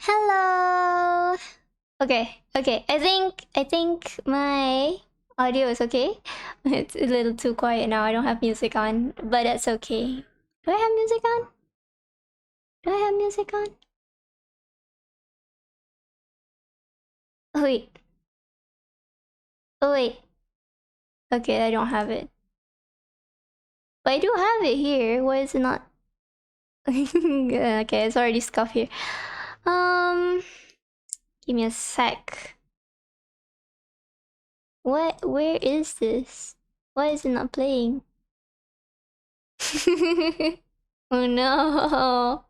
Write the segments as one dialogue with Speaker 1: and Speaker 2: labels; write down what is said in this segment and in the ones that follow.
Speaker 1: Hello. Okay. I think my audio is okay. It's a little too quiet now. I don't have music on, but that's okay. Do I have music on? Do I have music on? Oh wait. Oh wait. Okay, I don't have it. But I do have it here. Why is it not? Okay, it's already scuffed here. Give me a sec. What? Where is this? Why is it not playing? Oh no.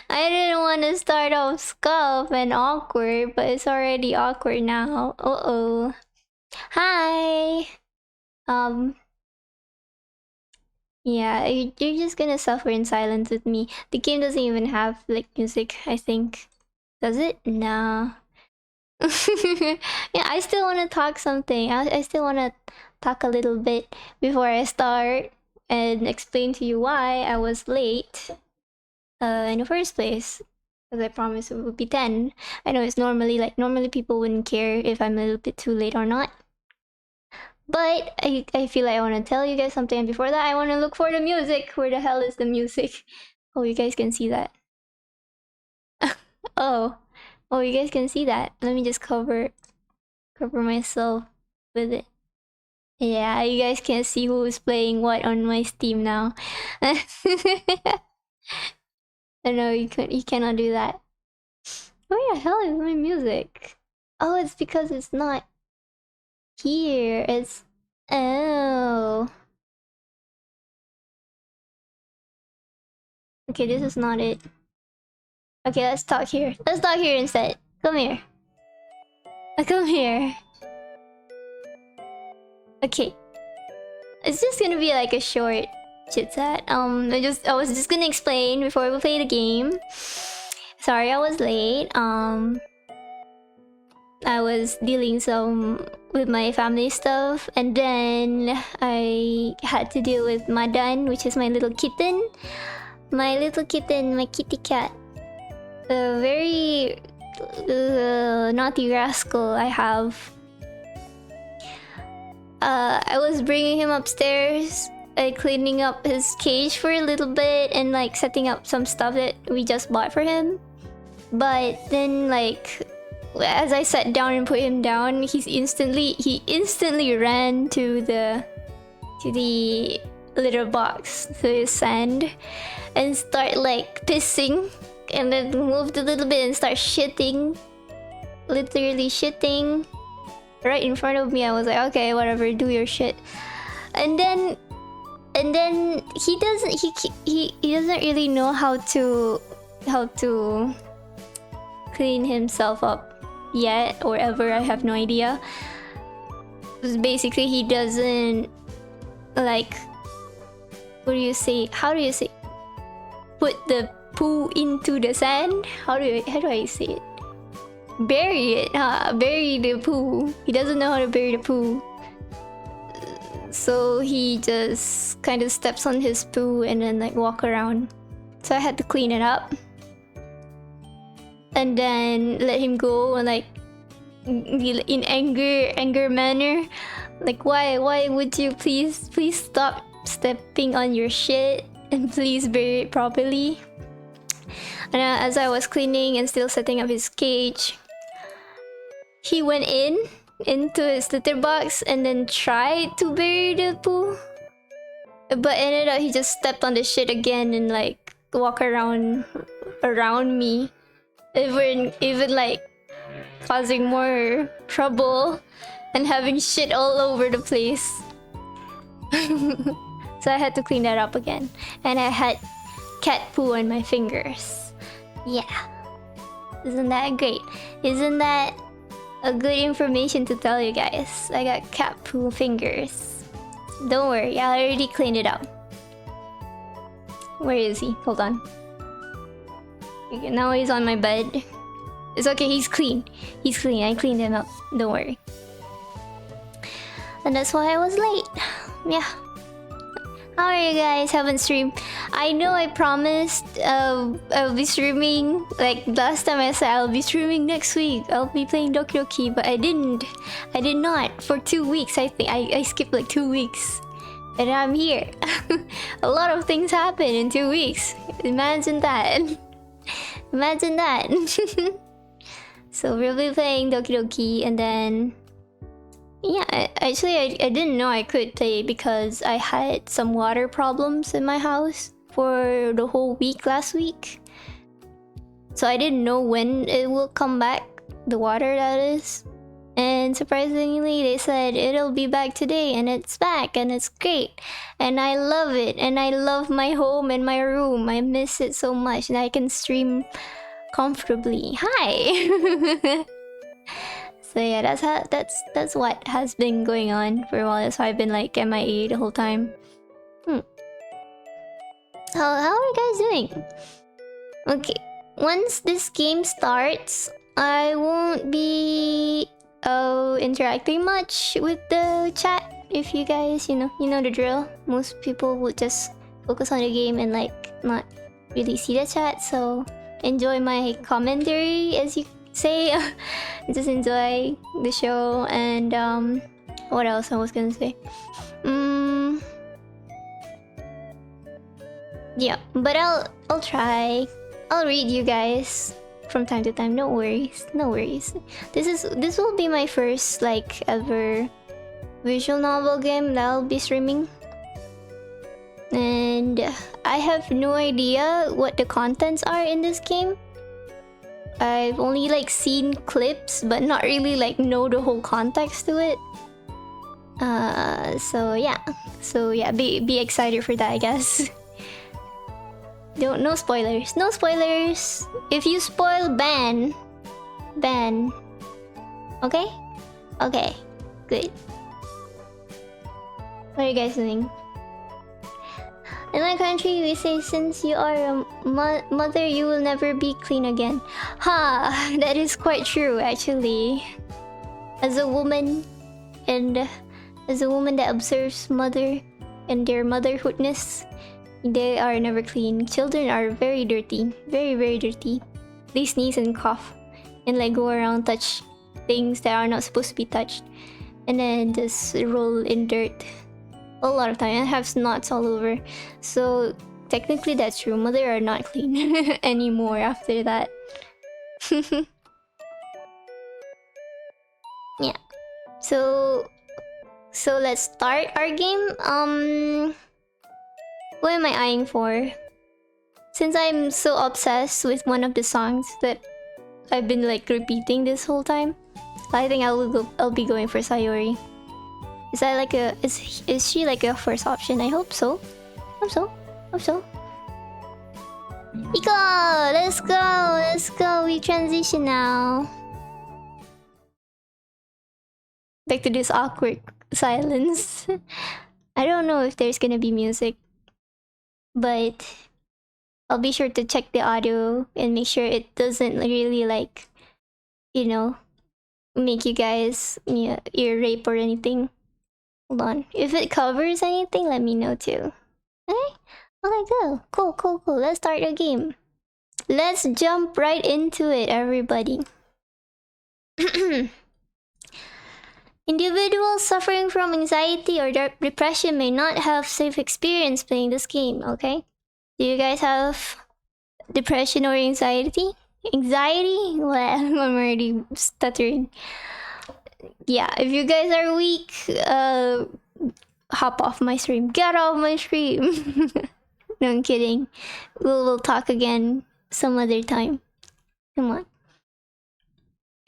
Speaker 1: I didn't want to start off scuff and awkward, but it's already awkward now. Uh-oh. Hi. Yeah, you're just gonna suffer in silence with me. The game doesn't even have like music, I think. Does it? No. Yeah, I still want to talk something. I still want to talk a little bit before I start and explain to you why I was late in the first place. Because I promised it would be 10. I know it's normally people wouldn't care if I'm a little bit too late or not. But I feel like I want to tell you guys something, and before that I want to look for the music. Where the hell is the music? Oh, you guys can see that. Oh, you guys can see that. Let me just cover myself with it. Yeah, you guys can see who's playing what on my Steam now. No, you cannot do that. Where the hell is my music? Oh, it's because it's not here. It's oh. Okay, this is not it. Okay, let's talk here. Let's talk here instead. Come here. Come here. Okay. It's just gonna be like a short chit chat. I was just gonna explain before we play the game. Sorry I was late. I was dealing some with my family stuff, and then I had to deal with Madan, which is my little kitten. My little kitten, my kitty cat. A very naughty rascal I have. I was bringing him upstairs, cleaning up his cage for a little bit, and like setting up some stuff that we just bought for him. But then as I sat down and put him down, he instantly ran to the litter box, to his sand, and start like pissing, and then moved a little bit and start shitting, literally shitting right in front of me. I was like, okay, whatever, do your shit. And then he doesn't really know how to clean himself up yet or ever. I have no idea. Basically, he doesn't like, what do you say? How do you say? Put the poo into the sand? How do I say it? Bury it, huh? Bury the poo. He doesn't know how to bury the poo. So he just kind of steps on his poo and then like walk around. So I had to clean it up. And then let him go and like in anger manner. Like, why would you please stop stepping on your shit and please bury it properly. And as I was cleaning and still setting up his cage, he went into his litter box and then tried to bury the poo, but ended up he just stepped on the shit again and like walk around me, even like causing more trouble and having shit all over the place. So I had to clean that up again, and I had cat poo on my fingers. Yeah, isn't that great? Isn't that a good information to tell you guys? I got cat poo fingers. Don't worry, I already cleaned it up. Where is he? Hold on. Okay, now he's on my bed. It's okay, he's clean. He's clean. I cleaned him up. Don't worry. And that's why I was late. Yeah. How are you guys? Haven't streamed. I know I promised I'll be streaming. Like last time I said I'll be streaming next week. I'll be playing Doki Doki, but I didn't. I did not for 2 weeks. I think I skipped like 2 weeks, and I'm here. A lot of things happen in 2 weeks. Imagine that. Imagine that. So we'll be playing Doki Doki, and then yeah, I didn't know I could play because I had some water problems in my house for the whole week last week. So I didn't know when it will come back, the water that is. And surprisingly, they said it'll be back today, and it's back, and it's great. And I love it, and I love my home and my room. I miss it so much, and I can stream comfortably. Hi! So yeah, that's what has been going on for a while. That's why I've been like MIA the whole time. How are you guys doing? Okay, once this game starts, I won't be interacting much with the chat. If you guys, you know the drill. Most people would just focus on the game and like not really see the chat. So enjoy my commentary, as you say. Just enjoy the show. And what else I was gonna say? Yeah, but I'll try. I'll read you guys from time to time. No worries, no worries. This will be my first like ever visual novel game that I'll be streaming, and I have no idea what the contents are in this game. I've only like seen clips, but not really like know the whole context to it. So yeah, be excited for that, I guess. No spoilers. No spoilers. If you spoil, ban. Okay? Okay. Good. What are you guys doing? In my country, we say, since you are a mother, you will never be clean again. Ha! That is quite true, actually. As a woman, and as a woman that observes mother and their motherhoodness, they are never clean. Children are very dirty. Very, very dirty. They sneeze and cough and like go around, touch things that are not supposed to be touched, and then just roll in dirt a lot of time and have knots all over. So technically that's true. Mother are not clean anymore after that. So let's start our game. What am I eyeing for? Since I'm so obsessed with one of the songs that I've been like repeating this whole time, I think I'll be going for Sayori. Is that like a is she like a first option? I hope so. Hope so. Iko, let's go. We transition now. Back to this awkward silence. I don't know if there's gonna be music, but I'll be sure to check the audio and make sure it doesn't really like, you know, make you guys ear rape or anything. Hold on. If it covers anything, let me know too. Okay? Okay, cool. Let's start the game. Let's jump right into it, everybody. Individuals suffering from anxiety or depression may not have safe experience playing this game, okay? Do you guys have depression or anxiety? Anxiety? Well, I'm already stuttering. Yeah, if you guys are weak, hop off my stream. Get off my stream. No, I'm kidding. We'll talk again some other time. Come on.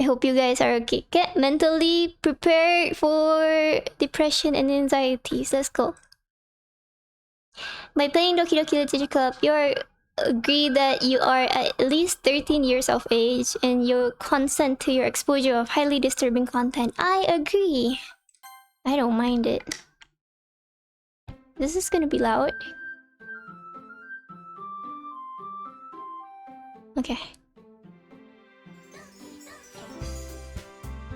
Speaker 1: I hope you guys are okay. Get mentally prepared for depression and anxieties. Let's go. By playing Doki Doki Literature Club, you agree that you are at least 13 years of age and you consent to your exposure of highly disturbing content. I agree. I don't mind it. This is gonna be loud. Okay.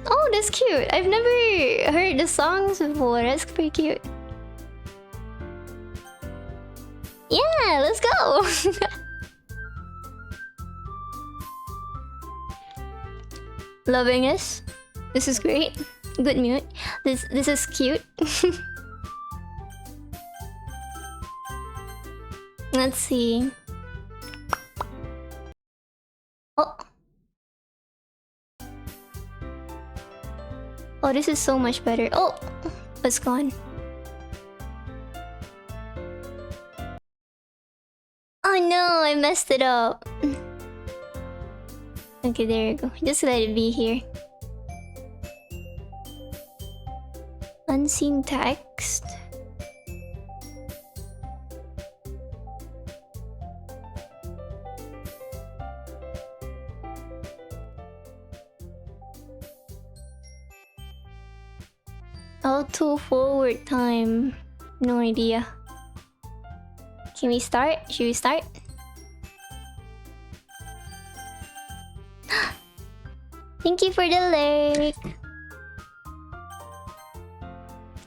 Speaker 1: Oh, that's cute. I've never heard the songs before. That's pretty cute. Yeah, let's go. Loving this. This is great. Good mute. This is cute. Let's see. Oh. Oh, this is so much better. Oh, it's gone. Oh no, I messed it up. Okay, there you go. Just let it be here. Unseen text. Auto forward time. No idea. Can we start? Should we start? Thank you for the lurk.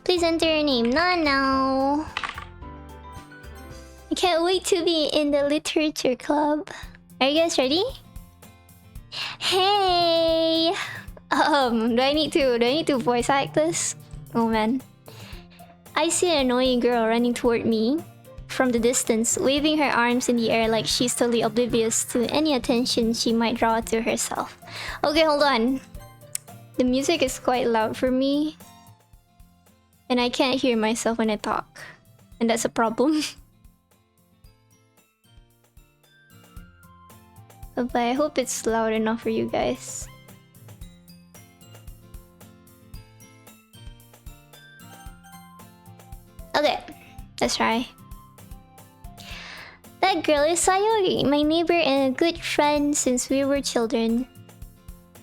Speaker 1: Please enter your name. No. I can't wait to be in the literature club. Are you guys ready? Hey. Do I need to voice act this? Oh man. I see an annoying girl running toward me from the distance, waving her arms in the air like she's totally oblivious to any attention she might draw to herself. Okay, hold on. The music is quite loud for me, and I can't hear myself when I talk, and that's a problem. But I hope it's loud enough for you guys. Okay, let's try. That girl is Sayori, my neighbor and a good friend since we were children.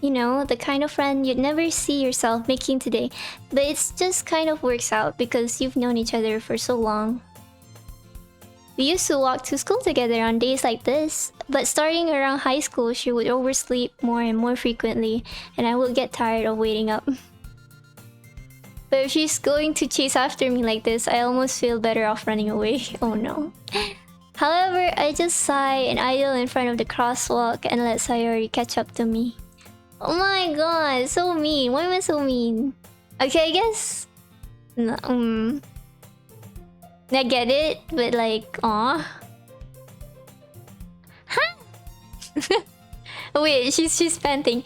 Speaker 1: You know, the kind of friend you'd never see yourself making today, but it's just kind of works out because you've known each other for so long. We used to walk to school together on days like this, but starting around high school, she would oversleep more and more frequently, and I would get tired of waiting up. But if she's going to chase after me like this, I almost feel better off running away. Oh no. However, I just sigh and idle in front of the crosswalk and let Sayori catch up to me. Oh my god, so mean. Why am I so mean? Okay, I guess... No, I get it, but like, aw. Huh? Wait, she's panting.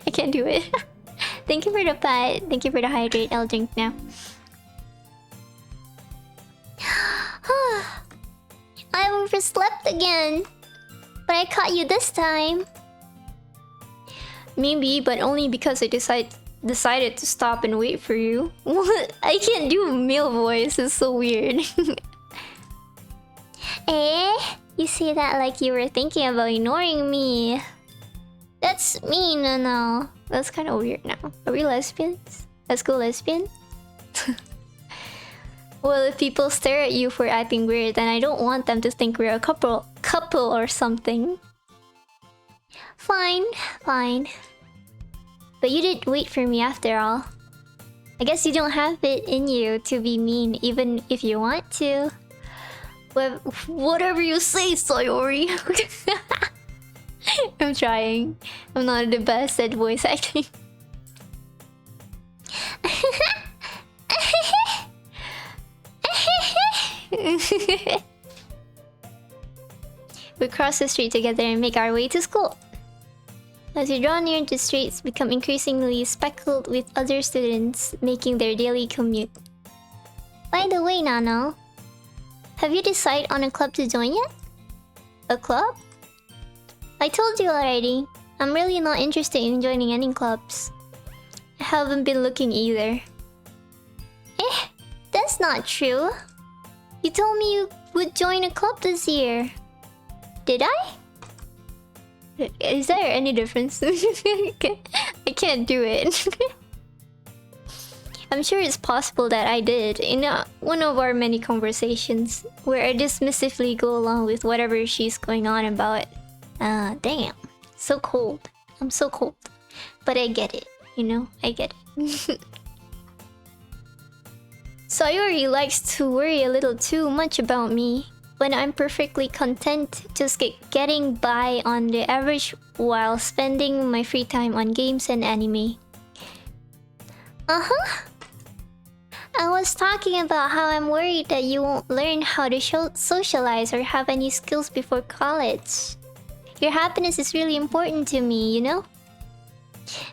Speaker 1: I can't do it. Thank you for the pat. Thank you for the hydrate. I'll drink now. I overslept again. But I caught you this time. Maybe, but only because I decided to stop and wait for you. What? I can't do a male voice. It's so weird. Eh? You say that like you were thinking about ignoring me. That's mean, no. That's kind of weird now. Are we lesbians? Let's go lesbian? Well, if people stare at you for acting weird, then I don't want them to think we're a couple or something. Fine, fine. But you did wait for me after all. I guess you don't have it in you to be mean even if you want to. Well, whatever you say, Sayori. I'm trying. I'm not the best at voice acting. We cross the street together and make our way to school. As we draw near, the streets become increasingly speckled with other students making their daily commute. By the way, Nano, have you decided on a club to join yet? A club? I told you already, I'm really not interested in joining any clubs. I haven't been looking either. Eh, that's not true. You told me you would join a club this year. Did I? Is there any difference? I can't do it. I'm sure it's possible that I did in one of our many conversations where I dismissively go along with whatever she's going on about. Damn. So cold. I'm so cold. But I get it. You know? I get it. Sayori likes to worry a little too much about me when I'm perfectly content just getting by on the average while spending my free time on games and anime. Uh-huh. I was talking about how I'm worried that you won't learn how to socialize or have any skills before college. Your happiness is really important to me, you know?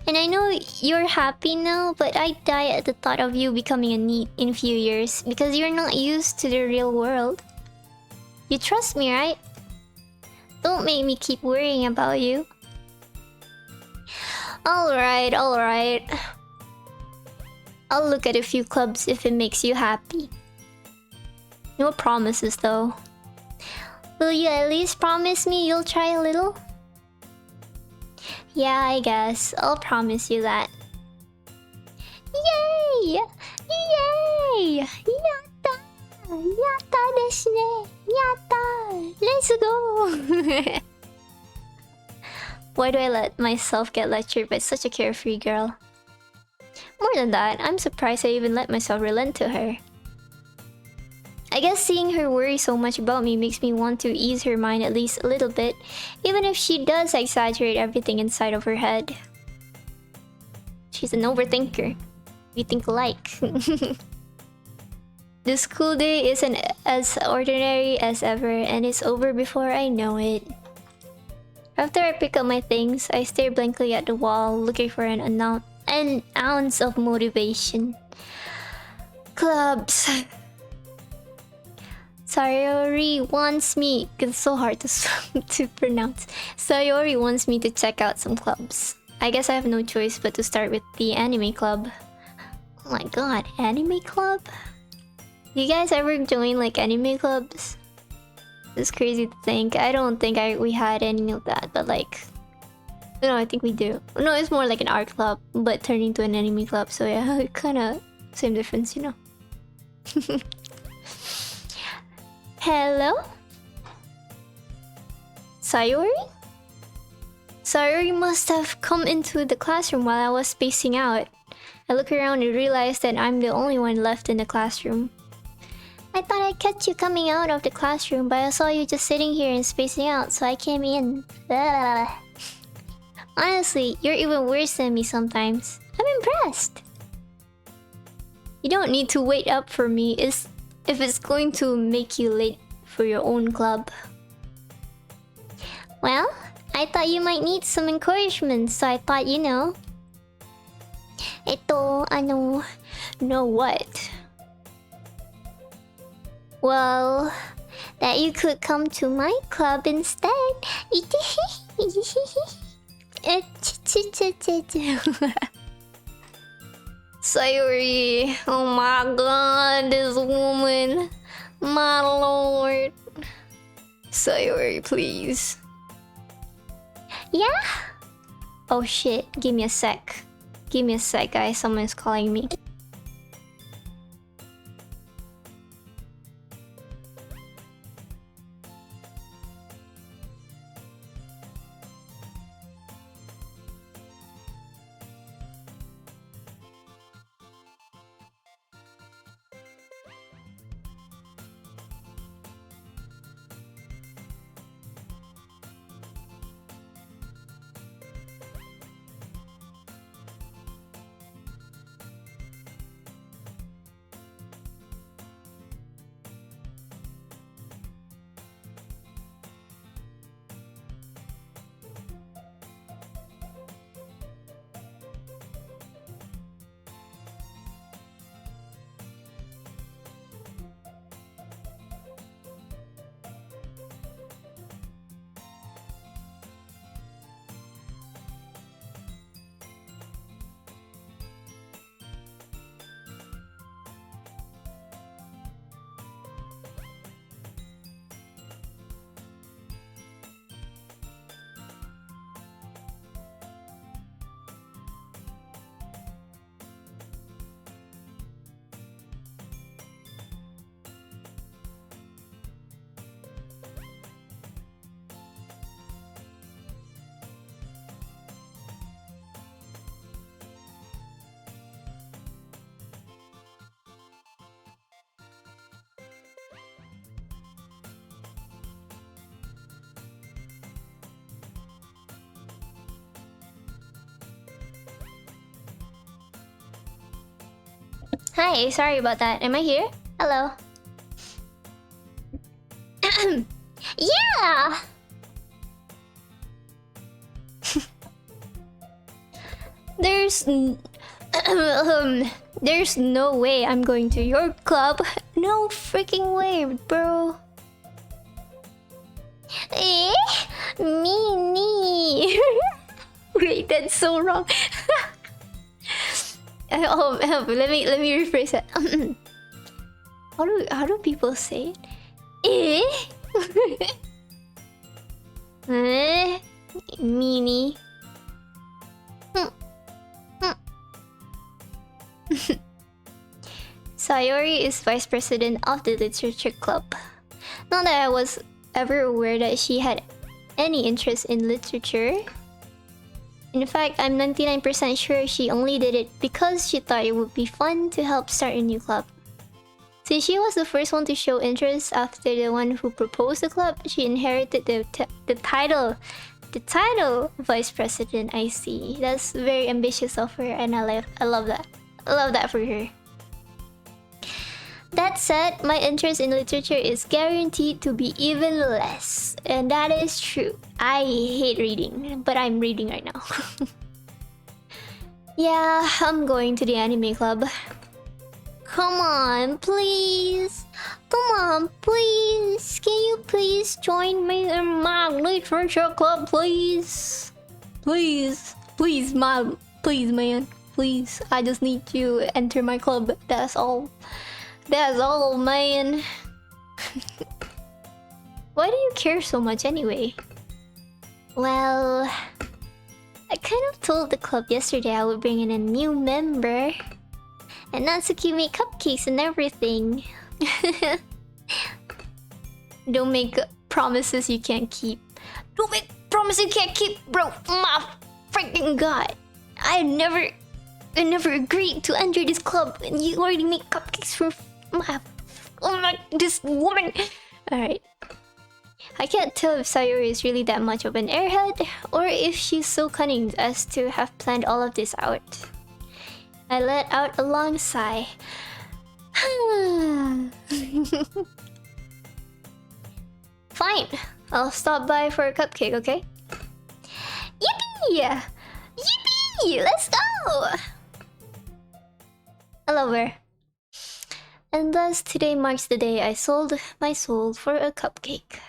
Speaker 1: And I know you're happy now, but I die at the thought of you becoming a NEET in a few years because you're not used to the real world. You trust me, right? Don't make me keep worrying about you. Alright, alright. I'll look at a few clubs if it makes you happy. No promises though. Will you at least promise me you'll try a little? Yeah, I guess. I'll promise you that. Yay! Yay! Yatta! Yatta desu ne! Yatta! Let's go! Why do I let myself get lectured by such a carefree girl? More than that, I'm surprised I even let myself relent to her. I guess seeing her worry so much about me makes me want to ease her mind at least a little bit, even if she does exaggerate everything inside of her head. She's an overthinker. We think alike. The school day isn't as ordinary as ever, and it's over before I know it. After I pick up my things, I stare blankly at the wall, looking for an ounce of motivation. Clubs. Sayori wants me... It's so hard to pronounce. Sayori wants me to check out some clubs. I guess I have no choice but to start with the anime club. Oh my god, anime club? You guys ever join like anime clubs? It's crazy to think. I don't think we had any of that, but like... No, I think we do. No, it's more like an art club, but turned into an anime club. So yeah, kinda same difference, you know? Hello? Sayori? Sayori must have come into the classroom while I was spacing out. I look around and realize that I'm the only one left in the classroom. I thought I'd catch you coming out of the classroom, but I saw you just sitting here and spacing out, so I came in. Honestly, you're even worse than me sometimes. I'm impressed. You don't need to wait up for me if it's going to make you late for your own club. Well, I thought you might need some encouragement, so I thought, you know. know what? Well, that you could come to my club instead. Sayuri, oh my god, this woman. My lord. Sayuri, please. Yeah? Oh shit, give me a sec. Give me a sec, guys. Someone's calling me. Hi, sorry about that. Am I here? Hello. Yeah! There's no way I'm going to your club. No freaking way, bro. Eh? Me. Wait, that's so wrong. Let me rephrase that. How do people say it? Eh? Meanie. Sayori is vice president of the literature club. Not that I was ever aware that she had any interest in literature. In fact, I'm 99% sure she only did it because she thought it would be fun to help start a new club. Since she was the first one to show interest after the one who proposed the club, she inherited the title. The title vice president. I see. That's very ambitious of her, and I love that. I love that for her. That said, my interest in literature is guaranteed to be even less. And that is true. I hate reading, but I'm reading right now. Yeah, I'm going to the anime club. Come on, please. Come on, please. Can you please join me in my literature club, please? Please. Please, mom. Please, man. Please. I just need you to enter my club. That's all. That's all, man. Why do you care so much anyway? Well, I kind of told the club yesterday I would bring in a new member. And Natsuki made cupcakes and everything. Don't make promises you can't keep. Don't make promises you can't keep, bro. My freaking god. I never agreed to enter this club, and you already make cupcakes for this woman. Alright. I can't tell if Sayori is really that much of an airhead, or if she's so cunning as to have planned all of this out. I let out a long sigh. Fine. I'll stop by for a cupcake, okay? Yippee! Yippee! Let's go! a lover. And thus, today marks the day I sold my soul for a cupcake.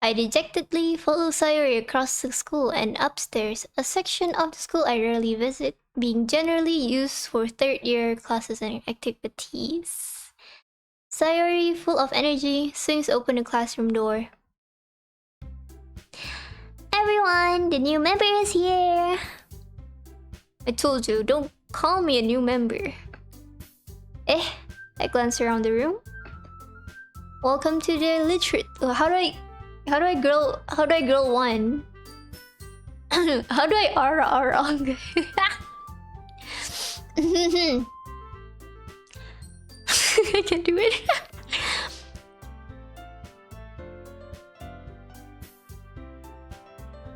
Speaker 1: I dejectedly follow Sayori across the school and upstairs, a section of the school I rarely visit, being generally used for third-year classes and activities. Sayori, full of energy, swings open the classroom door. Everyone, the new member is here! I told you, don't call me a new member. I glance around the room. Welcome to the literate. How do I grow one? How do I ara? I can't do it.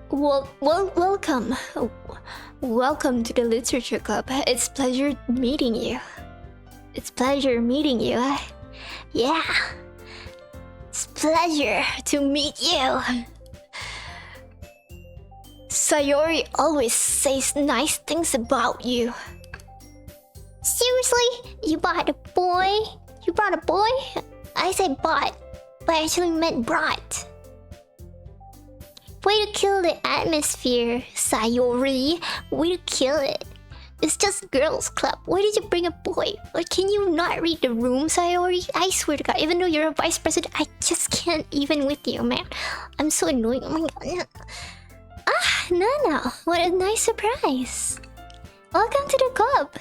Speaker 1: Welcome. Welcome to the Literature Club. It's pleasure meeting you. Yeah. It's pleasure to meet you. Sayori always says nice things about you. Seriously? You bought a boy? I said bought, but I actually meant brought. Way to kill the atmosphere, Sayori. Way to kill it. It's just girls' club. Why did you bring a boy? Or can you not read the room, Sayori? I swear to God, even though you're a vice president, I just can't even with you, man. I'm so annoying. Oh my God. Nana, what a nice surprise. Welcome to the club.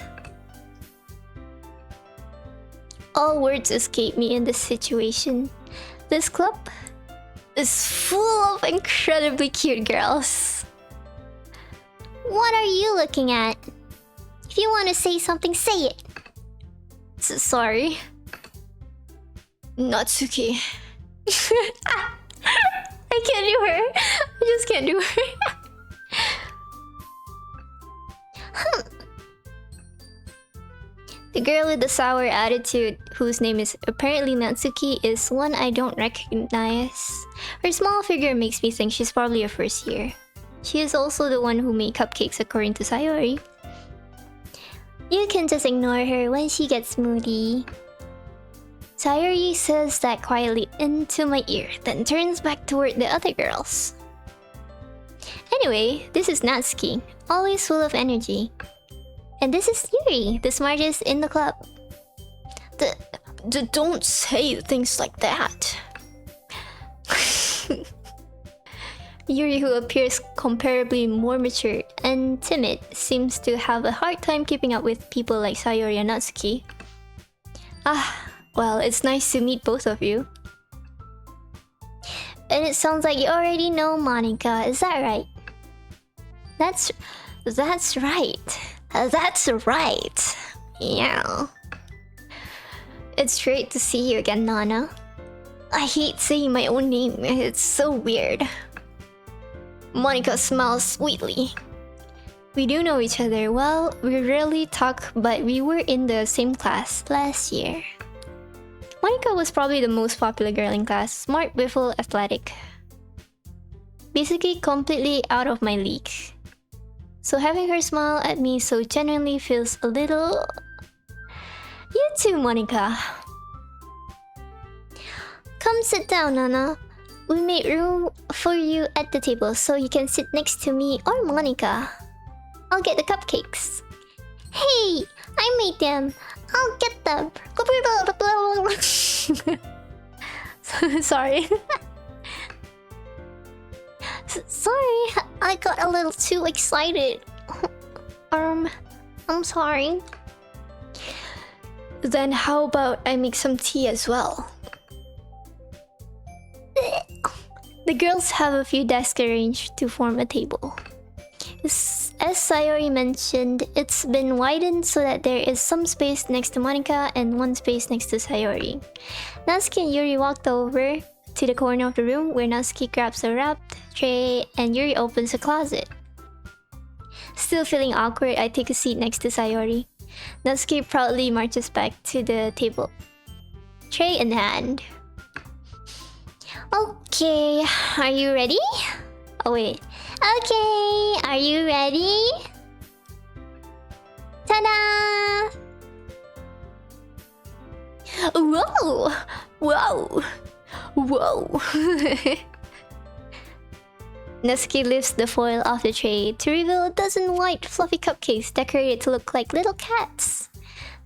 Speaker 1: All words escape me in this situation. This club is full of incredibly cute girls. What are you looking at? If you want to say something, say it. Sorry. Natsuki. I can't do her. I just can't do her. The girl with the sour attitude, whose name is apparently Natsuki, is one I don't recognize. Her small figure makes me think she's probably a first year. She is also the one who made cupcakes according to Sayori. You can just ignore her when she gets moody. Sayori says that quietly into my ear, then turns back toward the other girls. Anyway, this is Natsuki, always full of energy. And this is Yuri, the smartest in the club. Don't say things like that. Yuri, who appears comparably more mature and timid, seems to have a hard time keeping up with people like Sayori and Natsuki. Well, it's nice to meet both of you. And it sounds like you already know Monica, is that right? That's right. That's right. Yeah. It's great to see you again, Nana. I hate saying my own name, it's so weird. Monica smiles sweetly. We do know each other well. We rarely talk, but we were in the same class last year. Monica was probably the most popular girl in class. Smart, beautiful, athletic. Basically completely out of my league. So having her smile at me so genuinely feels a little... You too, Monica. Come sit down, Nana. We made room for you at the table so you can sit next to me or Monica. I'll get the cupcakes. Hey, I made them. I'll get them. Sorry. Sorry, I got a little too excited. I'm sorry. Then how about I make some tea as well? The girls have a few desks arranged to form a table. As Sayori mentioned, it's been widened so that there is some space next to Monica and one space next to Sayori. Natsuki and Yuri walked over to the corner of the room where Natsuki grabs a wrapped tray and Yuri opens a closet. Still feeling awkward, I take a seat next to Sayori. Natsuki proudly marches back to the table, tray in hand. Okay, are you ready? Oh wait. Okay, are you ready? Ta-da! Whoa! Whoa! Whoa! Natsuki lifts the foil off the tray to reveal a dozen white fluffy cupcakes decorated to look like little cats.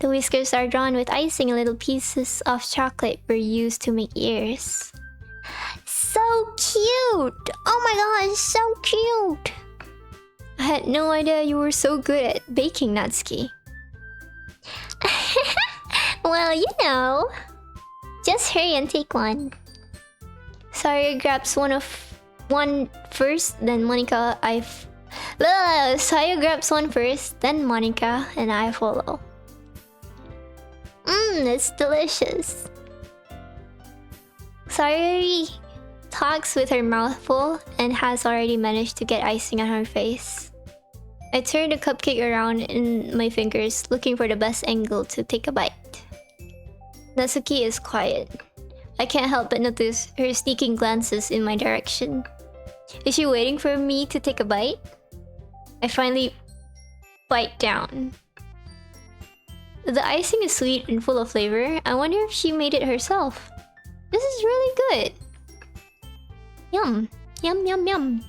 Speaker 1: The whiskers are drawn with icing and little pieces of chocolate were used to make ears. So cute! Oh my god, so cute! I had no idea you were so good at baking, Natsuki. Well, you know. Just hurry and take one. Saria grabs one first, then Monica. Saria grabs one first, then Monica, and I follow. It's delicious. Saria talks with her mouth full and has already managed to get icing on her face. I turn the cupcake around in my fingers, looking for the best angle to take a bite. Natsuki is quiet. I can't help but notice her sneaking glances in my direction. Is she waiting for me to take a bite? I finally bite down. The icing is sweet and full of flavor. I wonder if she made it herself. This is really good. Yum. Yum, yum, yum.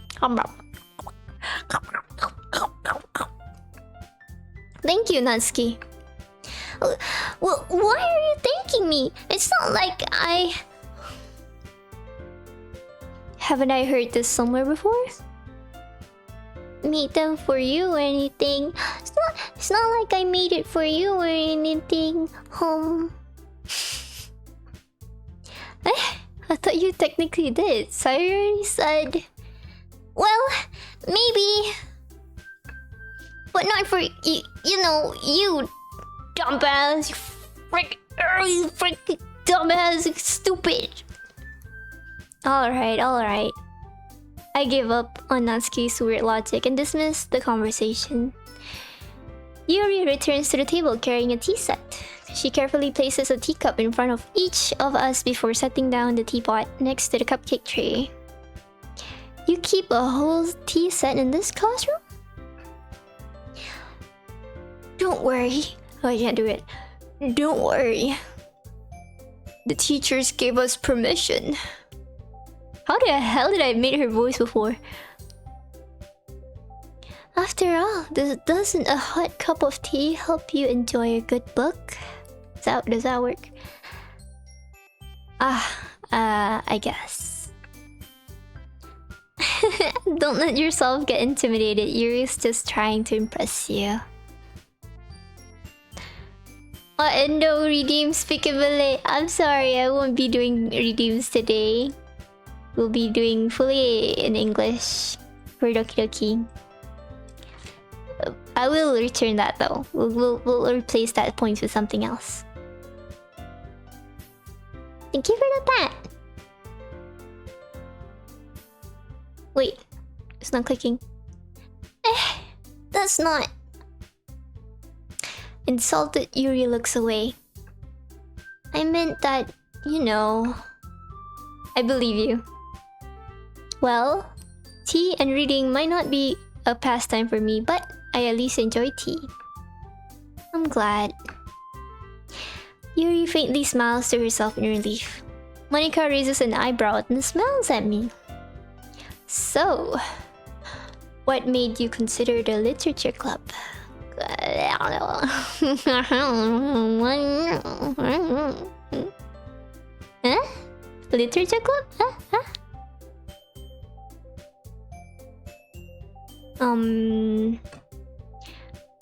Speaker 1: Thank you, Natsuki. Well, why are you thanking me? It's not like I... Haven't I heard this somewhere before? Made them for you or anything. It's not like I made it for you or anything. I thought you technically did. So I already said... Well, maybe... But not for you, you know, you dumbass, you freaking dumbass, stupid. Alright. I give up on Natsuki's weird logic and dismiss the conversation. Yuri returns to the table carrying a tea set. She carefully places a teacup in front of each of us before setting down the teapot next to the cupcake tray. You keep a whole tea set in this classroom? Don't worry. Oh, I can't do it. Don't worry. The teachers gave us permission. How the hell did I make her voice before? After all, doesn't a hot cup of tea help you enjoy a good book? Does that work? I guess. Don't let yourself get intimidated. Yuri's just trying to impress you. And no redeems speakable. I'm sorry, I won't be doing redeems today. We'll be doing fully in English for Doki Doki. I will return that though. We'll replace that point with something else. Thank you for that. Wait, it's not clicking. That's not. Insulted Yuri looks away. I meant that, you know. I believe you. Well, tea and reading might not be a pastime for me, but I at least enjoy tea. I'm glad. Yuri faintly smiles to herself in relief. Monica raises an eyebrow and smiles at me. So, what made you consider the literature club? Huh? Literature club? Huh?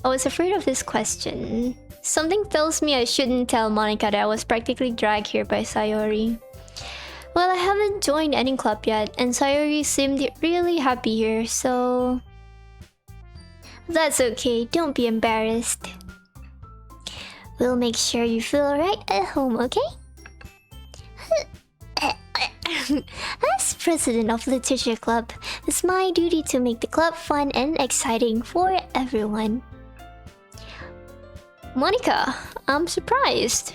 Speaker 1: I was afraid of this question. Something tells me I shouldn't tell Monica that I was practically dragged here by Sayori. Well, I haven't joined any club yet, and Sayori seemed really happy here, so... That's okay, don't be embarrassed. We'll make sure you feel right at home, okay? As president of Literature Club, it's my duty to make the club fun and exciting for everyone. Monica, I'm surprised.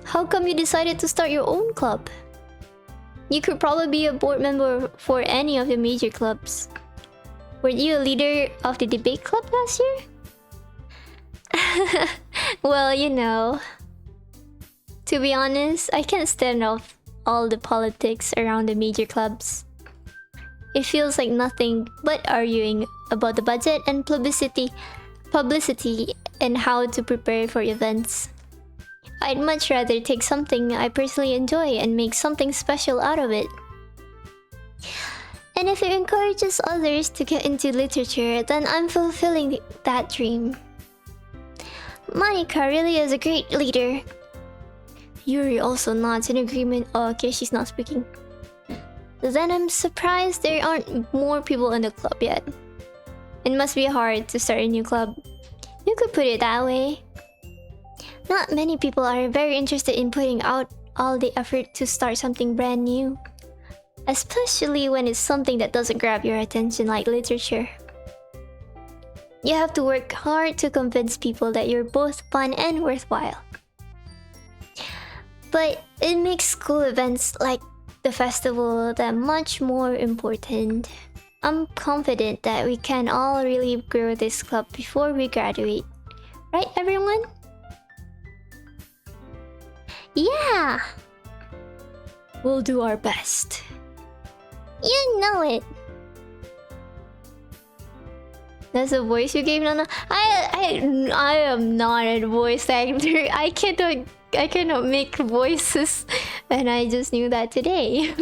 Speaker 1: How come you decided to start your own club? You could probably be a board member for any of the major clubs. Were you a leader of the debate club last year? Well, you know. To be honest, I can't stand off all the politics around the major clubs. It feels like nothing but arguing about the budget and publicity and how to prepare for events. I'd much rather take something I personally enjoy and make something special out of it. And if it encourages others to get into literature, then I'm fulfilling that dream. Monica really is a great leader. Yuri also nods in agreement. Oh, okay, she's not speaking. Then I'm surprised there aren't more people in the club yet. It must be hard to start a new club. You could put it that way. Not many people are very interested in putting out all the effort to start something brand new. Especially when it's something that doesn't grab your attention like literature. You have to work hard to convince people that you're both fun and worthwhile. But it makes school events like the festival that much more important. I'm confident that we can all really grow this club before we graduate. Right, everyone? Yeah! We'll do our best. You know it. That's the voice you gave, Nana. I am not a voice actor. I cannot make voices, and I just knew that today.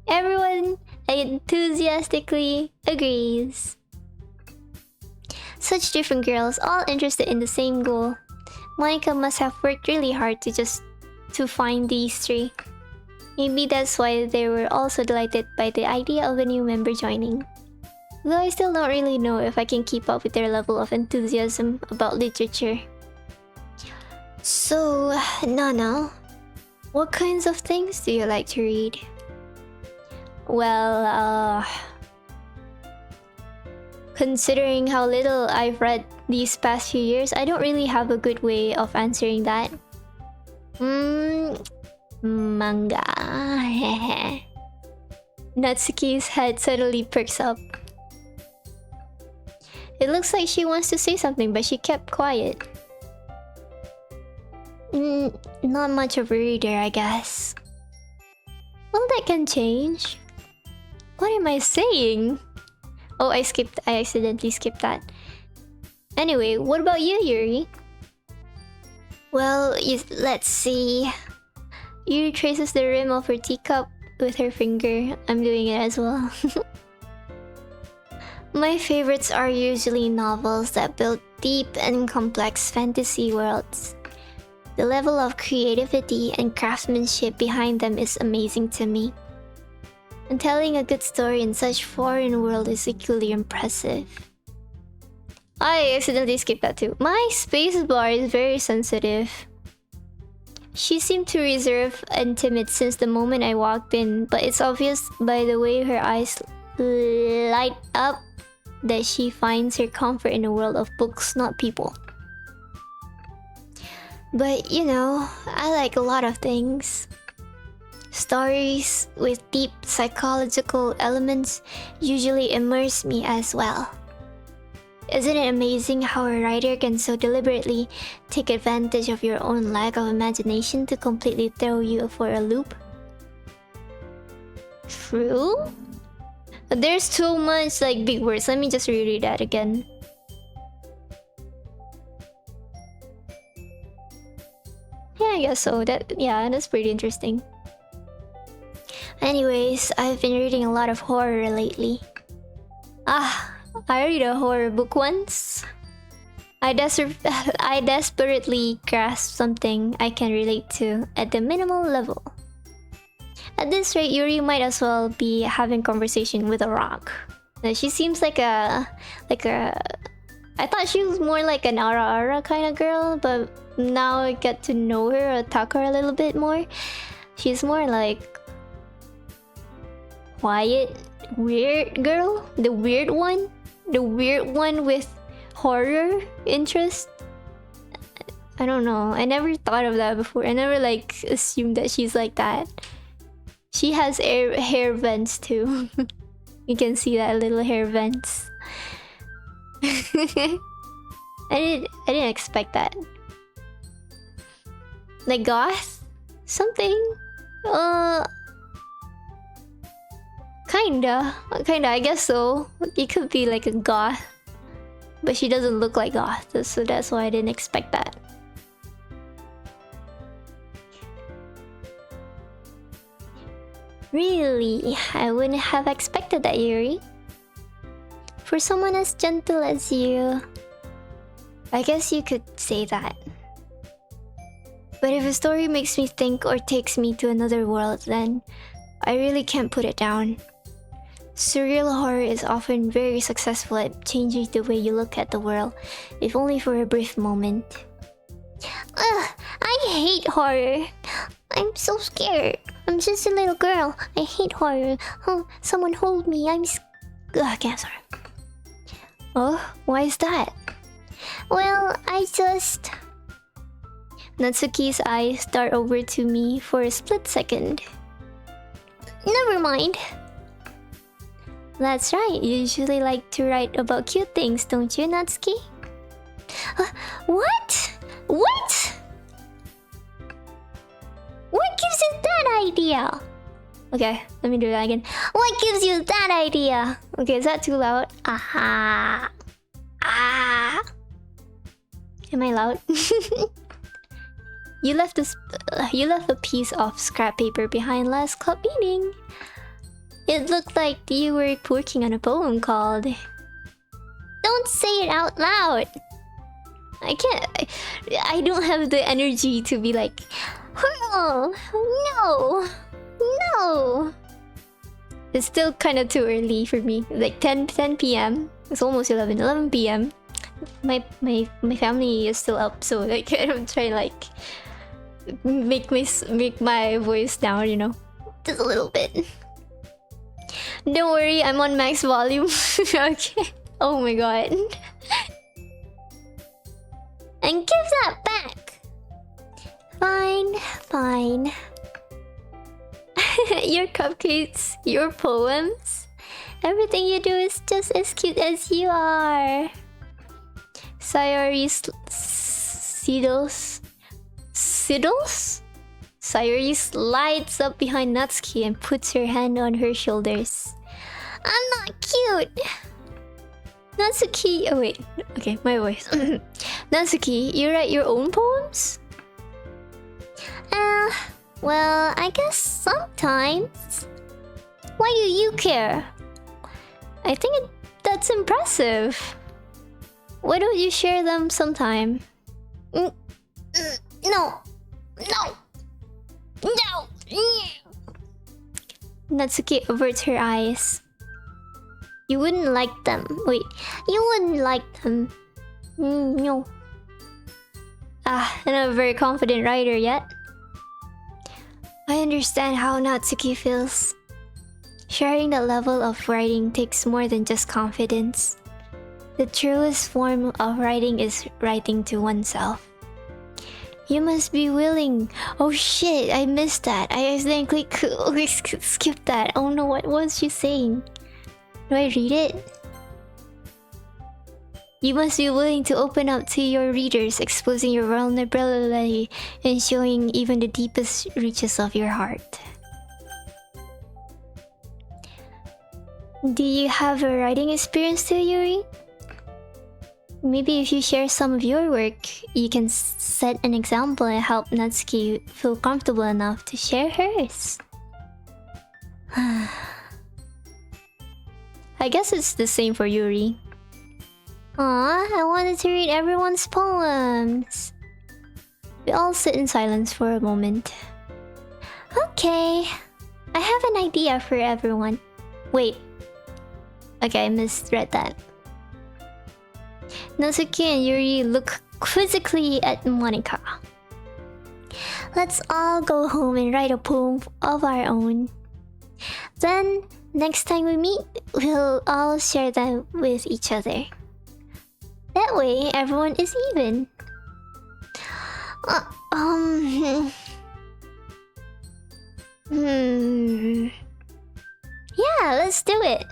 Speaker 1: Everyone enthusiastically agrees. Such different girls, all interested in the same goal. Monica must have worked really hard to find these three. Maybe that's why they were also delighted by the idea of a new member joining. Though I still don't really know if I can keep up with their level of enthusiasm about literature. So, Nana, what kinds of things do you like to read? Well, considering how little I've read these past few years, I don't really have a good way of answering that. Manga. Natsuki's head suddenly perks up. It looks like she wants to say something, but she kept quiet. Not much of a reader, I guess. Well, that can change. What am I saying? Oh, I accidentally skipped that. Anyway, what about you, Yuri? Well, let's see. Yuri traces the rim of her teacup with her finger. I'm doing it as well. My favorites are usually novels that build deep and complex fantasy worlds. The level of creativity and craftsmanship behind them is amazing to me. And telling a good story in such foreign world is equally impressive. I accidentally skipped that too. My spacebar is very sensitive. She seemed too reserved and timid since the moment I walked in, but it's obvious by the way her eyes light up that she finds her comfort in a world of books, not people. But you know, I like a lot of things. Stories with deep psychological elements usually immerse me as well. Isn't it amazing how a writer can so deliberately take advantage of your own lack of imagination to completely throw you for a loop? True? There's so much like big words. Let me just reread that again. Yeah, I guess so. That's pretty interesting. Anyways, I've been reading a lot of horror lately. I read a horror book once. I desperately grasped something I can relate to at the minimal level. At this rate, Yuri might as well be having conversation with a rock. She seems like a... I thought she was more like an ara kind of girl, but now I get to know her or talk her a little bit more. She's more like... quiet, weird girl? The weird one? The weird one with horror interest? I don't know. I never thought of that before. I never like assumed that she's like that. She has hair vents too. You can see that little hair vents. I didn't expect that. Like goth? Something? Kinda. I guess so. It could be like a goth. But she doesn't look like goth, so that's why I didn't expect that. Really? I wouldn't have expected that, Yuri. For someone as gentle as you... I guess you could say that. But if a story makes me think or takes me to another world, then I really can't put it down. Surreal horror is often very successful at changing the way you look at the world, if only for a brief moment. Ugh, I hate horror. I'm so scared. I'm just a little girl. I hate horror. Oh, someone hold me. Cancer. Oh, why is that? Well, Natsuki's eyes dart over to me for a split second. Never mind. That's right, you usually like to write about cute things, don't you, Natsuki? What? What? What gives you that idea? Okay, let me do that again. What gives you that idea? Okay, is that too loud? Aha. Ah. Am I loud? You left a piece of scrap paper behind last club meeting. It looked like you were working on a poem called... Don't say it out loud! I can't... I don't have the energy to be like... Oh, no! No! It's still kind of too early for me. Like 10 p.m. It's almost 11 p.m. My family is still up, so like I'm trying to like... make my voice down, you know? Just a little bit. Don't worry, I'm on max volume. Okay. Oh my god. And give that back. Fine, fine. Your cupcakes, your poems, everything you do is just as cute as you are. Sayori Sayori slides up behind Natsuki and puts her hand on her shoulders. I'm not cute! Natsuki... Oh wait, okay, my voice. Natsuki, you write your own poems? Well, I guess sometimes. Why do you care? I think that's impressive. Why don't you share them sometime? No. No. No. Natsuki averts her eyes. You wouldn't like them. Wait, you wouldn't like them. No. I'm not a very confident writer yet. I understand how Natsuki feels. Sharing that level of writing takes more than just confidence. The truest form of writing is writing to oneself. You must be willing. Oh shit, I missed that. I accidentally skipped that. Oh no, what was she saying? Do I read it? You must be willing to open up to your readers, exposing your vulnerability and showing even the deepest reaches of your heart. Do you have a writing experience too, Yuri? Maybe if you share some of your work, you can set an example and help Natsuki feel comfortable enough to share hers. I guess it's the same for Yuri. Aw, I wanted to read everyone's poems. We all sit in silence for a moment. Okay, I have an idea for everyone. Wait. Okay, I misread that. Natsuki and Yuri look quizzically at Monika. Let's all go home and write a poem of our own. Then, next time we meet, we'll all share them with each other. That way, everyone is even. Yeah, let's do it.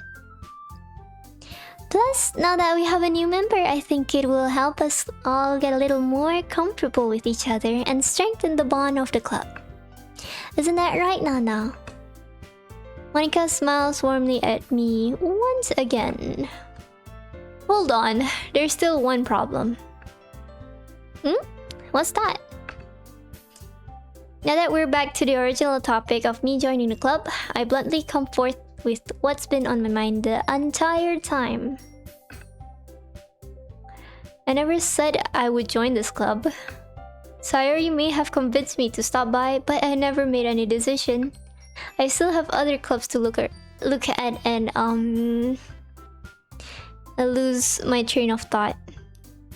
Speaker 1: Plus, Plus, now that we have a new member, I think it will help us all get a little more comfortable with each other and strengthen the bond of the club. Isn't that right, Nana? Monica smiles warmly at me once again. Hold on, there's still one problem. What's that? Now that we're back to the original topic of me joining the club, I bluntly come forth with what's been on my mind the entire time. I never said I would join this club. Sayori may have convinced me to stop by, but I never made any decision. I still have other clubs to look at and I lose my train of thought.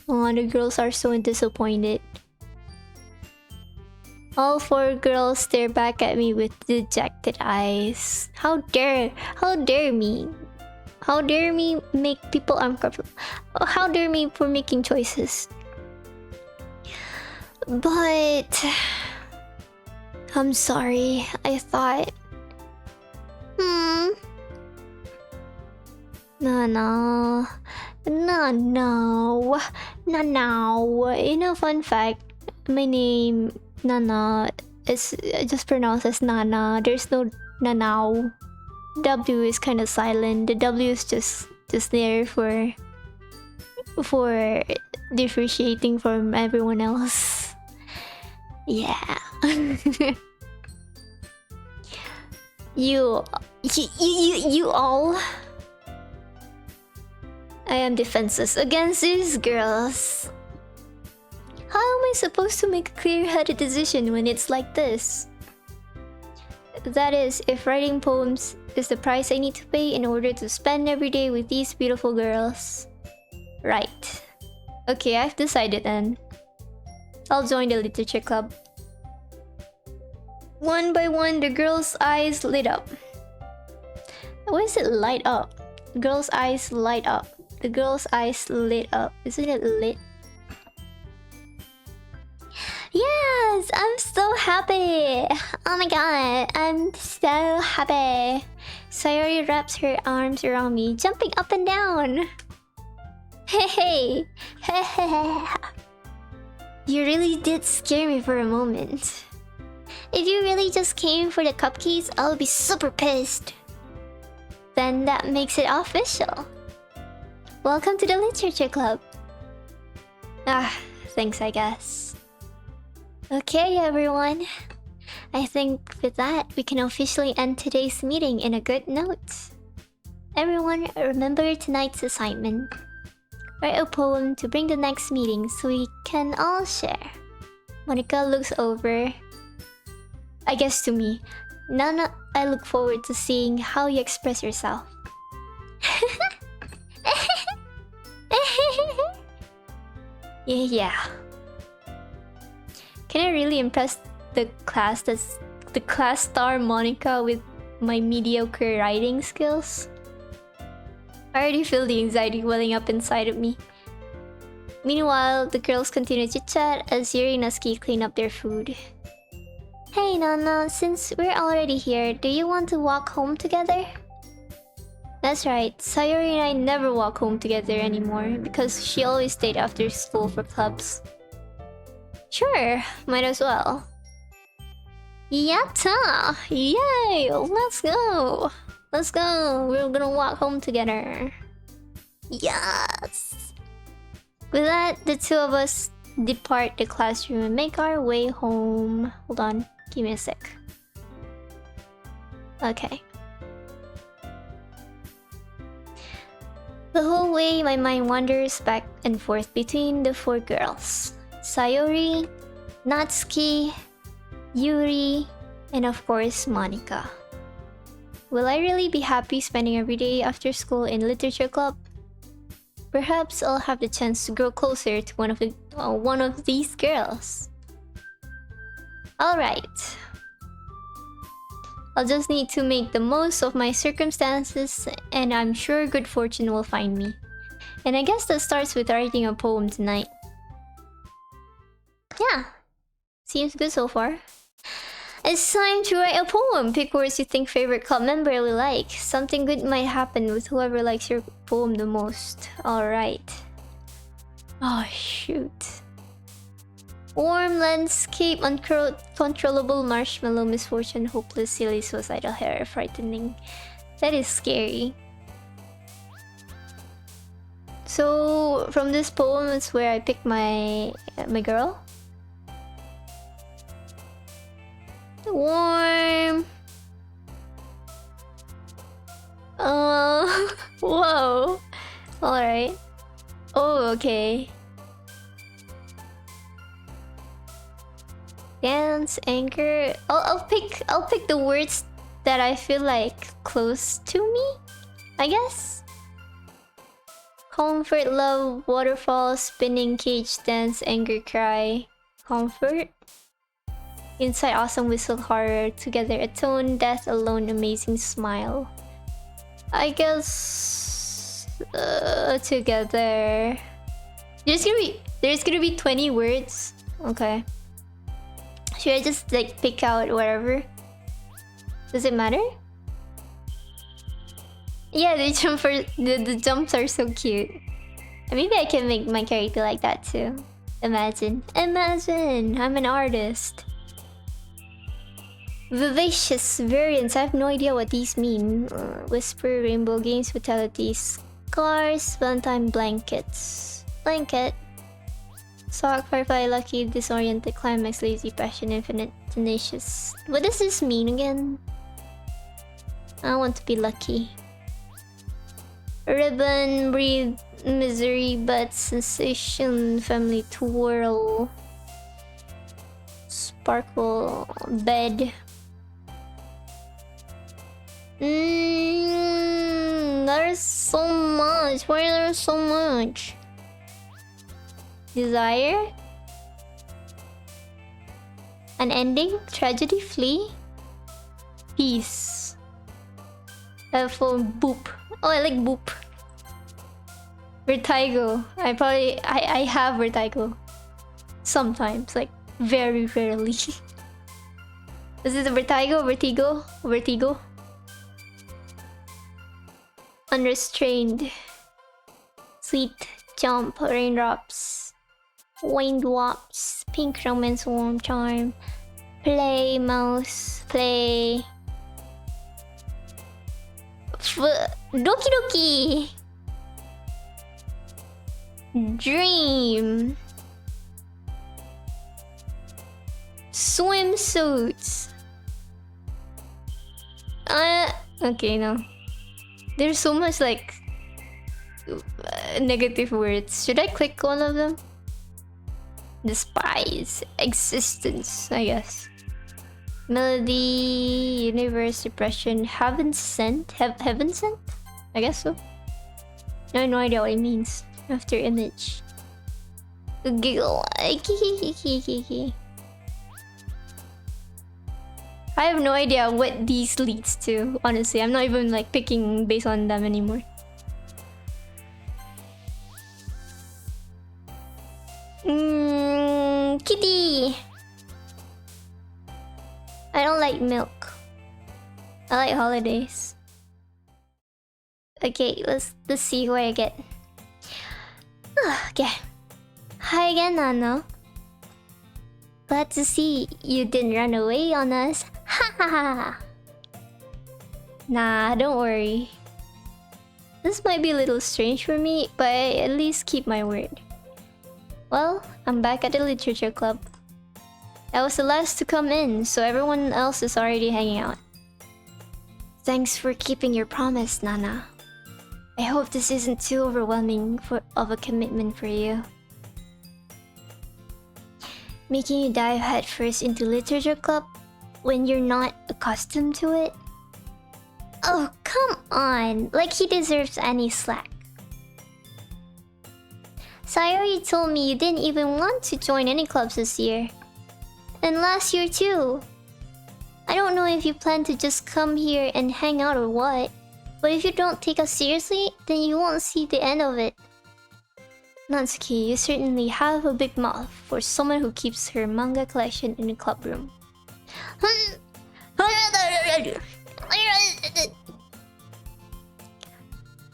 Speaker 1: Oh, the girls are so disappointed. All 4 girls stare back at me with dejected eyes. How dare me? How dare me make people uncomfortable? How dare me for making choices? But I'm sorry. I thought. No. You know, fun fact. My name Nana is just pronounced as Nana. There's no Nanao. W is kind of silent. The W is just there for differentiating from everyone else. Yeah. You all. I am defenseless against these girls. How am I supposed to make a clear-headed decision when it's like this? That is, if writing poems is the price I need to pay in order to spend every day with these beautiful girls. Right. Okay, I've decided then. I'll join the literature club. One by one, the girls' eyes lit up. Why is it light up? Girls' eyes light up. The girls' eyes lit up. Isn't it lit? Yes! I'm so happy! Oh my god, I'm so happy! Sayori wraps her arms around me, jumping up and down. Hey! You really did scare me for a moment. If you really just came for the cupcakes, I'll be super pissed. Then that makes it official. Welcome to the literature club. Thanks, I guess. Okay, everyone. I think with that, we can officially end today's meeting in a good note. Everyone, remember tonight's assignment. Write a poem to bring the next meeting so we can all share. Monica looks over, I guess, to me. Nana, I look forward to seeing how you express yourself. Yeah. Can I really impress the class star Monica with my mediocre writing skills? I already feel the anxiety welling up inside of me. Meanwhile, the girls continue to chit-chat as Yuri and Natsuki clean up their food. Hey Nana, since we're already here, do you want to walk home together? That's right, Sayori and I never walk home together anymore because she always stayed after school for clubs. Sure, might as well. Yatta! Yay! Let's go! Let's go! We're gonna walk home together. Yes! With that, the two of us depart the classroom and make our way home. Hold on, give me a sec. Okay. The whole way, my mind wanders back and forth between the 4 girls. Sayori, Natsuki, Yuri, and of course, Monica. Will I really be happy spending every day after school in literature club? Perhaps I'll have the chance to grow closer to one of these girls. Alright. I'll just need to make the most of my circumstances, and I'm sure good fortune will find me. And I guess that starts with writing a poem tonight. Yeah. Seems good so far. It's time to write a poem. Pick words you think favorite club member will like. Something good might happen with whoever likes your poem the most. Alright. Oh shoot. Warm landscape, uncontrollable marshmallow, misfortune, hopeless, silly, suicidal hair, frightening. That is scary. So from this poem is where I pick my girl. Warm. Whoa. Alright. Oh, okay. Dance, anchor. I'll pick the words that I feel like close to me, I guess. Comfort, love, waterfall, spinning, cage, dance, anger, cry, comfort. Inside, awesome, whistle, horror, together, atone, death, alone, amazing, smile. I guess together. There's gonna be 20 words. Okay. Should I just like pick out whatever? Does it matter? Yeah, the jumps are so cute. Maybe I can make my character like that too. Imagine, I'm an artist. Vivacious variants. I have no idea what these mean. Whisper, rainbow games, fatality, scars, Valentine, blankets. Blanket. Sock, firefly, lucky, disoriented, climax, lazy, passion, infinite, tenacious. What does this mean again? I want to be lucky. Ribbon, breathe, misery, but sensation, family, twirl. Sparkle, bed. There's so much. Why is there so much? Desire? An ending? Tragedy? Flee? Peace. For boop. Oh, I like boop. Vertigo. I have vertigo. Sometimes, like very rarely. Is it a vertigo? Vertigo? Unrestrained. Sweet. Jump. Raindrops. Wind waps. Pink romance. Warm charm. Play. Mouse. Play. Doki Doki. Dream. Swimsuits. Okay, no. There's so much like negative words. Should I click all of them? Despise. Existence, I guess. Melody, universe, depression, heaven sent? Heaven sent? I guess so. I have no idea what it means. After image. Giggle. I have no idea what these leads to, honestly. I'm not even like picking based on them anymore. Kitty! I don't like milk. I like holidays. Okay, let's see who I get. Okay. Hi again, Nano. Glad to see you didn't run away on us. Ha ha ha. Nah, don't worry. This might be a little strange for me, but I at least keep my word. Well, I'm back at the literature club. I was the last to come in, so everyone else is already hanging out. Thanks for keeping your promise, Nana. I hope this isn't too overwhelming of a commitment for you. Making you dive headfirst into literature club when you're not accustomed to it? Oh, come on! Like he deserves any slack. Sayori told me you didn't even want to join any clubs this year. And last year too. I don't know if you plan to just come here and hang out or what. But if you don't take us seriously, then you won't see the end of it. Natsuki, you certainly have a big mouth for someone who keeps her manga collection in a club room.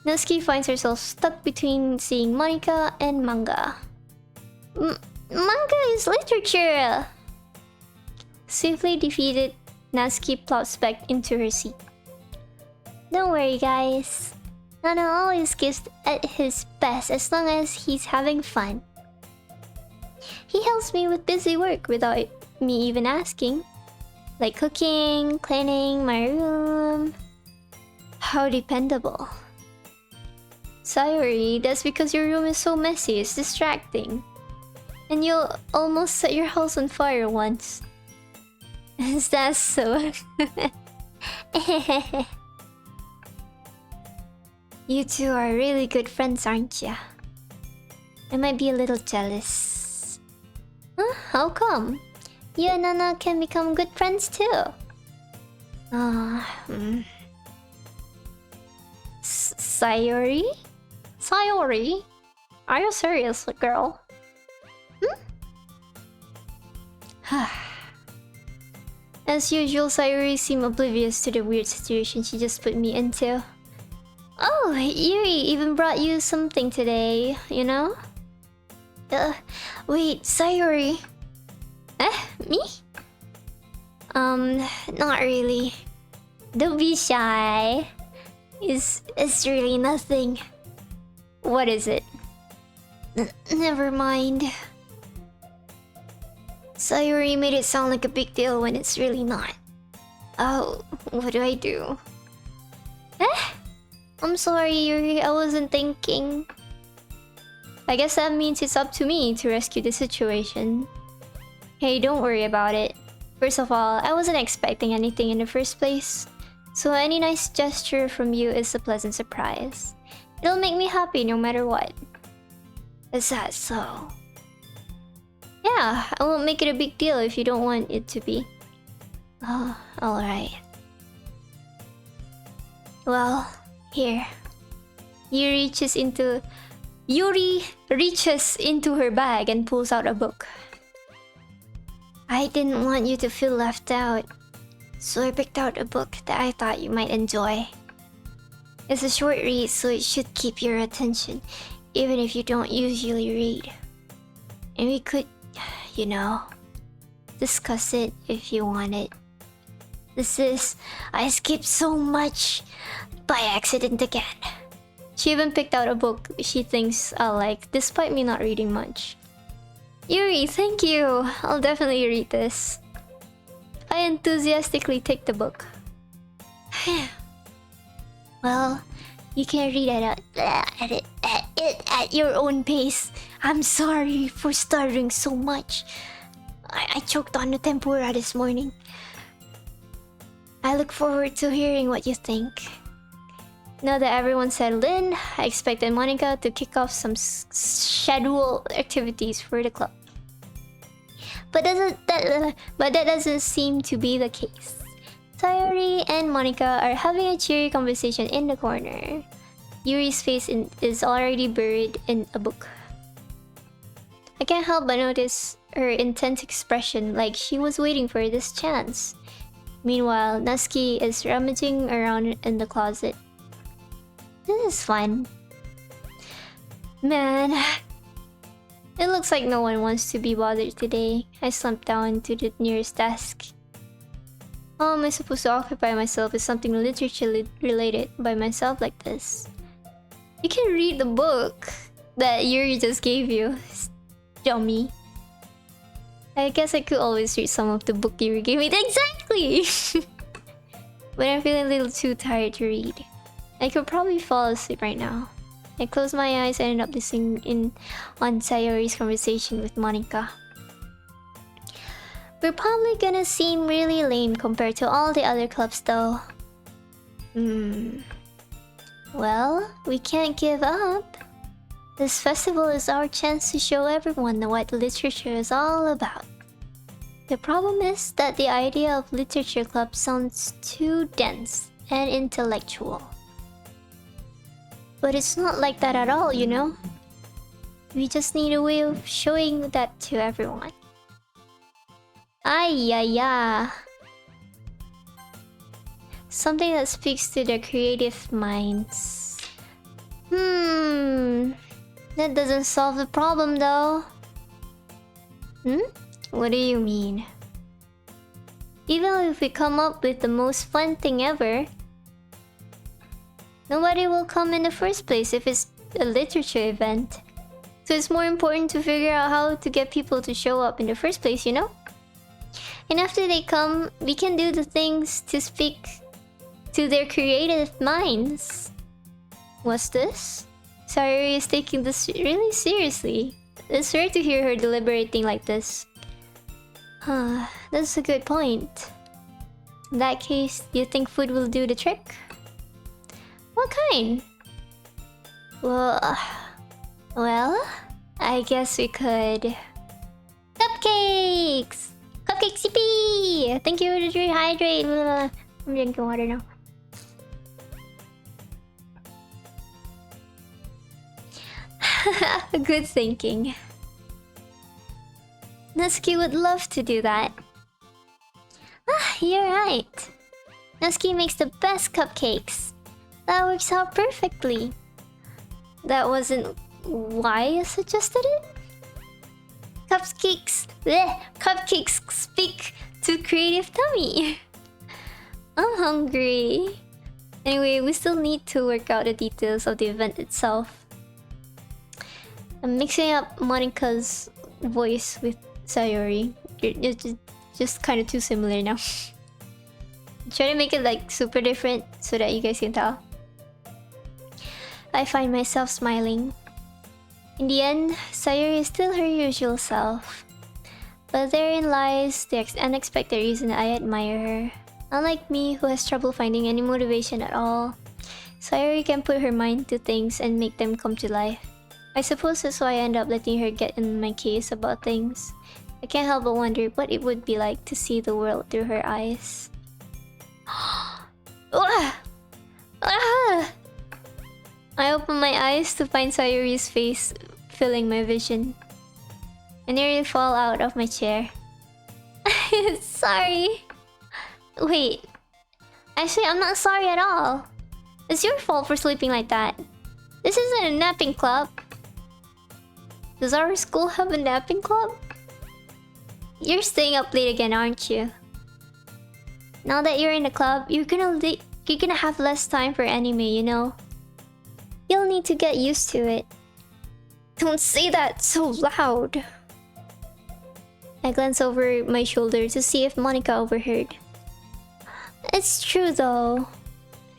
Speaker 1: Natsuki finds herself stuck between seeing Monika and manga. Manga is literature! Swiftly defeated, Natsuki plops back into her seat. Don't worry, guys. Nana always gives at his best as long as he's having fun. He helps me with busy work without me even asking. Like cooking, cleaning my room. How dependable. Sayori, that's because your room is so messy, it's distracting. And you almost set your house on fire once. Is that so? You two are really good friends, aren't ya? I might be a little jealous. Huh? How come? You and Nana can become good friends too. Sayori? Sayori? Are you serious, girl? As usual, Sayori seemed oblivious to the weird situation she just put me into. Oh, Yuri even brought you something today, you know? Wait, Sayori. Me? Not really. Don't be shy. It's really nothing. What is it? Never mind. Sayori made it sound like a big deal when it's really not. Oh, what do I do? I'm sorry, Yuri, I wasn't thinking. I guess that means it's up to me to rescue the situation. Hey, don't worry about it. First of all, I wasn't expecting anything in the first place. So any nice gesture from you is a pleasant surprise. It'll make me happy no matter what. Is that so? Yeah, I won't make it a big deal if you don't want it to be. Oh, alright. Well, here. Yuri reaches into her bag and pulls out a book. I didn't want you to feel left out, so I picked out a book that I thought you might enjoy. It's a short read, so it should keep your attention, even if you don't usually read. And we could, you know, discuss it if you want it. This is... I skipped so much by accident again. She even picked out a book she thinks I'll like, despite me not reading much. Yuri, thank you! I'll definitely read this. I enthusiastically take the book. Well, you can read it at your own pace. I'm sorry for stuttering so much. I choked on the tempura this morning. I look forward to hearing what you think. Now that everyone's settled in, I expected Monika to kick off some scheduled activities for the club. But that doesn't seem to be the case. Sayori and Monika are having a cheery conversation in the corner. Yuri's face is already buried in a book. I can't help but notice her intense expression, like she was waiting for this chance. Meanwhile, Natsuki is rummaging around in the closet. This is fun. Man, it looks like no one wants to be bothered today. I slumped down to the nearest desk. How am I supposed to occupy myself with something literature related by myself like this? You can read the book that Yuri just gave you, dummy. I guess I could always read some of the book Yuri gave me. Exactly! But I'm feeling a little too tired to read. I could probably fall asleep right now. I closed my eyes and ended up listening in on Sayori's conversation with Monika. We're probably gonna seem really lame compared to all the other clubs though. Well, we can't give up. This festival is our chance to show everyone what literature is all about. The problem is that the idea of literature club sounds too dense and intellectual. But it's not like that at all, you know? We just need a way of showing that to everyone. Ay. Something that speaks to their creative minds. That doesn't solve the problem though. What do you mean? Even if we come up with the most fun thing ever, nobody will come in the first place if it's a literature event. So it's more important to figure out how to get people to show up in the first place, you know? And after they come, we can do the things to speak to their creative minds. What's this? Sayuri is taking this really seriously. It's rare to hear her deliberating like this. That's a good point. In that case, do you think food will do the trick? What kind? Well, I guess we could... Cupcakes! Cupcakes, yippee! Thank you to rehydrate. I'm drinking water now. Good thinking. Natsuki would love to do that. You're right. Natsuki makes the best cupcakes. That works out perfectly. That wasn't why I suggested it? Cupcakes speak to creative tummy. I'm hungry. Anyway, we still need to work out the details of the event itself. I'm mixing up Monika's voice with Sayori. It's just kind of too similar now. Try to make it like super different so that you guys can tell. I find myself smiling. In the end, Sayori is still her usual self. But therein lies the unexpected reason I admire her. Unlike me, who has trouble finding any motivation at all, Sayori can put her mind to things and make them come to life. I suppose that's why I end up letting her get in my case about things. I can't help but wonder what it would be like to see the world through her eyes. I open my eyes to find Sayuri's face filling my vision. I nearly fall out of my chair. Sorry. Wait. Actually, I'm not sorry at all. It's your fault for sleeping like that. This isn't a napping club. Does our school have a napping club? You're staying up late again, aren't you? Now that you're in the club, you're gonna have less time for anime, you know? You'll need to get used to it. Don't say that so loud. I glance over my shoulder to see if Monika overheard. It's true though.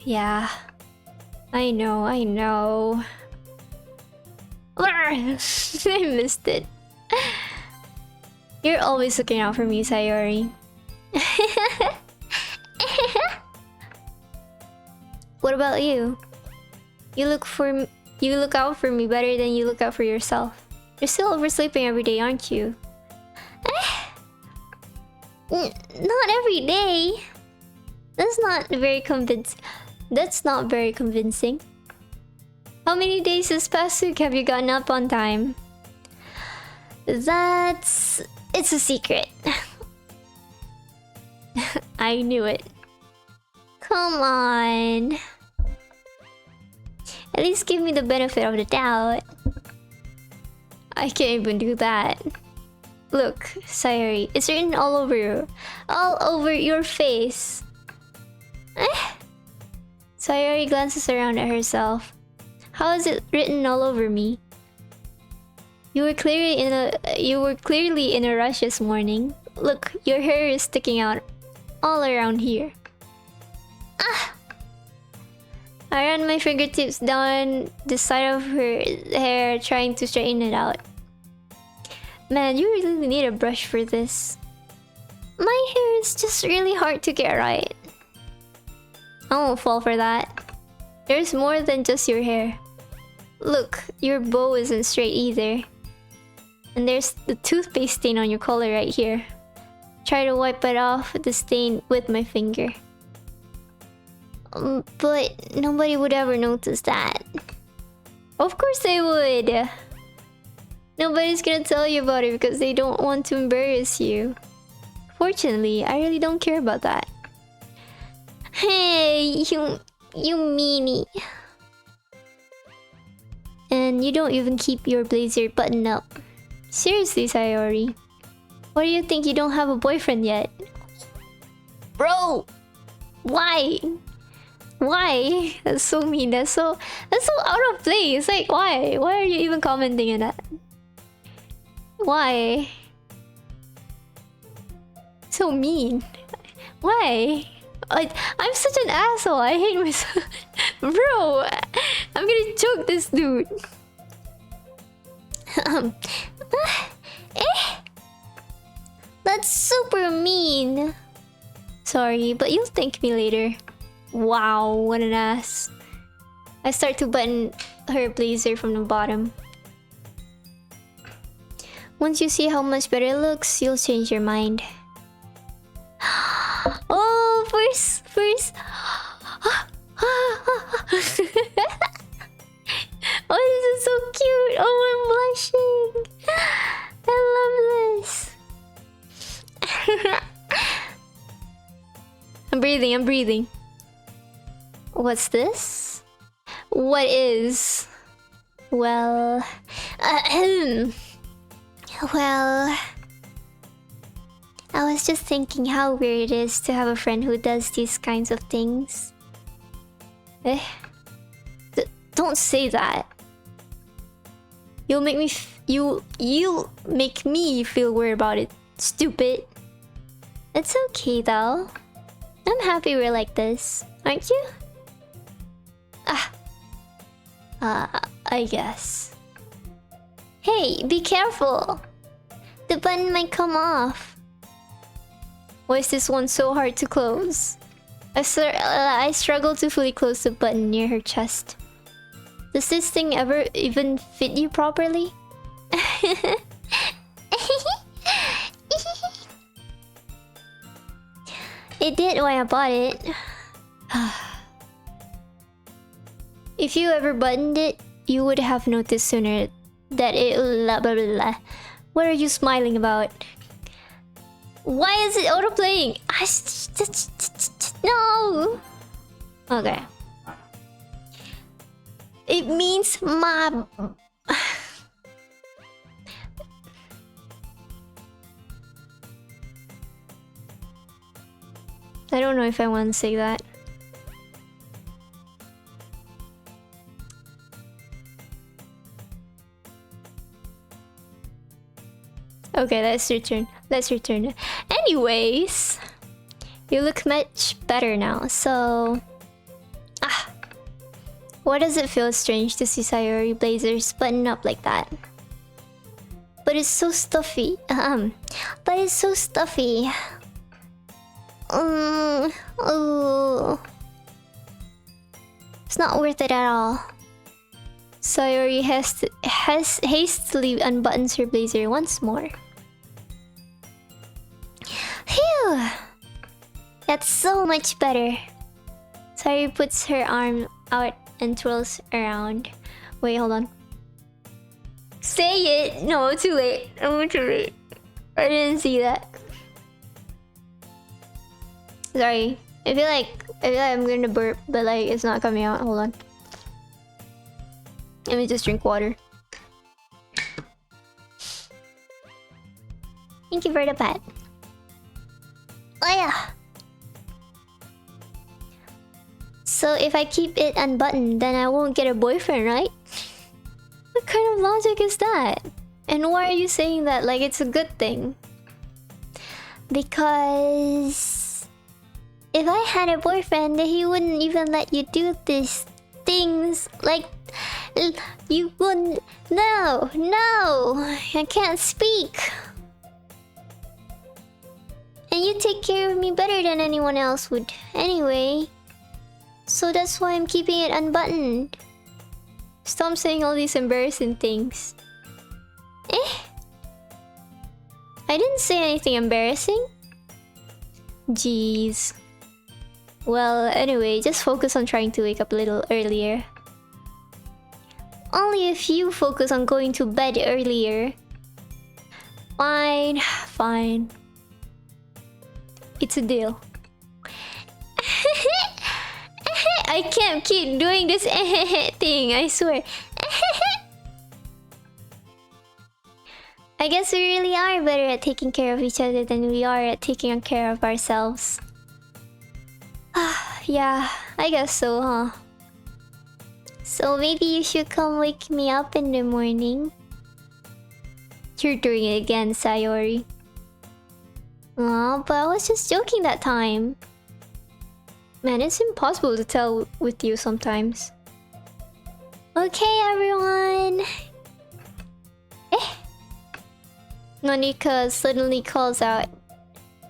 Speaker 1: Yeah. I know. I missed it. You're always looking out for me, Sayori. What about you? You look out for me better than you look out for yourself. You're still oversleeping every day, aren't you? Not every day. That's not very convincing. How many days this past week have you gotten up on time? It's a secret. I knew it. Come on. At least give me the benefit of the doubt. I can't even do that. Look, Sayori, it's written all over your face. Sayori glances around at herself. How is it written all over me? You were clearly in a rush this morning. Look, your hair is sticking out all around here. I ran my fingertips down the side of her hair, trying to straighten it out. Man, you really need a brush for this. My hair is just really hard to get right. I won't fall for that. There's more than just your hair. Look, your bow isn't straight either. And there's the toothpaste stain on your collar right here. Try to wipe it off the stain with my finger. But nobody would ever notice that. Of course they would. Nobody's gonna tell you about it because they don't want to embarrass you. Fortunately, I really don't care about that. Hey, you meanie. And you don't even keep your blazer buttoned up. Seriously, Sayori. Why do you think you don't have a boyfriend yet? Bro! Why? Why? That's so mean. That's so out of place. Like, why? Why are you even commenting on that? Why? So mean. Why? I'm such an asshole. I hate myself. Bro, I'm gonna choke this dude. That's super mean. Sorry, but you'll thank me later. Wow, what an ass. I start to button her blazer from the bottom. Once you see how much better it looks, you'll change your mind. Oh, first. Oh, this is so cute. Oh, I'm blushing. I love this. I'm breathing. What's this? What is? Well, well, I was just thinking how weird it is to have a friend who does these kinds of things. Don't say that. You'll make me you'll make me feel weird about it, stupid. It's okay though. I'm happy we're like this, aren't you? I guess. Hey, be careful! The button might come off. Why is this one so hard to close? I struggle to fully close the button near her chest. Does this thing ever even fit you properly? It did when I bought it. If you ever buttoned it, you would have noticed sooner that it blah blah blah. What are you smiling about? Why is it auto-playing? No! Okay. It means my... I don't know if I want to say that. Okay, let's return. Anyways, you look much better now, so... Why does it feel strange to see Sayori blazers button up like that? But it's so stuffy. But it's so stuffy. Oh. It's not worth it at all. Sayori hastily unbuttons her blazer once more. Phew! That's so much better. Sayori puts her arm out and twirls around. Wait, hold on. Say it! No, too late. I'm too late. I didn't see that. Sorry. I feel like I'm gonna burp, but like it's not coming out. Hold on. Let me just drink water. Thank you for the pat. Oh yeah. So if I keep it unbuttoned, then I won't get a boyfriend, right? What kind of logic is that? And why are you saying that like it's a good thing? Because if I had a boyfriend, then he wouldn't even let you do these things. Like, you wouldn't... No! I can't speak. And you take care of me better than anyone else would anyway. So that's why I'm keeping it unbuttoned. Stop saying all these embarrassing things. I didn't say anything embarrassing. Jeez. Well, anyway, just focus on trying to wake up a little earlier. Only if you focus on going to bed earlier. Fine. It's a deal. I can't keep doing this thing, I swear. I guess we really are better at taking care of each other than we are at taking care of ourselves. Yeah, I guess so, huh? So maybe you should come wake me up in the morning. You're doing it again, Sayori. Aw, but I was just joking that time. Man, it's impossible to tell with you sometimes. Okay, everyone. Monika suddenly calls out,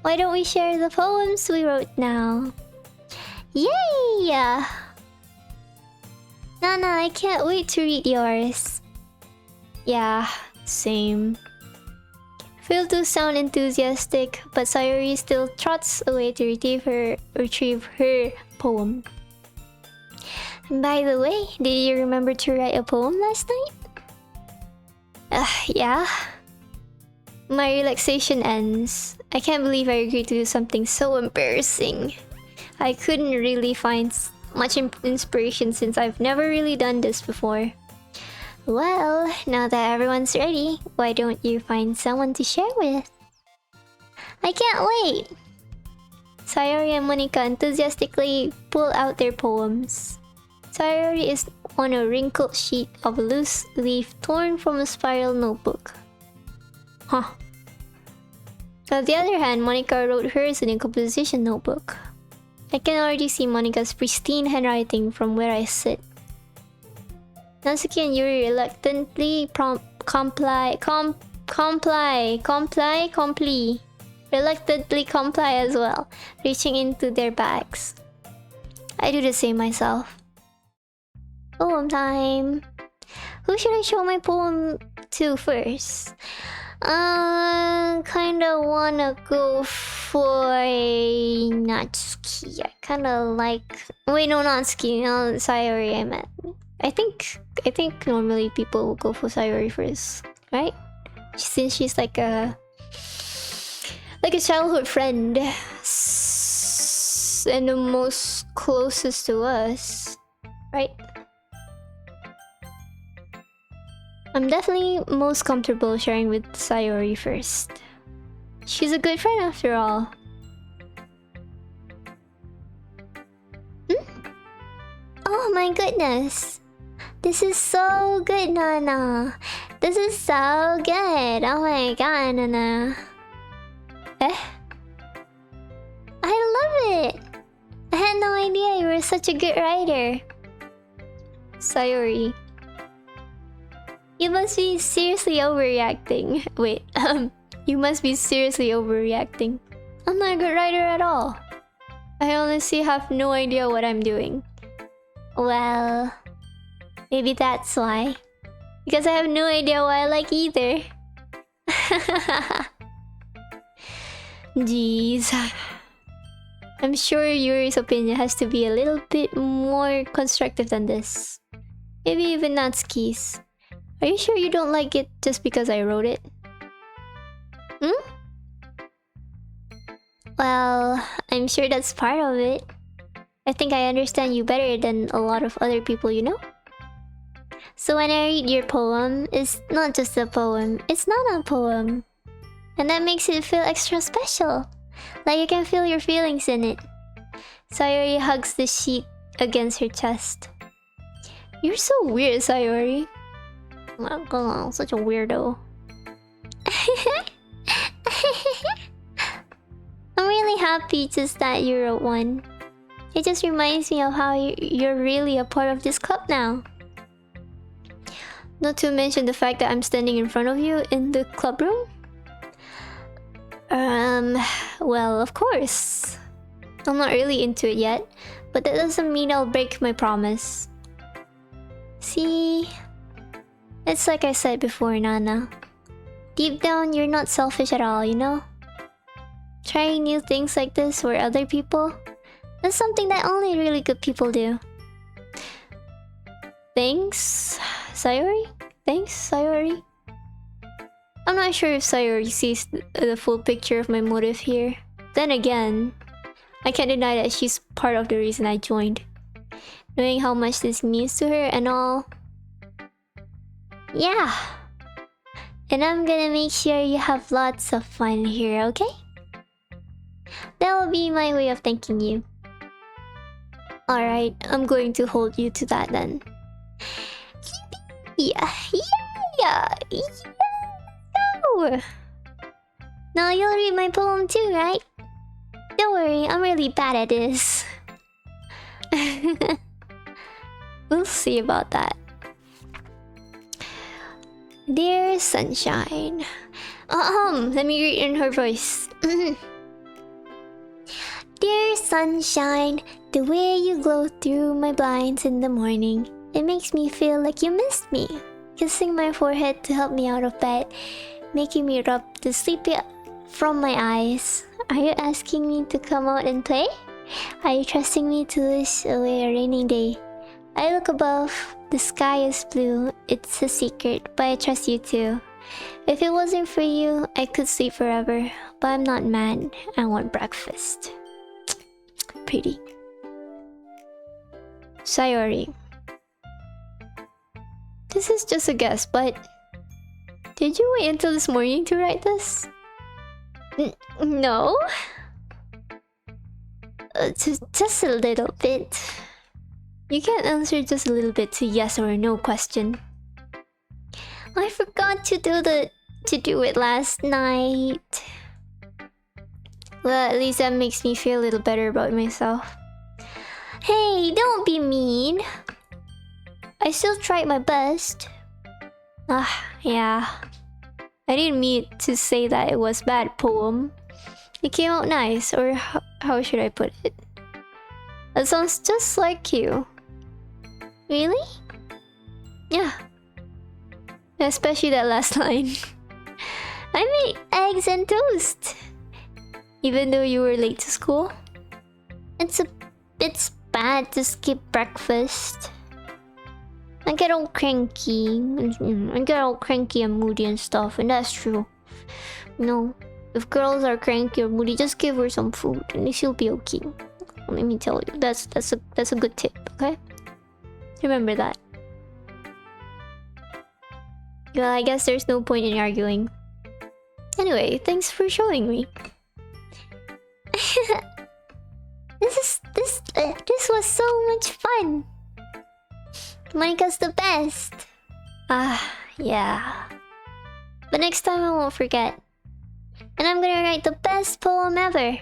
Speaker 1: "Why don't we share the poems we wrote now?" Yay! Nana, I can't wait to read yours. Yeah, same. Phil do sound enthusiastic, but Sayori still trots away to retrieve her poem. By the way, did you remember to write a poem last night? Yeah. My relaxation ends. I can't believe I agreed to do something so embarrassing. I couldn't really find much inspiration since I've never really done this before. Well, now that everyone's ready, why don't you find someone to share with? I can't wait! Sayori and Monika enthusiastically pull out their poems. Sayori is on a wrinkled sheet of a loose leaf torn from a spiral notebook. Huh. On the other hand, Monika wrote hers in a composition notebook. I can already see Monika's pristine handwriting from where I sit. Natsuki and Yuri reluctantly reluctantly comply as well, reaching into their bags. I do the same myself. Poem time! Who should I show my poem to first? Kinda wanna go for Natsuki. I kinda like... Wait, no, Natsuki. No, Sayori I meant. I think normally people will go for Sayori first, right? Since she's like a childhood friend and the most closest to us, right? I'm definitely most comfortable sharing with Sayori first. She's a good friend after all. Oh my goodness! This is so good, Nana! This is so good! Oh my god, Nana! I love it! I had no idea you were such a good writer. Sayori. You must be seriously overreacting. Wait, you must be seriously overreacting. I'm not a good writer at all. I honestly have no idea what I'm doing. Well, maybe that's why. Because I have no idea what I like either. Jeez. I'm sure Yuri's opinion has to be a little bit more constructive than this. Maybe even Natsuki's. Are you sure you don't like it just because I wrote it? Well, I'm sure that's part of it. I think I understand you better than a lot of other people you know. So when I read your poem, it's not just a poem, it's not a poem. And that makes it feel extra special. Like you can feel your feelings in it. Sayori hugs the sheet against her chest. You're so weird, Sayori. Oh, such a weirdo. I'm really happy just that you wrote one. It just reminds me of how you're really a part of this club now. Not to mention the fact that I'm standing in front of you in the club room. Well, of course. I'm not really into it yet, but that doesn't mean I'll break my promise. See? It's like I said before, Nana. Deep down, you're not selfish at all, you know? Trying new things like this for other people, that's something that only really good people do. Thanks, Sayori? Thanks, Sayori? I'm not sure if Sayori sees the full picture of my motive here. Then again, I can't deny that she's part of the reason I joined. Knowing how much this means to her and all. Yeah. And I'm gonna make sure you have lots of fun here, okay? That will be my way of thanking you. Alright, I'm going to hold you to that then. Yeah. No. Now you'll read my poem too, right? Don't worry, I'm really bad at this. We'll see about that. Dear Sunshine. Let me read in her voice. Dear Sunshine, the way you glow through my blinds in the morning, it makes me feel like you missed me. Kissing my forehead to help me out of bed, making me rub the sleepy from my eyes. Are you asking me to come out and play? Are you trusting me to wish away a rainy day? I look above, the sky is blue, it's a secret, but I trust you too. If it wasn't for you, I could sleep forever, but I'm not mad, I want breakfast. Pretty. Sayori. This is just a guess, but did you wait until this morning to write this? No? Just a little bit. You can't answer just a little bit to yes or no question. I forgot to do it last night. Well, at least that makes me feel a little better about myself. Hey, don't be mean. I still tried my best. Yeah. I didn't mean to say that it was bad poem. It came out nice, or how should I put it? It sounds just like you. Really? Yeah. Especially that last line. I made eggs and toast. Even though you were late to school? It's bad to skip breakfast. I get all cranky. And moody and stuff, and that's true. No, if girls are cranky or moody, just give her some food and she'll be okay. Let me tell you, that's a good tip, okay? Remember that. Well, I guess there's no point in arguing. Anyway, thanks for showing me. This was so much fun. Monica's the best. Yeah. But next time I won't forget. And I'm gonna write the best poem ever.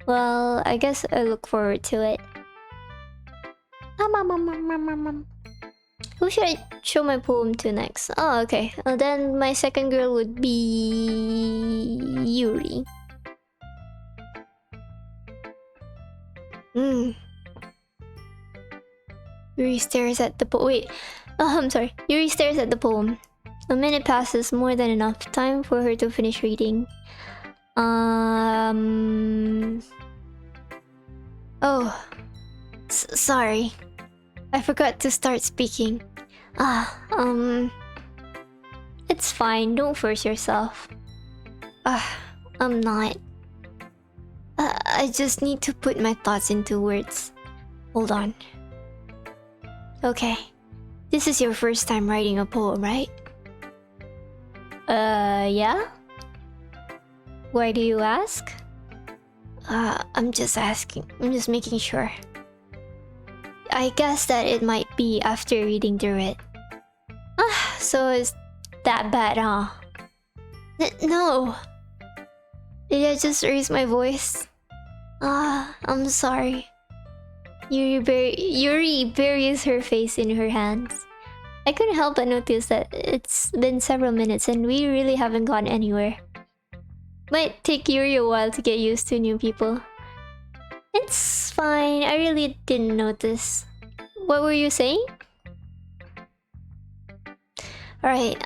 Speaker 1: Well, I guess I look forward to it. Who should I show my poem to next? Oh, okay. Then my second girl would be Yuri. Yuri stares at the wait. I'm sorry. Yuri stares at the poem. A minute passes, more than enough time for her to finish reading. Oh. Sorry. I forgot to start speaking. It's fine, don't force yourself. I'm not. I just need to put my thoughts into words. Hold on. Okay. This is your first time writing a poem, right? Yeah? Why do you ask? I'm just asking. I'm just making sure. I guess that it might be after reading through it. So it's that bad, huh? No. Did I just raise my voice? I'm sorry. Yuri buries her face in her hands. I couldn't help but notice that it's been several minutes and we really haven't gone anywhere. Might take Yuri a while to get used to new people. It's fine, I really didn't notice. What were you saying? Alright,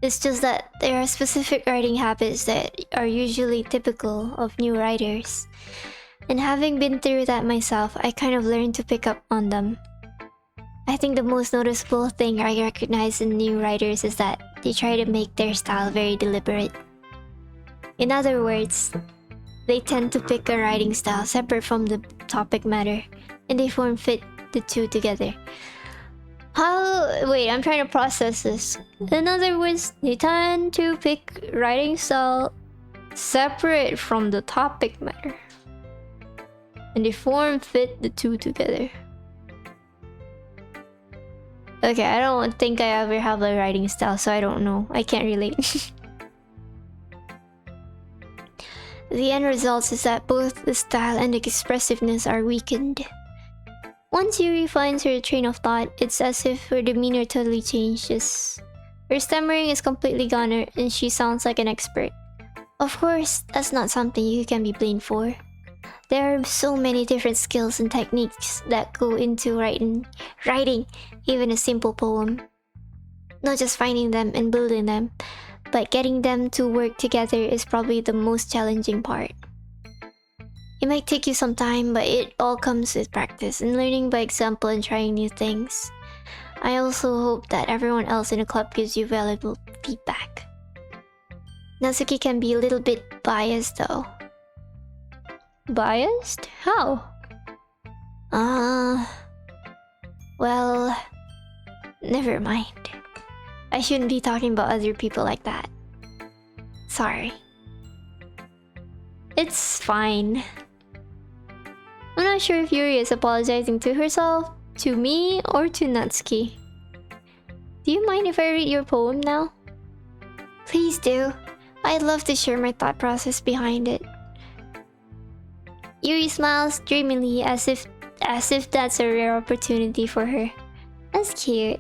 Speaker 1: it's just that there are specific writing habits that are usually typical of new writers. And having been through that myself, I kind of learned to pick up on them. I think the most noticeable thing I recognize in new writers is that they try to make their style very deliberate. In other words, they tend to pick a writing style separate from the topic matter, and they form fit the two together. Wait, I'm trying to process this. In other words, they tend to pick writing style separate from the topic matter, and they fit the two together. Okay, I don't think I ever have a writing style, so I don't know. I can't relate. The end result is that both the style and the expressiveness are weakened. Once Yuri finds her train of thought, it's as if her demeanor totally changes. Her stammering is completely gone and she sounds like an expert. Of course, that's not something you can be blamed for. There are so many different skills and techniques that go into writing even a simple poem. Not just finding them and building them, but getting them to work together is probably the most challenging part. It might take you some time, but it all comes with practice and learning by example and trying new things. I also hope that everyone else in the club gives you valuable feedback. Natsuki can be a little bit biased though. Biased? How? Well, never mind. I shouldn't be talking about other people like that. Sorry. It's fine. I'm not sure if Yuri is apologizing to herself, to me, or to Natsuki. Do you mind if I read your poem now? Please do. I'd love to share my thought process behind it. Yuri smiles dreamily as if that's a rare opportunity for her. That's cute.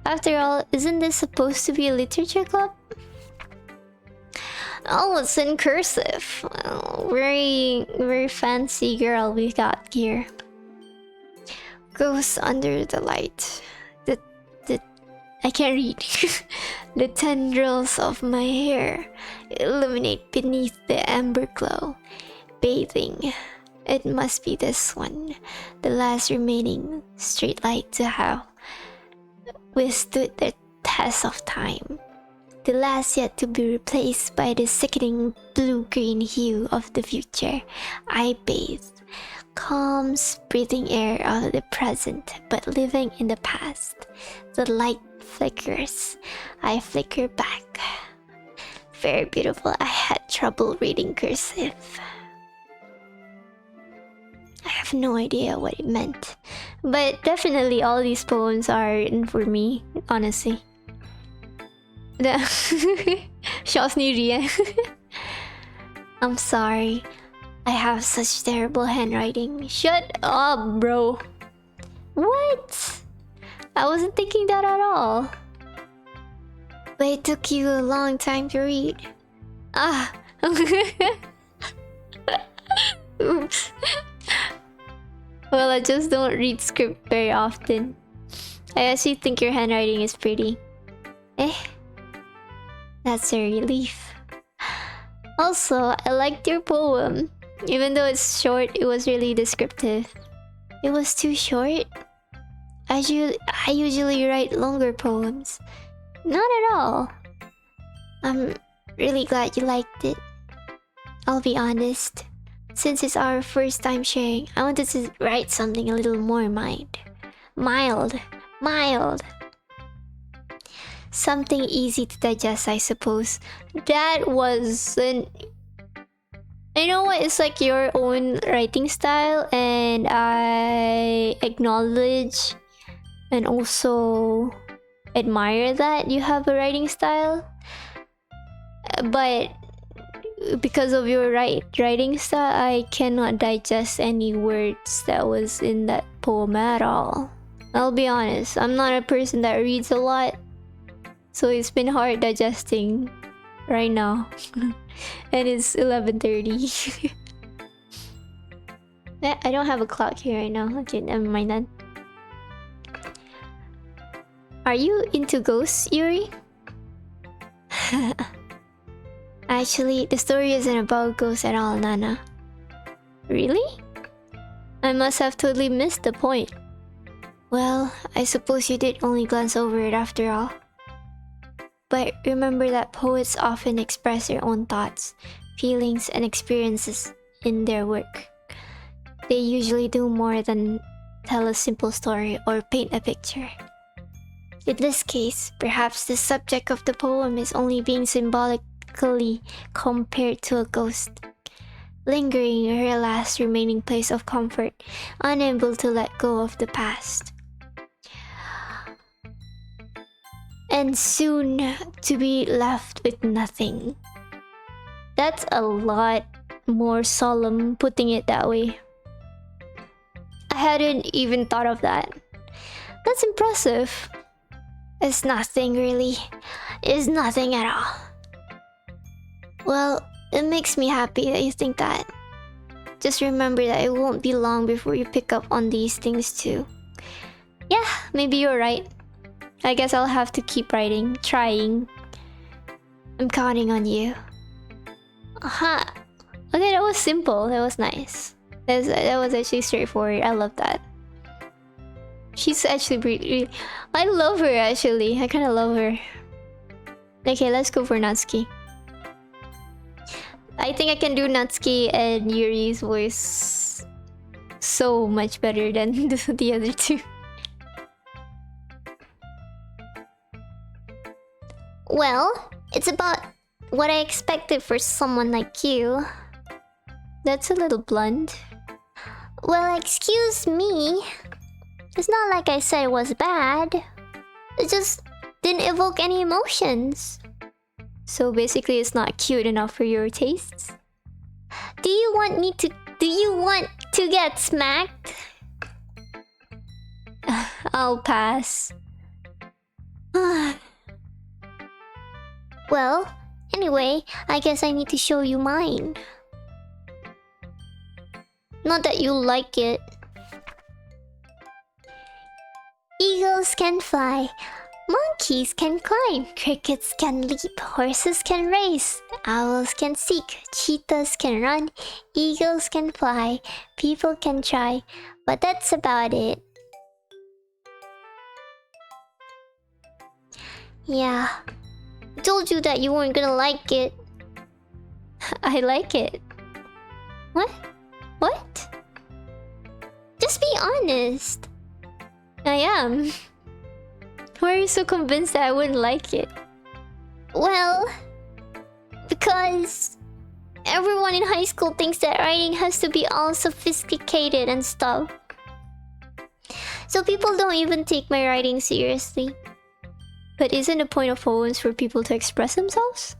Speaker 1: After all, isn't this supposed to be a literature club? Oh, it's in cursive. Well, very fancy girl we got here. Goes under the light. I can't read. The tendrils of my hair illuminate beneath the amber glow. Bathing. It must be this one. The last remaining street light to have withstood the test of time. The last yet to be replaced by the sickening blue-green hue of the future. I bathe. Calm, breathing air of the present, but living in the past. The light flickers. I flicker back. Very beautiful. I had trouble reading cursive. I have no idea what it meant. But definitely all these poems are written for me, honestly. Show sendiri ya. I'm sorry. I have such terrible handwriting. Shut up, bro. What? I wasn't thinking that at all. But it took you a long time to read. Ah. Oops. Well, I just don't read script very often. I actually think your handwriting is pretty. That's a relief. Also, I liked your poem. Even though it's short, it was really descriptive. It was too short? I usually write longer poems. Not at all. I'm really glad you liked it. I'll be honest. Since it's our first time sharing, I wanted to write something a little more mild. Something easy to digest, I suppose. That wasn't... You know what? It's like your own writing style, and I acknowledge and also admire that you have a writing style. But because of your writing style, I cannot digest any words that was in that poem at all. I'll be honest, I'm not a person that reads a lot, so it's been hard digesting right now. And it's 11:30. I don't have a clock here right now. Okay, never mind that. Are you into ghosts, Yuri? Actually, the story isn't about ghosts at all, Nana. Really? I must have totally missed the point. Well, I suppose you did only glance over it after all. But remember that poets often express their own thoughts, feelings, and experiences in their work. They usually do more than tell a simple story, or paint a picture. In this case, perhaps the subject of the poem is only being symbolically compared to a ghost, lingering in her last remaining place of comfort, unable to let go of the past. And soon to be left with nothing. That's a lot more solemn putting it that way. I hadn't even thought of that. That's impressive. It's nothing really. It's nothing at all. Well, it makes me happy that you think that. Just remember that it won't be long before you pick up on these things too. Yeah, maybe you're right. I guess I'll have to keep writing, trying. I'm counting on you. Aha. Okay, that was simple. That was nice. That was actually straightforward. I love that. She's actually really... I love her actually. I kind of love her. Okay, let's go for Natsuki. I think I can do Natsuki and Yuri's voice so much better than the other two. Well, it's about what I expected for someone like you. That's a little blunt. Well, excuse me. It's not like I said it was bad. It just didn't evoke any emotions. So basically it's not cute enough for your tastes? Do you want to get smacked? I'll pass. Well, anyway, I guess I need to show you mine. Not that you'll like it. Eagles can fly, monkeys can climb, crickets can leap, horses can race, owls can seek, cheetahs can run, eagles can fly, people can try, but that's about it. Yeah, I told you that you weren't gonna like it. I like it. What? What? Just be honest. I am. Why are you so convinced that I wouldn't like it? Well, because everyone in high school thinks that writing has to be all sophisticated and stuff. So people don't even take my writing seriously. But isn't the point of poems for people to express themselves?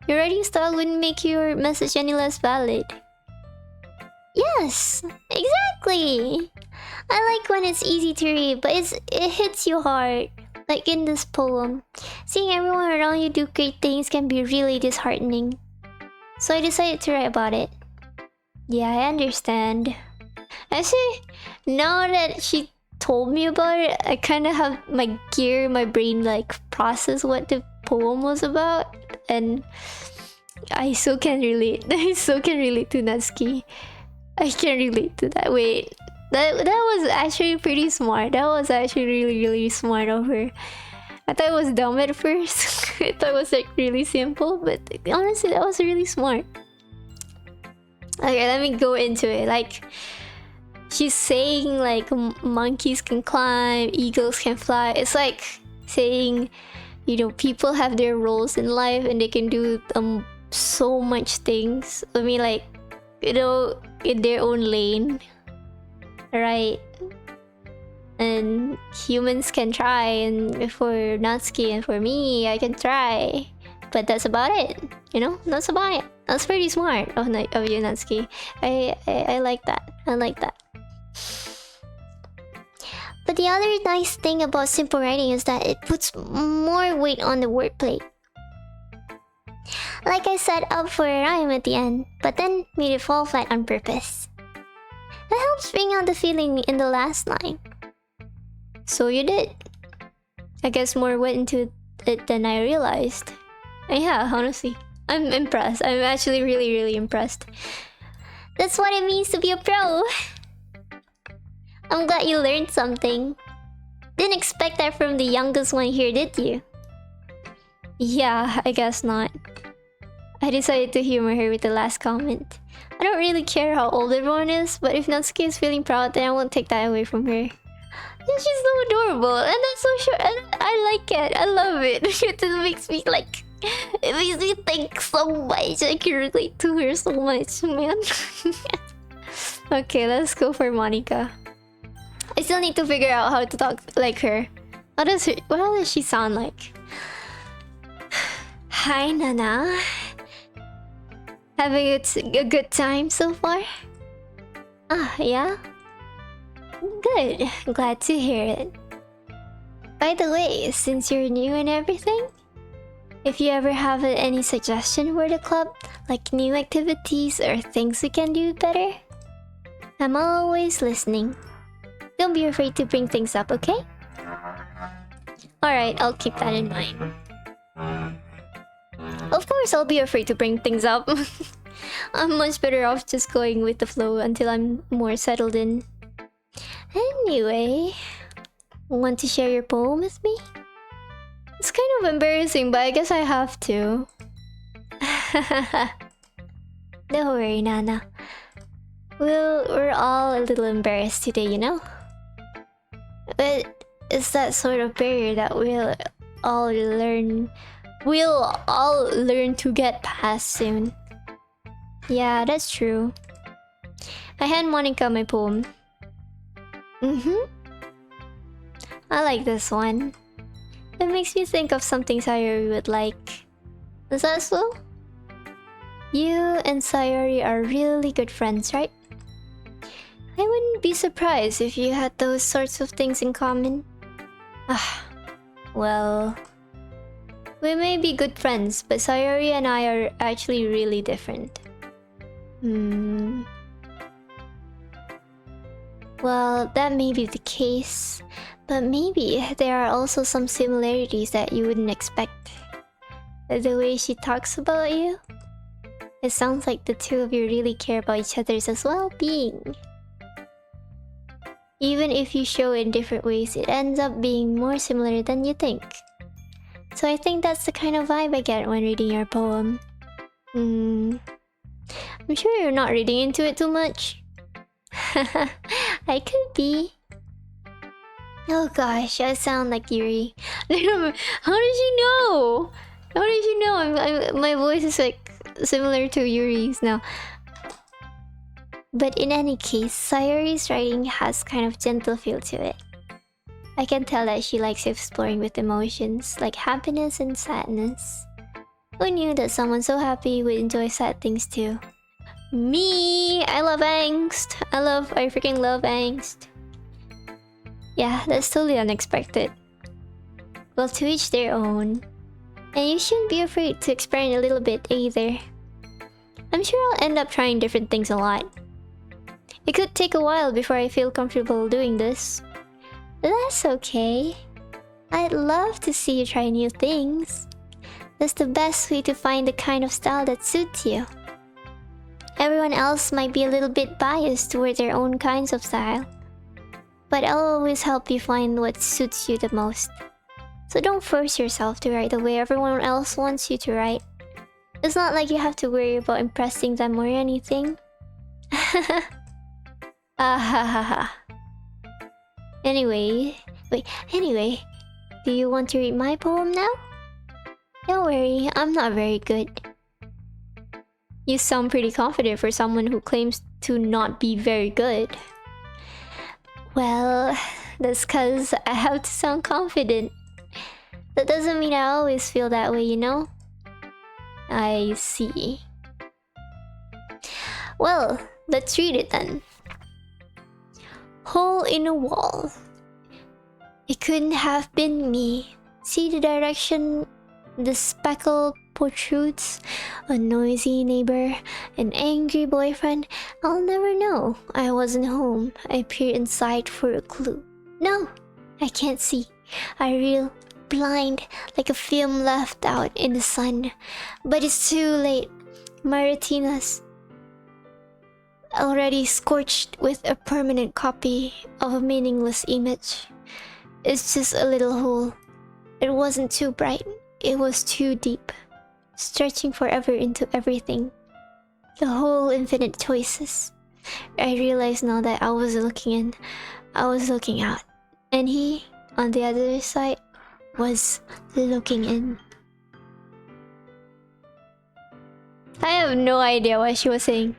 Speaker 1: Your writing style wouldn't make your message any less valid. Yes, exactly. I like when it's easy to read, but it hits you hard. Like in this poem. Seeing everyone around you do great things can be really disheartening. So I decided to write about it. Yeah, I understand. Actually, now that she told me about it, I kind of have my brain like process what the poem was about. And I so can relate. I so can relate to Natsuki. I can relate to that. Wait, that was actually pretty smart. That was actually really smart of her. I thought it was dumb at first. I thought it was like really simple, but honestly, that was really smart. Okay, let me go into it. Like, she's saying like monkeys can climb, eagles can fly. It's like saying, you know, people have their roles in life and they can do so much things. I mean, like, you know, in their own lane, right? And humans can try, and for Natsuki and for me, I can try, but that's about it. You know, that's about it. That's pretty smart of you, Natsuki. I like that. I like that. But the other nice thing about simple writing is that it puts more weight on the wordplay. Like I set up for a rhyme at the end, but then made it fall flat on purpose. That helps bring out the feeling in the last line. So you did. I guess more went into it than I realized. And yeah, honestly, I'm impressed. I'm actually really impressed. That's what it means to be a pro. I'm glad you learned something. Didn't expect that from the youngest one here, did you? Yeah, I guess not. I decided to humor her with the last comment. I don't really care how old everyone is, but if Natsuki is feeling proud, then I won't take that away from her. Yeah, she's so adorable, and that's so sure. And I like it. I love it. It makes me like. It makes me think so much. I can relate to her so much, man. Okay, let's go for Monica. I still need to figure out how to talk like her. What does she sound like? Hi, Nana. Having a good time so far? Ah, yeah? Good. Glad to hear it. By the way, since you're new and everything, if you ever have any suggestion for the club, like new activities or things we can do better, I'm always listening. Don't be afraid to bring things up, okay? Alright, I'll keep that in mind. Of course, I'll be afraid to bring things up. I'm much better off just going with the flow until I'm more settled in. Anyway, want to share your poem with me? It's kind of embarrassing, but I guess I have to. Don't worry, Nana. We're all a little embarrassed today, you know? But it's that sort of barrier that we'll all learn to get past soon. Yeah, that's true. I hand Monica my poem. I like this one. It makes me think of something Sayori would like. Is that so? You and Sayori are really good friends, right? I wouldn't be surprised if you had those sorts of things in common. Well, we may be good friends, but Sayori and I are actually really different. Well, that may be the case, but maybe there are also some similarities that you wouldn't expect. The way she talks about you, it sounds like the two of you really care about each other's as well-being. Even if you show it in different ways, it ends up being more similar than you think. So I think that's the kind of vibe I get when reading your poem. I'm sure you're not reading into it too much. I could be. Oh gosh, I sound like Yuri. How did you know? How did you know? My voice is like similar to Yuri's now. But in any case, Sayori's writing has kind of gentle feel to it. I can tell that she likes exploring with emotions like happiness and sadness. Who knew that someone so happy would enjoy sad things too? Me! I love angst! I freaking love angst. Yeah, that's totally unexpected. Well, to each their own. And you shouldn't be afraid to experiment a little bit either. I'm sure I'll end up trying different things a lot. It could take a while before I feel comfortable doing this. But that's okay. I'd love to see you try new things. That's the best way to find the kind of style that suits you. Everyone else might be a little bit biased toward their own kinds of style, but I'll always help you find what suits you the most. So don't force yourself to write the way everyone else wants you to write. It's not like you have to worry about impressing them or anything. Anyway, do you want to read my poem now? Don't worry, I'm not very good. You sound pretty confident for someone who claims to not be very good. Well, that's cause I have to sound confident. That doesn't mean I always feel that way, you know? I see. Well, let's read it then. Hole in a wall. It couldn't have been me. See the direction the speckle protrudes? A noisy neighbor, an angry boyfriend. I'll never know. I wasn't home. I peered inside for a clue. No, I can't see. I reel blind like a film left out in the sun. But it's too late. My retina's already scorched with a permanent copy of a meaningless image. It's just a little hole. It wasn't too bright. It was too deep, stretching forever into everything. The whole infinite choices. I realize now that I was looking out. And he, on the other side, was looking in. I have no idea what she was saying.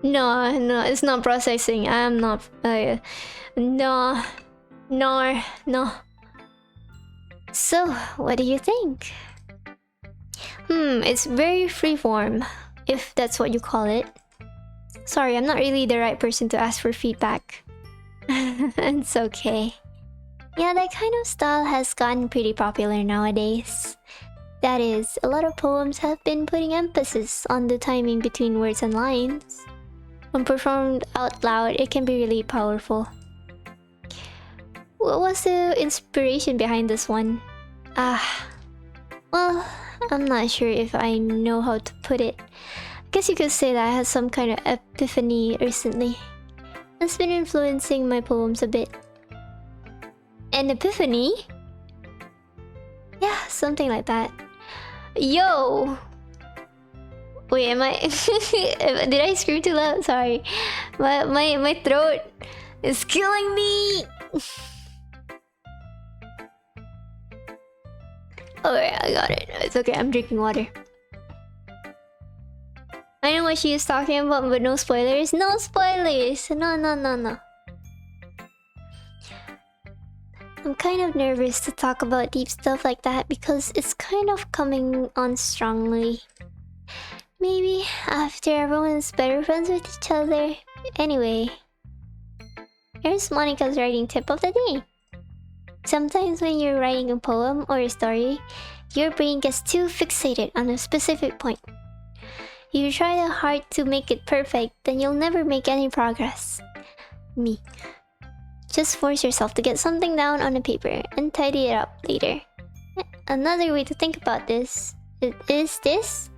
Speaker 1: No, it's not processing. I'm not. No. So, what do you think? It's very freeform, if that's what you call it. Sorry, I'm not really the right person to ask for feedback. It's okay. Yeah, that kind of style has gotten pretty popular nowadays. That is, a lot of poems have been putting emphasis on the timing between words and lines. When performed out loud, it can be really powerful. What was the inspiration behind this one? Well, I'm not sure if I know how to put it. I guess you could say that I had some kind of epiphany recently. It's been influencing my poems a bit. An epiphany? Yeah, something like that. Yo! Wait, am I... Did I scream too loud? Sorry. My throat is killing me! Alright, I got it. It's okay, I'm drinking water. I know what she is talking about, but no spoilers. No spoilers! No. I'm kind of nervous to talk about deep stuff like that because it's kind of coming on strongly. Maybe after everyone's better friends with each other. Anyway, here's Monica's writing tip of the day. Sometimes when you're writing a poem or a story, your brain gets too fixated on a specific point. If you try hard to make it perfect, then you'll never make any progress. Me. Just force yourself to get something down on a paper and tidy it up later. Another way to think about this is this.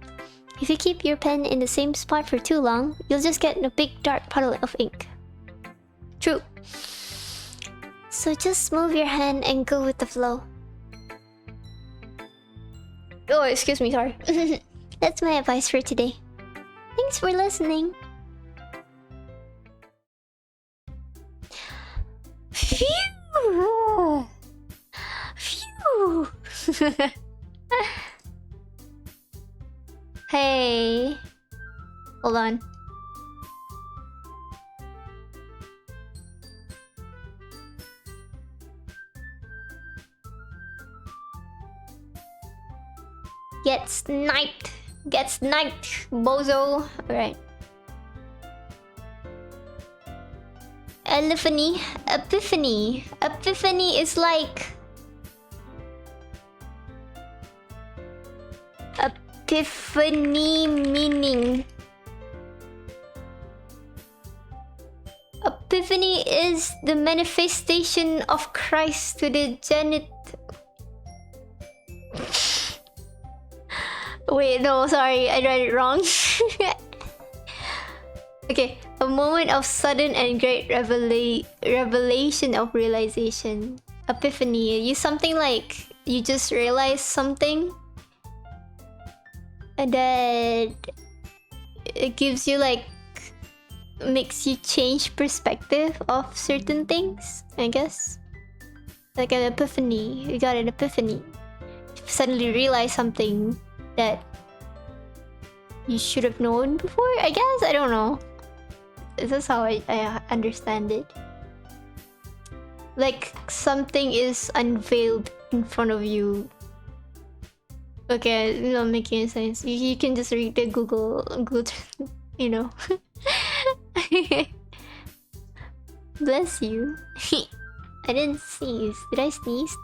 Speaker 1: If you keep your pen in the same spot for too long, you'll just get a big dark puddle of ink. True. So just move your hand and go with the flow. Oh, excuse me, sorry. That's my advice for today. Thanks for listening. Phew! Phew! Hey. Hold on. Get sniped. Get sniped, bozo. Alright. Epiphany. Epiphany. Epiphany is like... Epiphany meaning... Epiphany is the manifestation of Christ to the zenith. Wait, no, sorry, I read it wrong. Okay, a moment of sudden and great revelation of realization. Epiphany, you something like you just realize something, and then it gives you like makes you change perspective of certain things. I guess like an epiphany. You got an epiphany. You suddenly realize something that you should have known before, I guess? I don't know. This is how I understand it. Like something is unveiled in front of you. Okay, it's not making sense. You can just read the Google, you know. Bless you. I didn't sneeze. Did I sneeze?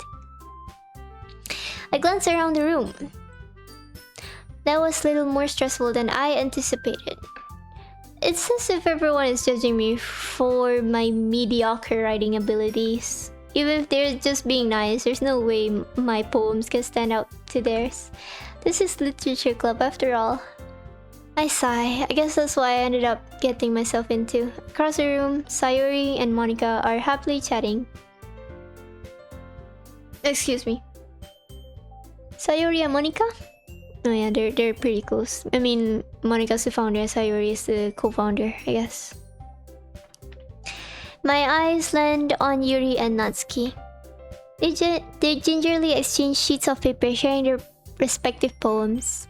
Speaker 1: I glanced around the room. That was a little more stressful than I anticipated. It's as if everyone is judging me for my mediocre writing abilities. Even if they're just being nice, there's no way my poems can stand out to theirs. This is literature club after all. I sigh. I guess that's why I ended up getting myself into. Across the room, Sayuri and Monica are happily chatting. Excuse me. Sayuri and Monica? Oh yeah, they're pretty close. I mean, Monica's the founder, Sayuri is the co-founder, I guess. My eyes land on Yuri and Natsuki. They gingerly exchange sheets of paper, sharing their respective poems.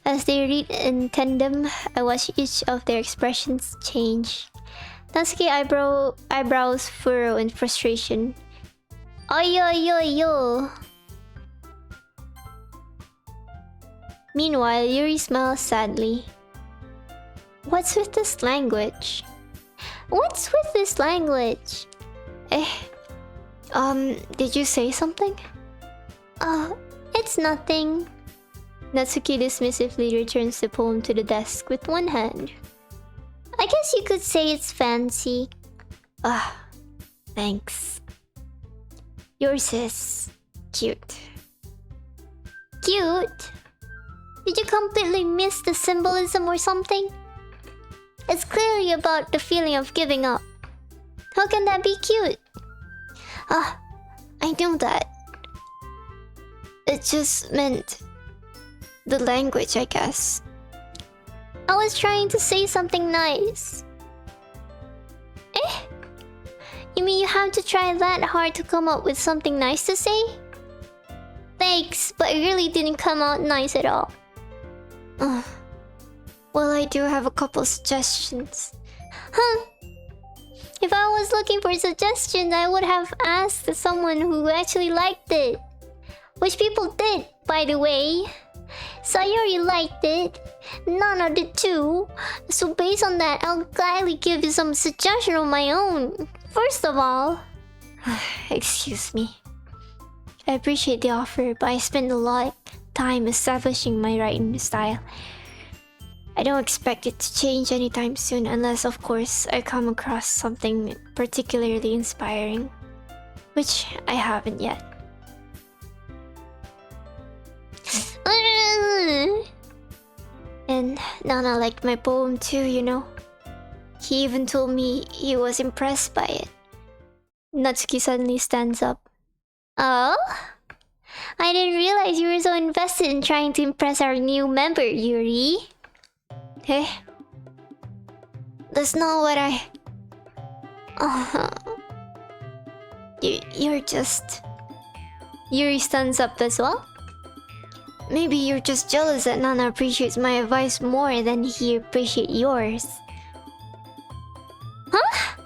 Speaker 1: As they read in tandem, I watch each of their expressions change. Natsuki eyebrows furrow in frustration. Yo. Meanwhile, Yuri smiles sadly. What's with this language? What's with this language? Did you say something? It's nothing. Natsuki dismissively returns the poem to the desk with one hand. I guess you could say it's fancy. Thanks. Yours is cute. Cute? Did you completely miss the symbolism or something? It's clearly about the feeling of giving up. How can that be cute? I know that. It just meant the language, I guess. I was trying to say something nice. You mean you have to try that hard to come up with something nice to say? Thanks, but it really didn't come out nice at all. Well, I do have a couple suggestions. If I was looking for suggestions, I would have asked someone who actually liked it. Which people did, by the way. Sayuri liked it. Nana did too. So based on that, I'll gladly give you some suggestion of my own. First of all... Excuse me. I appreciate the offer, but I spent a lot of time establishing my writing style. I don't expect it to change anytime soon unless, of course, I come across something particularly inspiring. Which I haven't yet. And Nana liked my poem too, you know. He even told me he was impressed by it. Natsuki suddenly stands up. Oh? I didn't realize you were so invested in trying to impress our new member, Yuri. Hey? That's not what I... You're just... Yuri stands up as well? Maybe you're just jealous that Nana appreciates my advice more than he appreciates yours. Huh?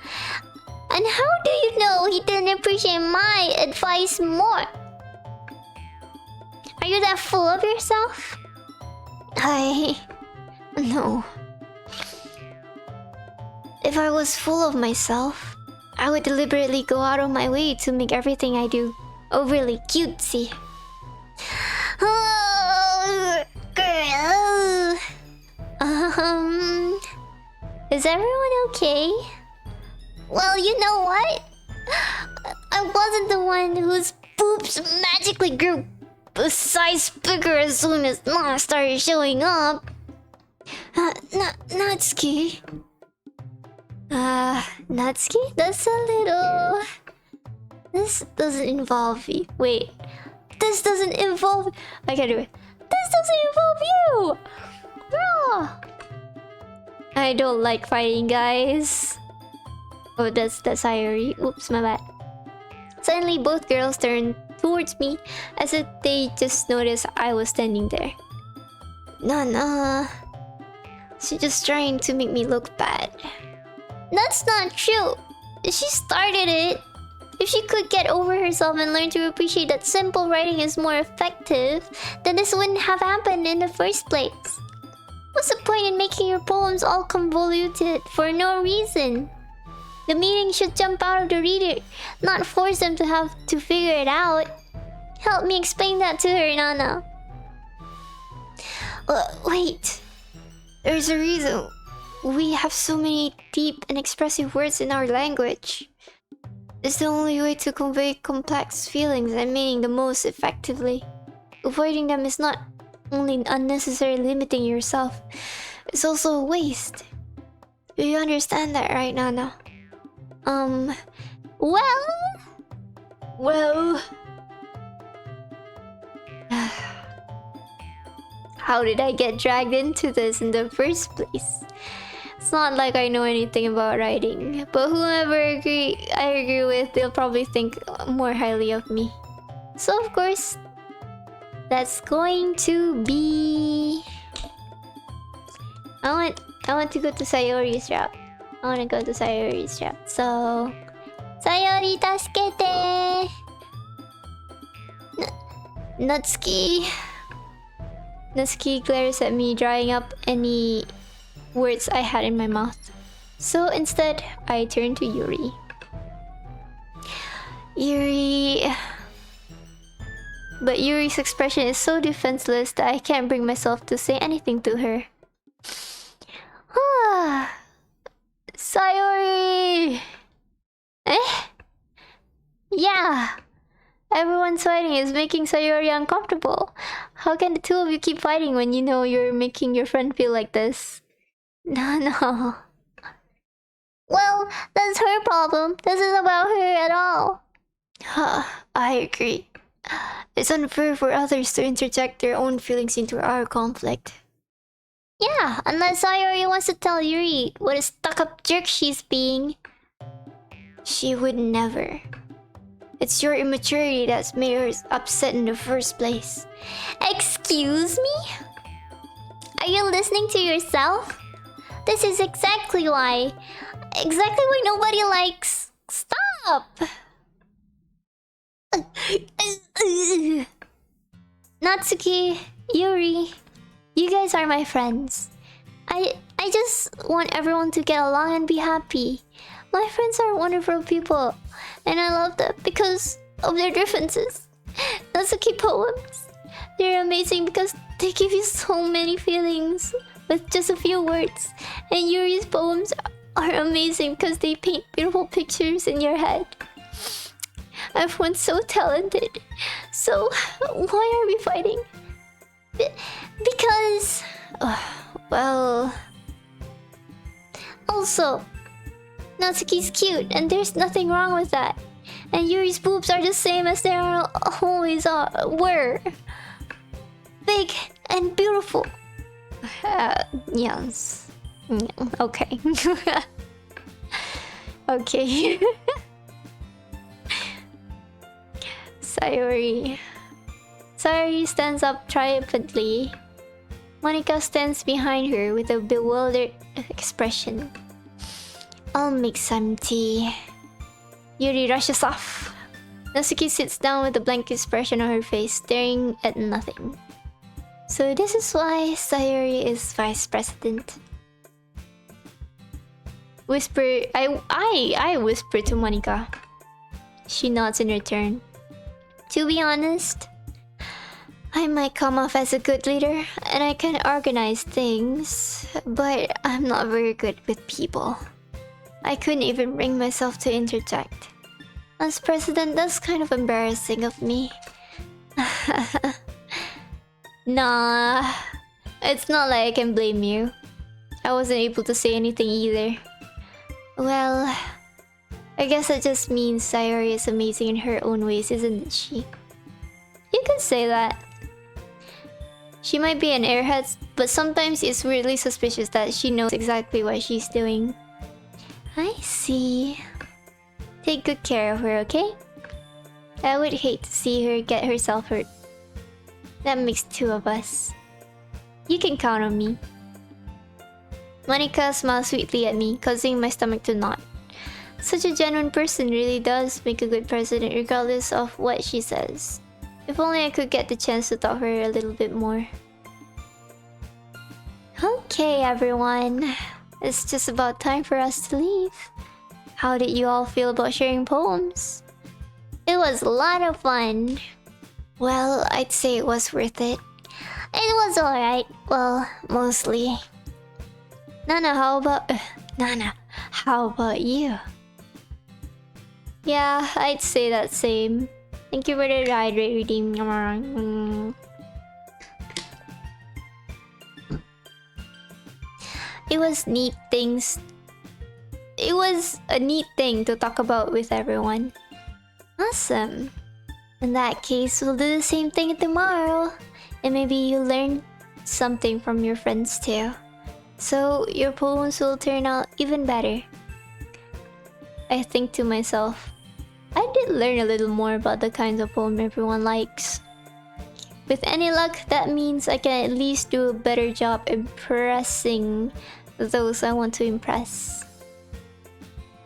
Speaker 1: And how do you know he didn't appreciate my advice more? Are you that full of yourself? No. If I was full of myself, I would deliberately go out of my way to make everything I do overly cutesy. Oh, girl. Is everyone okay? Well, you know what? I wasn't the one whose boobs magically grew a size bigger as soon as Nana started showing up. Natsuki? Natsuki? That's a little... This doesn't involve you. Wait. This doesn't involve... I can't do it. This doesn't involve you! Ah. I don't like fighting, guys. Oh, that's Sayuri. Oops, my bad. Suddenly, both girls turned towards me as if they just noticed I was standing there. Nana... She's just trying to make me look bad. That's not true. She started it. If she could get over herself and learn to appreciate that simple writing is more effective, then this wouldn't have happened in the first place. What's the point in making your poems all convoluted for no reason? The meaning should jump out of the reader, not force them to have to figure it out. Help me explain that to her, Nana. Wait. There's a reason we have so many deep and expressive words in our language. It's the only way to convey complex feelings and meaning the most effectively. Avoiding them is not only unnecessarily limiting yourself, is also a waste. Do you understand that right, Nana? Well... How did I get dragged into this in the first place? It's not like I know anything about writing, but whoever I agree with, they'll probably think more highly of me. So of course, that's going to be... I want to go to Sayori's route. I want to go to Sayori's route. So... Sayori, tasukete! Natsuki glares at me, drying up any words I had in my mouth. So instead, I turn to Yuri. But Yuri's expression is so defenseless that I can't bring myself to say anything to her. Sayori! Yeah! Everyone's fighting is making Sayori uncomfortable. How can the two of you keep fighting when you know you're making your friend feel like this? No. Well, that's her problem. This isn't about her at all. I agree. It's unfair for others to interject their own feelings into our conflict. Yeah, unless Sayori wants to tell Yuri what a stuck-up jerk she's being. She would never. It's your immaturity that's made her upset in the first place. Excuse me? Are you listening to yourself? This is exactly why nobody likes... Stop! Natsuki, Yuri, you guys are my friends. I just want everyone to get along and be happy. My friends are wonderful people, and I love them because of their differences. Natsuki poems, they're amazing because they give you so many feelings with just a few words. And Yuri's poems are amazing because they paint beautiful pictures in your head. Everyone's so talented. So, why are we fighting? Because... well... Also, Natsuki's cute, and there's nothing wrong with that. And Yuri's boobs are the same as they always were. Big and beautiful. Yes. Okay. Okay. Sayori stands up triumphantly. Monika stands behind her with a bewildered expression. I'll make some tea. Yuri rushes off. Natsuki sits down with a blank expression on her face, staring at nothing. So this is why Sayori is vice president. I whisper to Monika. She nods in return. To be honest, I might come off as a good leader and I can organize things, but I'm not very good with people. I couldn't even bring myself to interject. As president, that's kind of embarrassing of me. Nah, it's not like I can blame you. I wasn't able to say anything either. Well, I guess that just means Sayori is amazing in her own ways, isn't she? You could say that. She might be an airhead, but sometimes it's weirdly suspicious that she knows exactly what she's doing. I see. Take good care of her, okay? I would hate to see her get herself hurt. That makes two of us. You can count on me. Monika smiles sweetly at me, causing my stomach to knot. Such a genuine person really does make a good president regardless of what she says. If only I could get the chance to talk to her a little bit more. Okay, everyone. It's just about time for us to leave. How did you all feel about sharing poems? It was a lot of fun. Well, I'd say it was worth it. It was alright. Well, mostly. Nana, how about you? Yeah, I'd say that same. Thank you for the ride, redeem. it was neat things. It was a neat thing to talk about with everyone. Awesome. In that case, we'll do the same thing tomorrow. And maybe you'll learn something from your friends too. So your poems will turn out even better. I think to myself, I did learn a little more about the kinds of poem everyone likes. With any luck, that means I can at least do a better job impressing those I want to impress.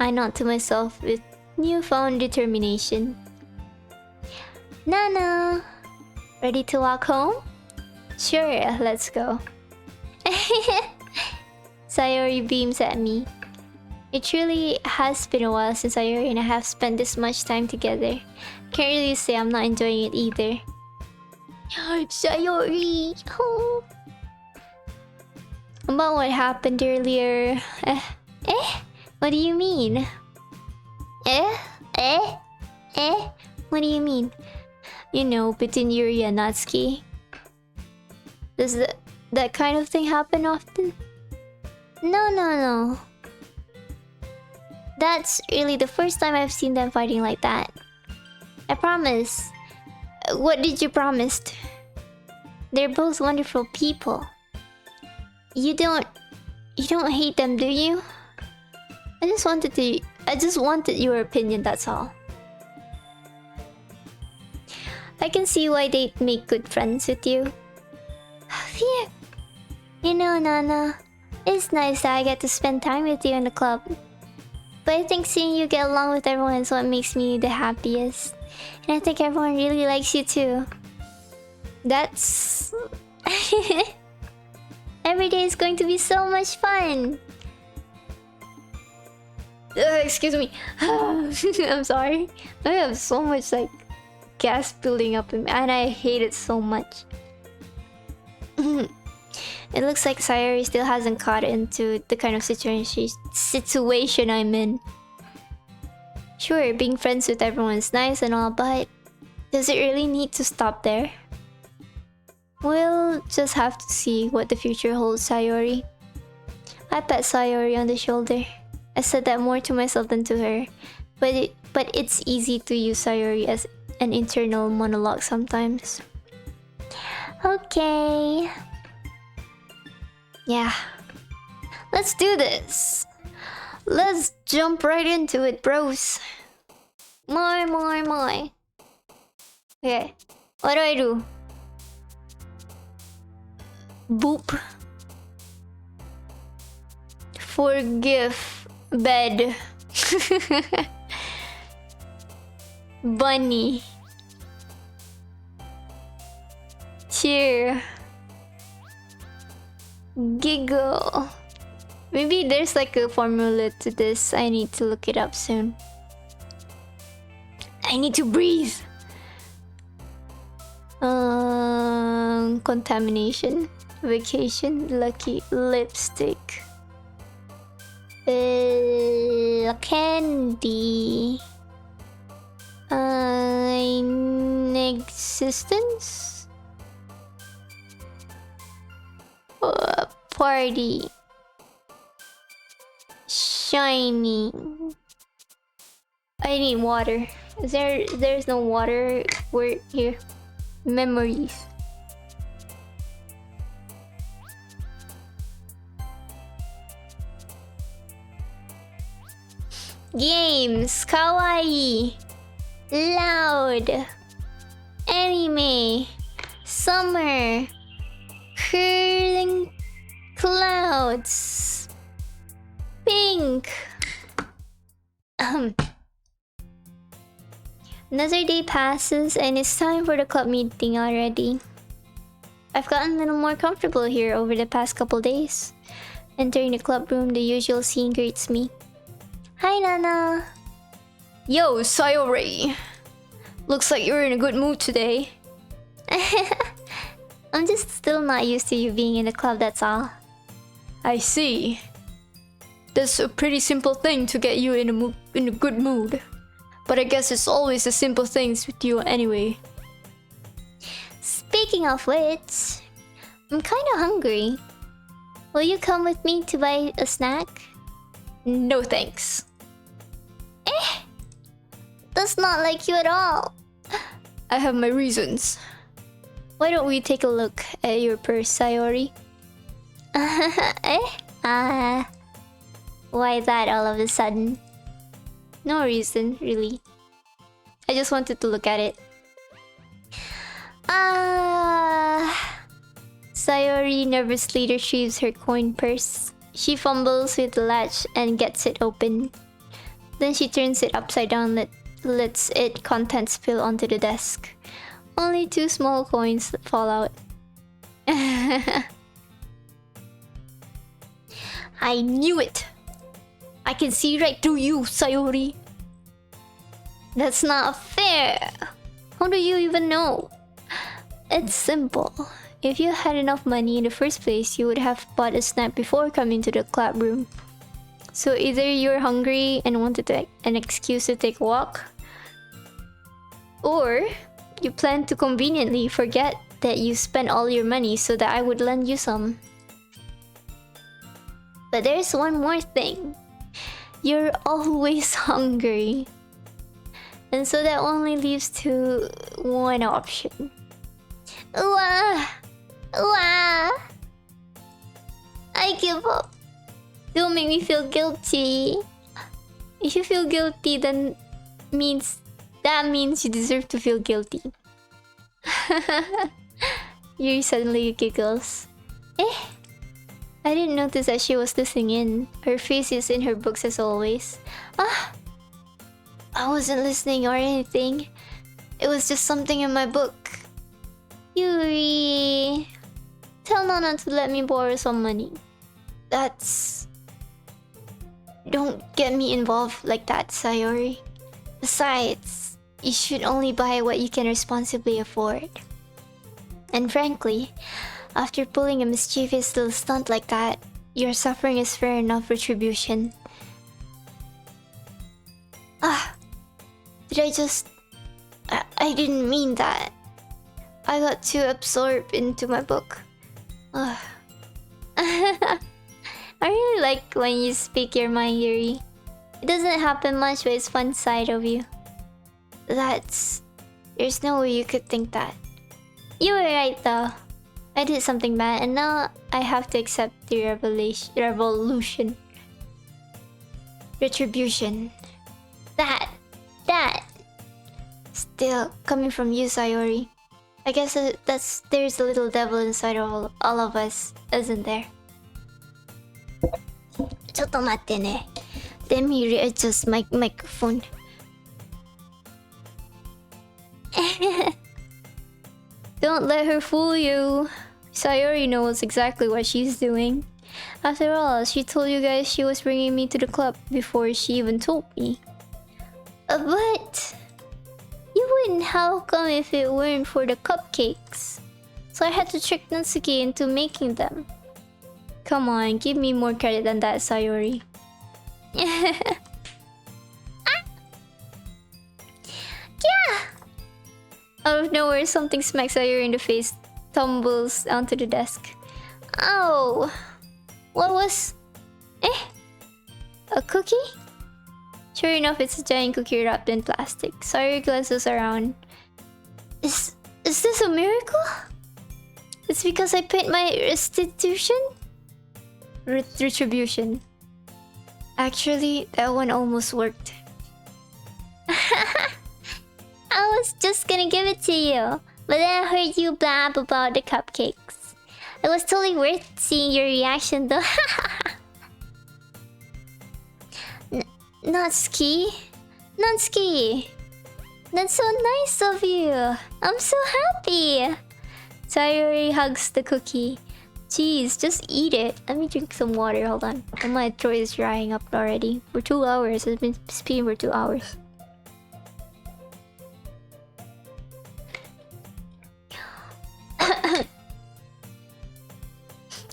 Speaker 1: I nod to myself with newfound determination. Nana! Ready to walk home? Sure, let's go. Sayori beams at me. It truly has been a while since Sayori and I have spent this much time together. Can't really say I'm not enjoying it either. Sayori! Oh. About what happened earlier... What do you mean? What do you mean? You know, between Yuri and Natsuki. Does that kind of thing happen often? No. That's really the first time I've seen them fighting like that. I promise. What did you promise? They're both wonderful people. You don't hate them, do you? I just wanted your opinion, that's all. I can see why they'd make good friends with you. Phew. You know, Nana, it's nice that I get to spend time with you in the club. But I think seeing you get along with everyone is what makes me the happiest. And I think everyone really likes you too. That's... Every day is going to be so much fun. Excuse me. I'm sorry. I have so much like gas building up in me, and I hate it so much. It looks like Sayori still hasn't caught into the kind of situation I'm in. Sure, being friends with everyone is nice and all, but does it really need to stop there? We'll just have to see what the future holds, Sayori. I pat Sayori on the shoulder. I said that more to myself than to her, but it's easy to use Sayori as an internal monologue sometimes. Okay. Yeah. Let's do this. Let's jump right into it, bros. More. Okay. What do I do? Boop. Forgive. Bed. Bunny. Cheer. Giggle. Maybe there's like a formula to this. I need to look it up soon. I need to breathe. Contamination. Vacation. Lucky. Lipstick. Candy. Existence. Party. Shining. I need water. There's no water word here. Memories. Games. Kawaii. Loud. Anime. Summer. Curling clouds. Pink. Another day passes and it's time for the club meeting already. I've gotten a little more comfortable here over the past couple days. Entering the club room, the usual scene greets me. Hi, Nana. Yo, Sayori. Looks like you're in a good mood today. I'm just still not used to you being in the club, that's all. I see. That's a pretty simple thing to get you in a good mood. But I guess it's always the simple things with you anyway. Speaking of which, I'm kinda hungry. Will you come with me to buy a snack? No thanks. Eh? That's not like you at all. I have my reasons. Why don't we take a look at your purse, Sayori? Why that all of a sudden? No reason, really. I just wanted to look at it. Sayori nervously retrieves her coin purse. She fumbles with the latch and gets it open. Then she turns it upside down and lets its contents spill onto the desk. Only 2 small coins fall out. I knew it! I can see right through you, Sayori! That's not fair! How do you even know? It's simple. If you had enough money in the first place, you would have bought a snack before coming to the club room. So either you're hungry and wanted an excuse to take a walk, or you plan to conveniently forget that you spent all your money so that I would lend you some. But there's one more thing. You're always hungry. And so that only leaves to one option. I give up. Don't make me feel guilty. If you feel guilty, then that means you deserve to feel guilty. Yuri suddenly giggles. I didn't notice that she was listening in. Her face is in her books as always. I wasn't listening or anything. It was just something in my book. Yuri, tell Nana to let me borrow some money. Don't get me involved like that, Sayori. Besides, you should only buy what you can responsibly afford. And frankly, after pulling a mischievous little stunt like that, your suffering is fair enough retribution. I didn't mean that. I got too absorbed into my book. I really like when you speak your mind, Yuri. It doesn't happen much, but it's fun side of you. There's no way you could think that. You were right though. I did something bad and now I have to accept the revolution. Retribution. That. Still, coming from you, Sayori. I guess there's a little devil inside of all of us, isn't there? ちょっと待ってね. Let me readjust my microphone. Don't let her fool you. Sayori knows exactly what she's doing. After all, she told you guys she was bringing me to the club before she even told me. But you wouldn't have come if it weren't for the cupcakes. So I had to trick Natsuki into making them. Come on, give me more credit than that, Sayori. Yeah! Out of nowhere, something smacks Sayori in the face, tumbles onto the desk. Ow! What was... A cookie? Sure enough, it's a giant cookie wrapped in plastic. Sayori glances around. Is this a miracle? It's because I paid my retribution. Actually, that one almost worked. I was just gonna give it to you, but then I heard you blab about the cupcakes. It was totally worth seeing your reaction though. Natsuki? That's so nice of you. I'm so happy. Sayori hugs the cookie. Jeez, just eat it. Let me drink some water, hold on. And my throat is drying up already. For 2 hours, I've been speaking for 2 hours.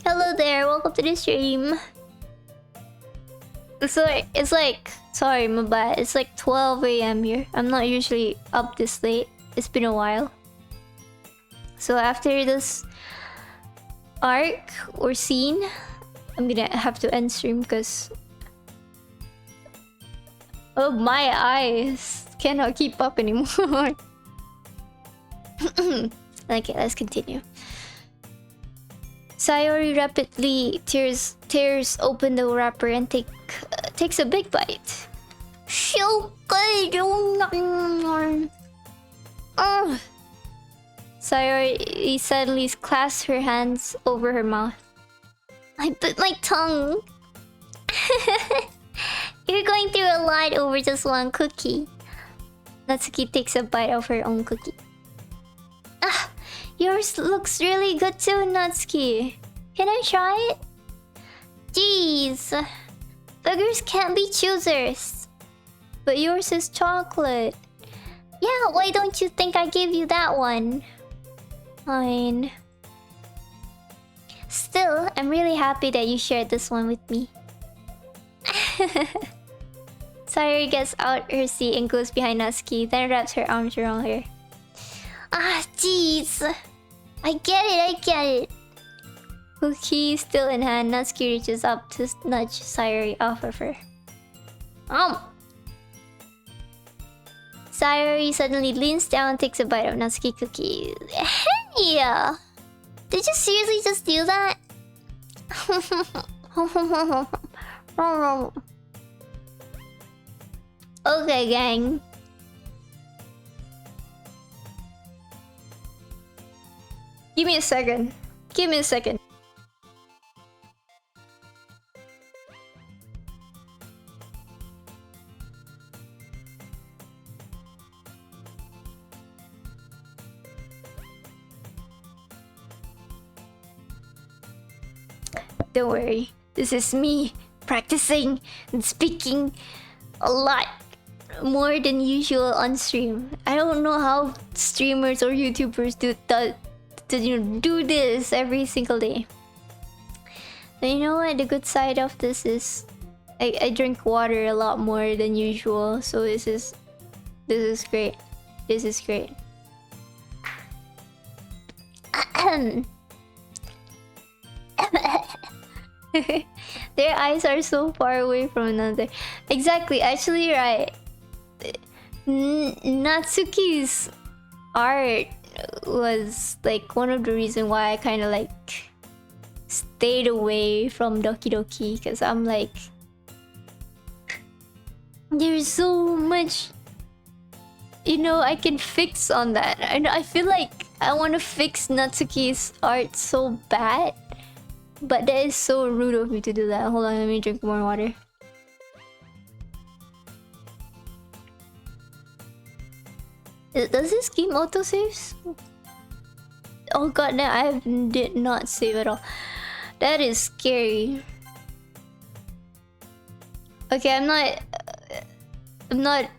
Speaker 1: Hello there, welcome to the stream. It's like sorry, my bad. It's like 12 AM here. I'm not usually up this late. It's been a while. So after this arc or scene, I'm gonna have to end stream because... Oh, my eyes cannot keep up anymore. Okay, let's continue. Sayori rapidly tears open the wrapper and takes a big bite. Sayori suddenly clasps her hands over her mouth. I bit my tongue. You're going through a lot over just one cookie. Natsuki takes a bite of her own cookie. Ah, yours looks really good too, Natsuki. Can I try it? Jeez. Beggars can't be choosers. But yours is chocolate. Yeah, why don't you think I gave you that one? Fine. Still, I'm really happy that you shared this one with me. Sayori gets out her seat and goes behind Natsuki, then wraps her arms around her. Ah, jeez. I get it. Cookie still in hand, Natsuki reaches up to nudge Sayori off of her. Sayori suddenly leans down and takes a bite of Natsuki cookie. Hey! Did you seriously just do that? Okay, gang. Give me a second. Don't worry. This is me practicing and speaking a lot more than usual on stream. I don't know how streamers or YouTubers do this every single day. But you know what? The good side of this is I drink water a lot more than usual, so this is great. This is great. Their eyes are so far away from another. Exactly, actually right. Natsuki's art was like one of the reasons why I kind of like stayed away from Doki Doki, because I'm like, there's so much, you know, I can fix on that. And I feel like I want to fix Natsuki's art so bad, but that is so rude of me to do that. Hold on, let me drink more water. Does this game autosaves? Oh god, no, I did not save at all. That is scary. Okay, I'm not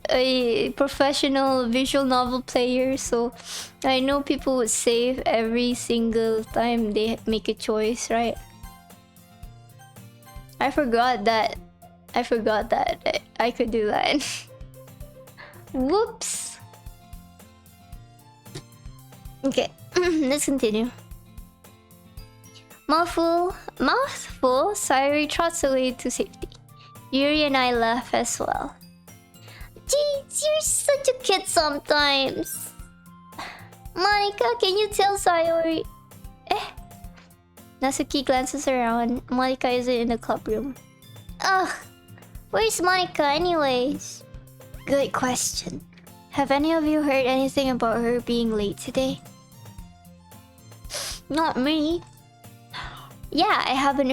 Speaker 1: a professional visual novel player, so I know people would save every single time they make a choice, right? I forgot that I could do that. Whoops. Okay, let's continue. Mouthful, Sayori trots away to safety. Yuri and I laugh as well. Jeez, you're such a kid sometimes. Monika, can you tell Sayori? Natsuki glances around. Monika isn't in the club room. Ugh, where's Monika anyways? Good question. Have any of you heard anything about her being late today? Not me. Yeah, I haven't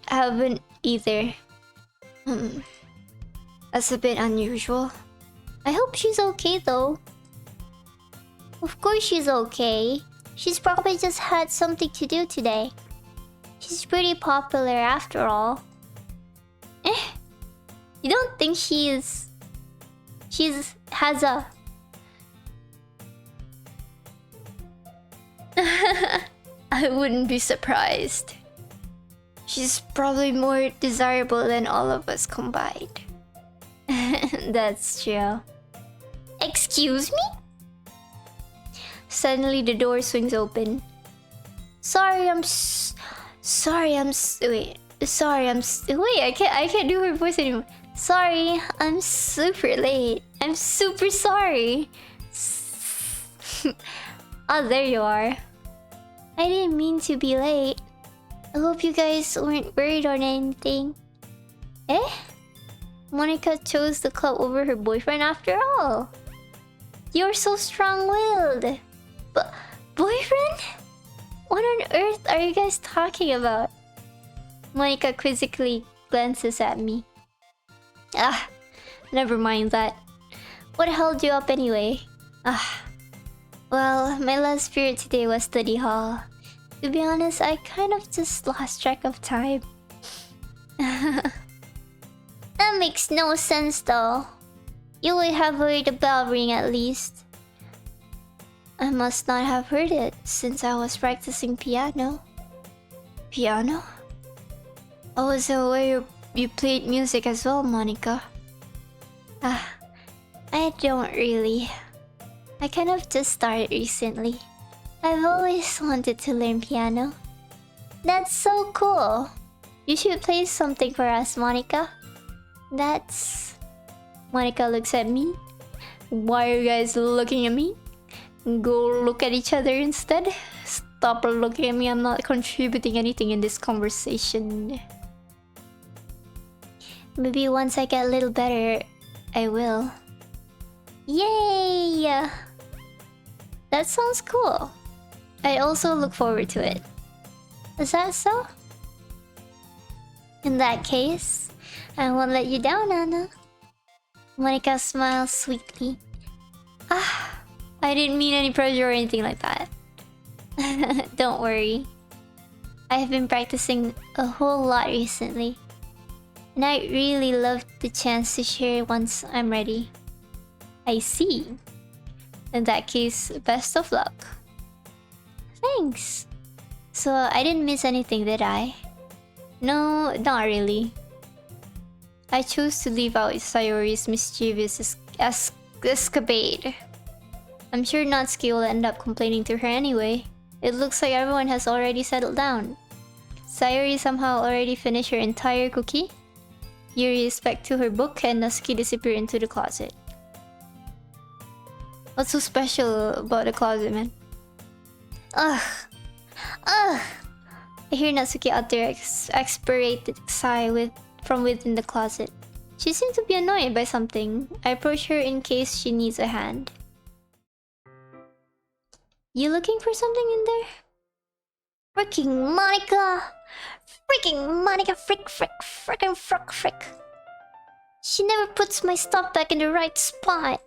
Speaker 1: haven't either. That's a bit unusual. I hope she's okay though. Of course she's okay. She's probably just had something to do today. She's pretty popular after all. You don't think she's has a... I wouldn't be surprised. She's probably more desirable than all of us combined. That's true. Excuse me? Suddenly the door swings open. Sorry, Sorry, wait. Sorry, wait. I can't do her voice anymore. Sorry, I'm super late. I'm super sorry. Oh, there you are. I didn't mean to be late. I hope you guys weren't worried or anything. Eh? Monica chose the club over her boyfriend after all. You're so strong-willed. But boyfriend? What on earth are you guys talking about? Monica quizzically glances at me. Ah, never mind that. What held you up anyway? Ah, well, my last period today was study hall. To be honest, I kind of just lost track of time. That makes no sense though. You would have heard the bell ring at least. I must not have heard it since I was practicing piano. Piano? I was aware you played music as well, Monica. Ah, I don't really. I kind of just started recently. I've always wanted to learn piano. That's so cool. You should play something for us, Monica. That's... Monica looks at me. Why are you guys looking at me? Go look at each other instead. Stop looking at me. I'm not contributing anything in this conversation. Maybe once I get a little better, I will. Yay! That sounds cool. I also look forward to it. Is that so? In that case, I won't let you down, Anna. Monica smiles sweetly. Ah, I didn't mean any pressure or anything like that. Don't worry. I've been practicing a whole lot recently. And I'd really love the chance to share once I'm ready. I see. In that case, best of luck. Thanks. So I didn't miss anything, did I? No, not really. I chose to leave out Sayori's mischievous escapade. I'm sure Natsuki will end up complaining to her anyway. It looks like everyone has already settled down. Sayori somehow already finished her entire cookie. Yuri is back to her book and Natsuki disappeared into the closet. What's so special about the closet, man? Ugh. Ugh. I hear Natsuki out there expirated sigh from within the closet. She seemed to be annoyed by something. I approach her in case she needs a hand. You looking for something in there? Freaking Monica! Freaking Monica! Frick! She never puts my stuff back in the right spot.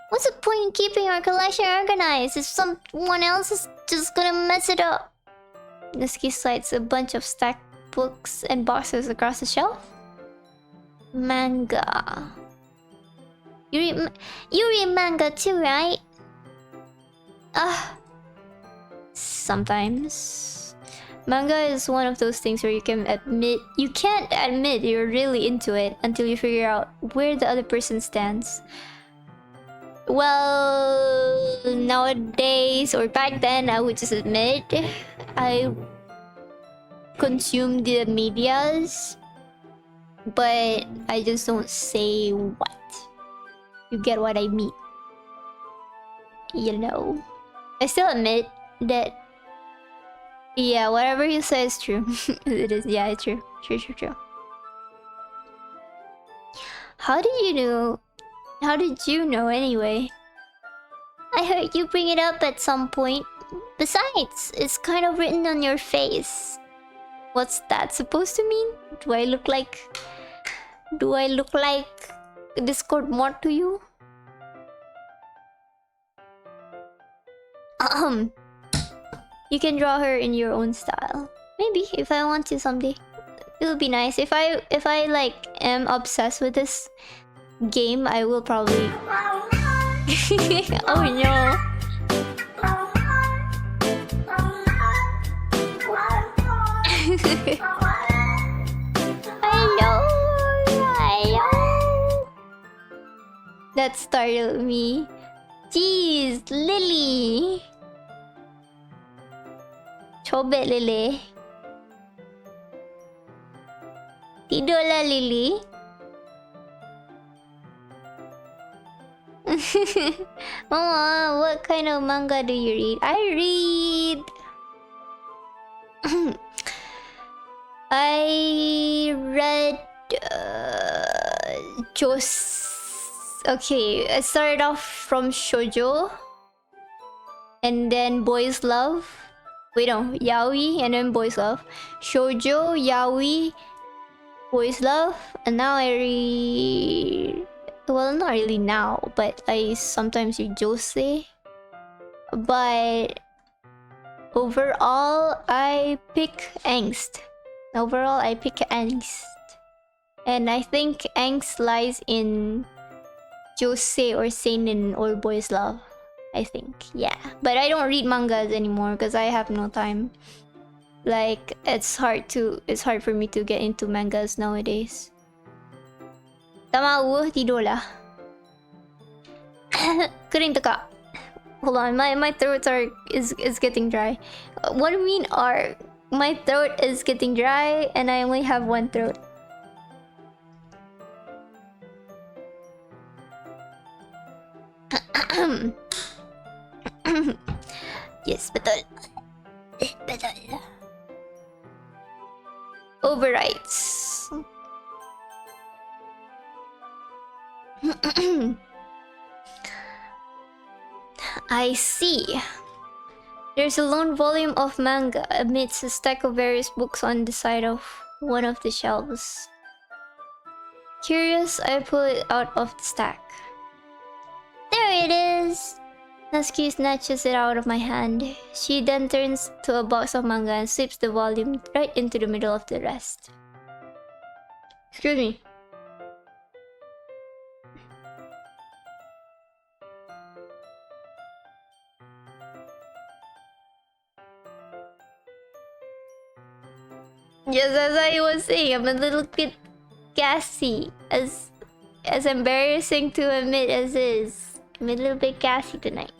Speaker 1: What's the point in keeping our collection organized if someone else is just gonna mess it up? Natsuki slides a bunch of stacked books and boxes across the shelf. Manga. You read manga too, right? Sometimes. Manga is one of those things where you can't admit you're really into it until you figure out where the other person stands. Well, nowadays or back then, I would just admit I consume the medias, but I just don't say what. You get what I mean? You know. I still admit that. Yeah, whatever you say is true. It is. Yeah, it's true. True. How did you know? How did you know anyway? I heard you bring it up at some point. Besides, it's kind of written on your face. What's that supposed to mean? Do I look like a Discord mod to you? You can draw her in your own style. Maybe if I want to someday. It would be nice if I like am obsessed with this game. I will probably. Oh no. Hello. That startled me. Jeez, Lily. Chobe Lily. Tidurlah, Lily. Mama, what kind of manga do you read? I read... I read... Okay, I started off from shoujo. And then boys love. Wait, no. Yaoi and then boys love. Shoujo, yaoi, boys love. And now I read... Well, not really now, but I sometimes read josei. But overall, I pick angst. Overall, I pick angst. And I think angst lies in josei or seinen or boys love. I think, yeah. But I don't read mangas anymore because I have no time. Like, it's hard for me to get into mangas nowadays. Tama, tidur lah. Kering taka. Hold on, my throat is getting dry. What do you mean are? My throat is getting dry and I only have one throat. Yes, betul. Betul. Overrides. I see. There's a lone volume of manga amidst a stack of various books on the side of one of the shelves. Curious, I pull it out of the stack. There it is! Natsuki snatches it out of my hand. She then turns to a box of manga and slips the volume right into the middle of the rest. Excuse me. Just as I was saying, I'm a little bit gassy. As embarrassing to admit as is, I'm a little bit gassy tonight.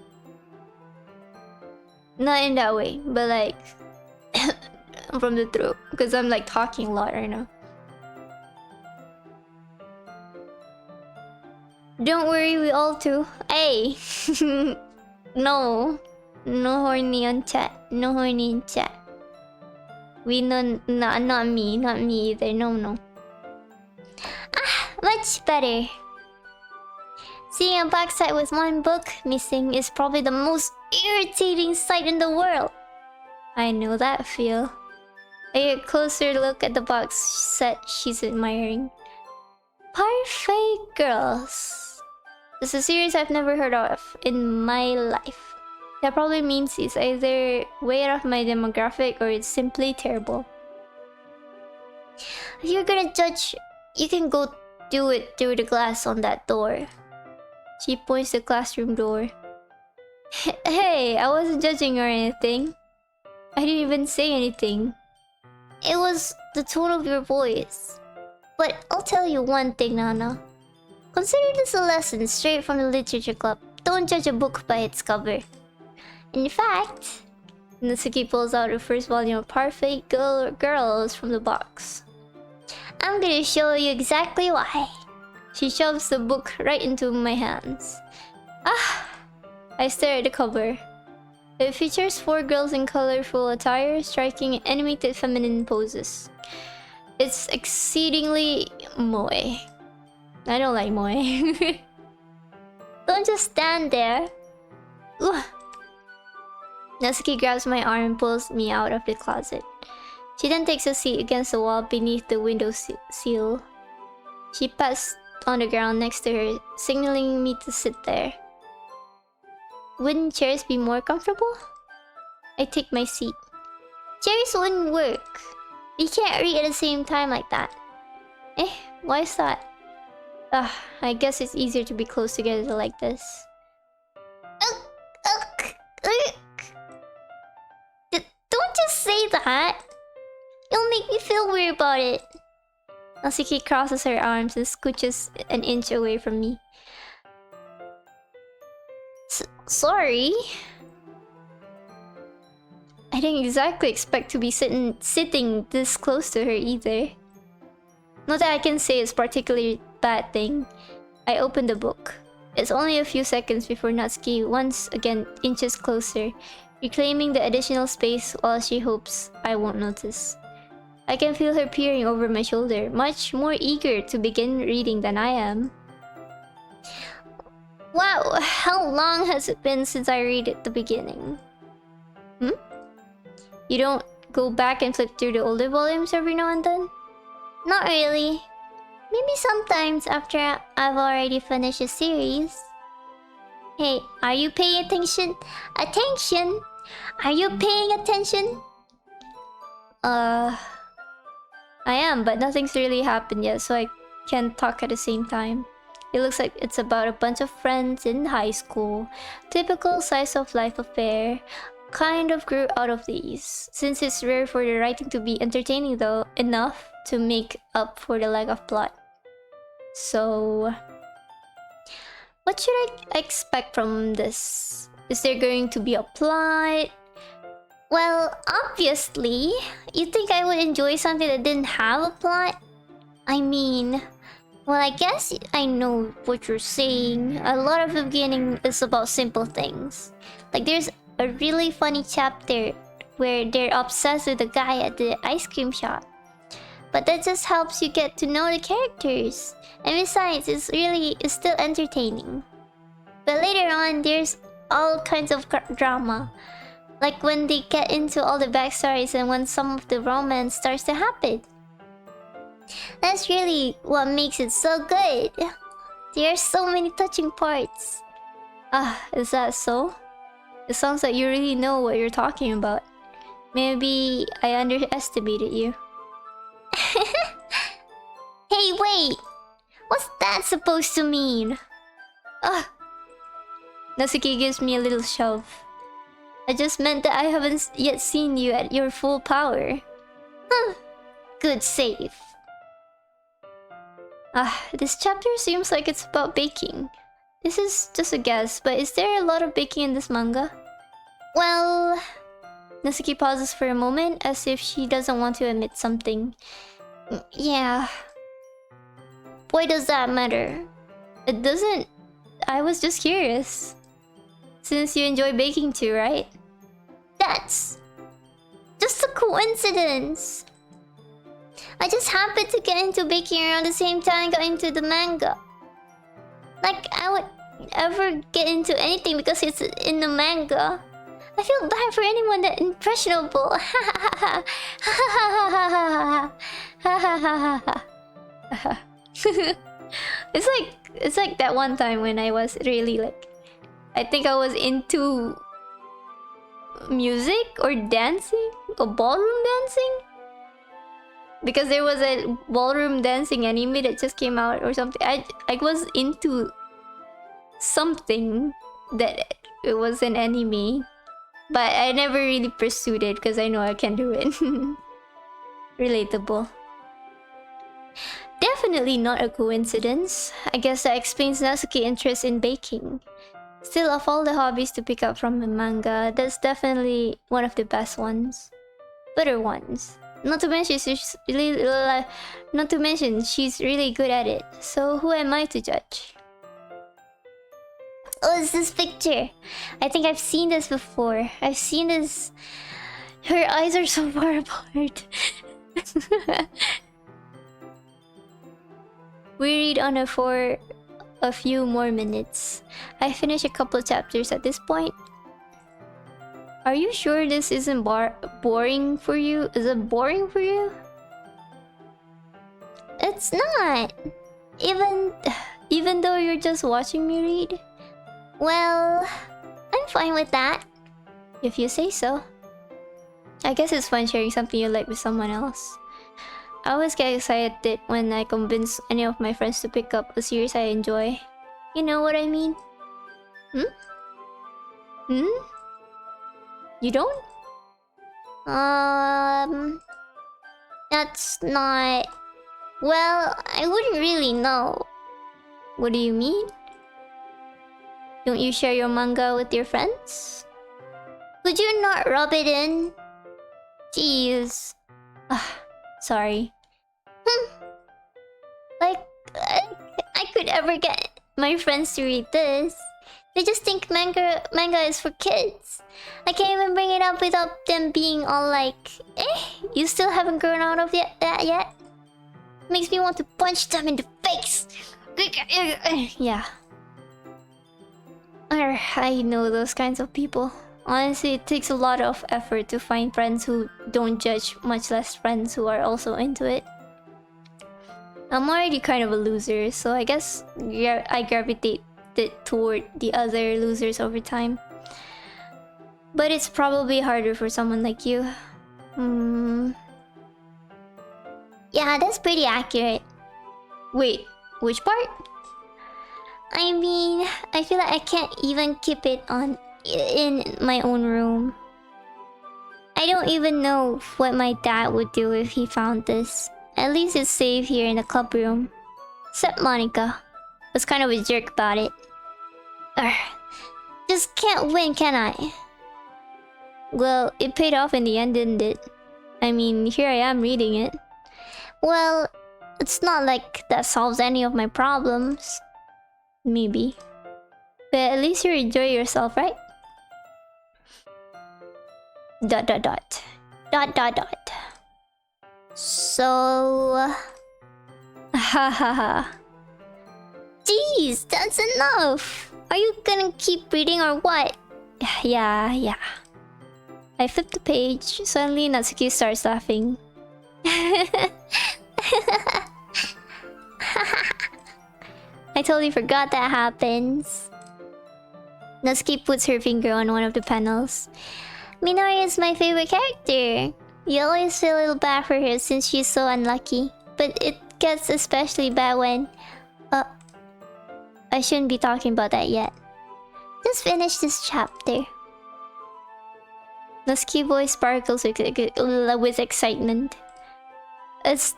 Speaker 1: Not in that way, but like from the throat, because I'm like talking a lot right now. Don't worry, we all too. Hey, no horny on chat. No horny in chat. We know, not me either. No. Ah, much better. Seeing a box set with one book missing is probably the most irritating sight in the world. I know that feel. I get a closer look at the box set she's admiring. Parfait Girls. It's a series I've never heard of in my life. That probably means it's either way out of my demographic or it's simply terrible. If you're gonna judge, you can go do it through the glass on that door. She points the classroom door. Hey, I wasn't judging or anything. I didn't even say anything. It was the tone of your voice. But I'll tell you one thing, Nana. Consider this a lesson straight from the literature club. Don't judge a book by its cover. In fact, Natsuki pulls out the first volume of Parfait Girls from the box. I'm gonna show you exactly why. She shoves the book right into my hands. Ah! I stare at the cover. It features 4 girls in colorful attire, striking animated feminine poses. It's exceedingly moe. I don't like moe. Don't just stand there. Ooh. Natsuki grabs my arm and pulls me out of the closet. She then takes a seat against the wall beneath the window sill. She pats on the ground next to her, signaling me to sit there. Wouldn't chairs be more comfortable? I take my seat. Chairs wouldn't work. You can't read at the same time like that. Why is that? I guess it's easier to be close together like this. Don't just say that. You'll make me feel weird about it. Natsuki crosses her arms and scooches an inch away from me. Sorry. I didn't exactly expect to be sitting this close to her either. Not that I can say it's particularly bad thing. I opened the book. It's only a few seconds before Natsuki once again inches closer, reclaiming the additional space while she hopes I won't notice. I can feel her peering over my shoulder, much more eager to begin reading than I am. Wow, how long has it been since I read at the beginning? You don't go back and flip through the older volumes every now and then? Not really. Maybe sometimes after I've already finished a series. Hey, are you paying attention? Attention! Are you paying attention? I am, but nothing's really happened yet, so I can't talk at the same time. It looks like it's about a bunch of friends in high school. Typical slice of life affair. Kind of grew out of these, since it's rare for the writing to be entertaining though enough to make up for the lack of plot. So, what should I expect from this? Is there going to be a plot? Well, obviously, you'd think I would enjoy something that didn't have a plot? I mean, well, I guess I know what you're saying. A lot of the beginning is about simple things. Like there's a really funny chapter where they're obsessed with the guy at the ice cream shop. But that just helps you get to know the characters. And besides, it's still entertaining. But later on, there's all kinds of drama. Like when they get into all the backstories and when some of the romance starts to happen. That's really what makes it so good. There are so many touching parts. Is that so? It sounds like you really know what you're talking about. Maybe I underestimated you. Hey, wait! What's that supposed to mean? Natsuki gives me a little shove. I just meant that I haven't yet seen you at your full power. Good save. This chapter seems like it's about baking. This is just a guess, but is there a lot of baking in this manga? Well... Natsuki pauses for a moment, as if she doesn't want to admit something. Yeah. Why does that matter? It doesn't... I was just curious. Since you enjoy baking too, right? That's... just a coincidence. I just happened to get into baking around the same time I got into the manga. Like, I would ever get into anything because it's in the manga. I feel bad for anyone that impressionable. It's like that one time when I was really like, I think I was into music or dancing or ballroom dancing. Because there was a ballroom dancing anime that just came out or something. I was into something that it was an anime. But I never really pursued it because I know I can do it. Relatable. Definitely not a coincidence. I guess that explains Natsuki's interest in baking. Still, of all the hobbies to pick up from a manga, that's definitely one of the best ones. Better ones. Not to mention she's really good at it. So who am I to judge? Oh, it's this picture. I think I've seen this before. I've seen this. Her eyes are so far apart. We read on for a few more minutes. I finished a couple chapters at this point. Are you sure this isn't boring for you? Is it boring for you? It's not. Even though you're just watching me read. Well, I'm fine with that. If you say so. I guess it's fun sharing something you like with someone else. I always get excited when I convince any of my friends to pick up a series I enjoy. You know what I mean? You don't? That's not... Well, I wouldn't really know. What do you mean? Don't you share your manga with your friends? Could you not rub it in? Jeez. Sorry. ever get my friends to read this. They just think manga is for kids. I can't even bring it up without them being all like, you still haven't grown out of that yet? Makes me want to punch them in the face. Yeah. I know those kinds of people. Honestly, it takes a lot of effort to find friends who don't judge, much less friends who are also into it. I'm already kind of a loser, so I guess I gravitate toward the other losers over time. But it's probably harder for someone like you. Yeah, that's pretty accurate. Wait, which part? I mean, I feel like I can't even keep it on in my own room. I don't even know what my dad would do if he found this. At least it's safe here in the club room. Except Monica was kind of a jerk about it. Just can't win, can I? Well, it paid off in the end, didn't it? I mean, here I am reading it. Well, it's not like that solves any of my problems. Maybe. But at least you enjoy yourself, right? ... So... Hahaha. Jeez, that's enough! Are you gonna keep reading or what? Yeah. I flipped the page. Suddenly Natsuki starts laughing. I totally forgot that happens. Natsuki puts her finger on one of the panels. Minori is my favorite character. You always feel a little bad for her since she's so unlucky. But it gets especially bad when... I shouldn't be talking about that yet. Just finish this chapter. Natsuki's voice sparkles with excitement. It's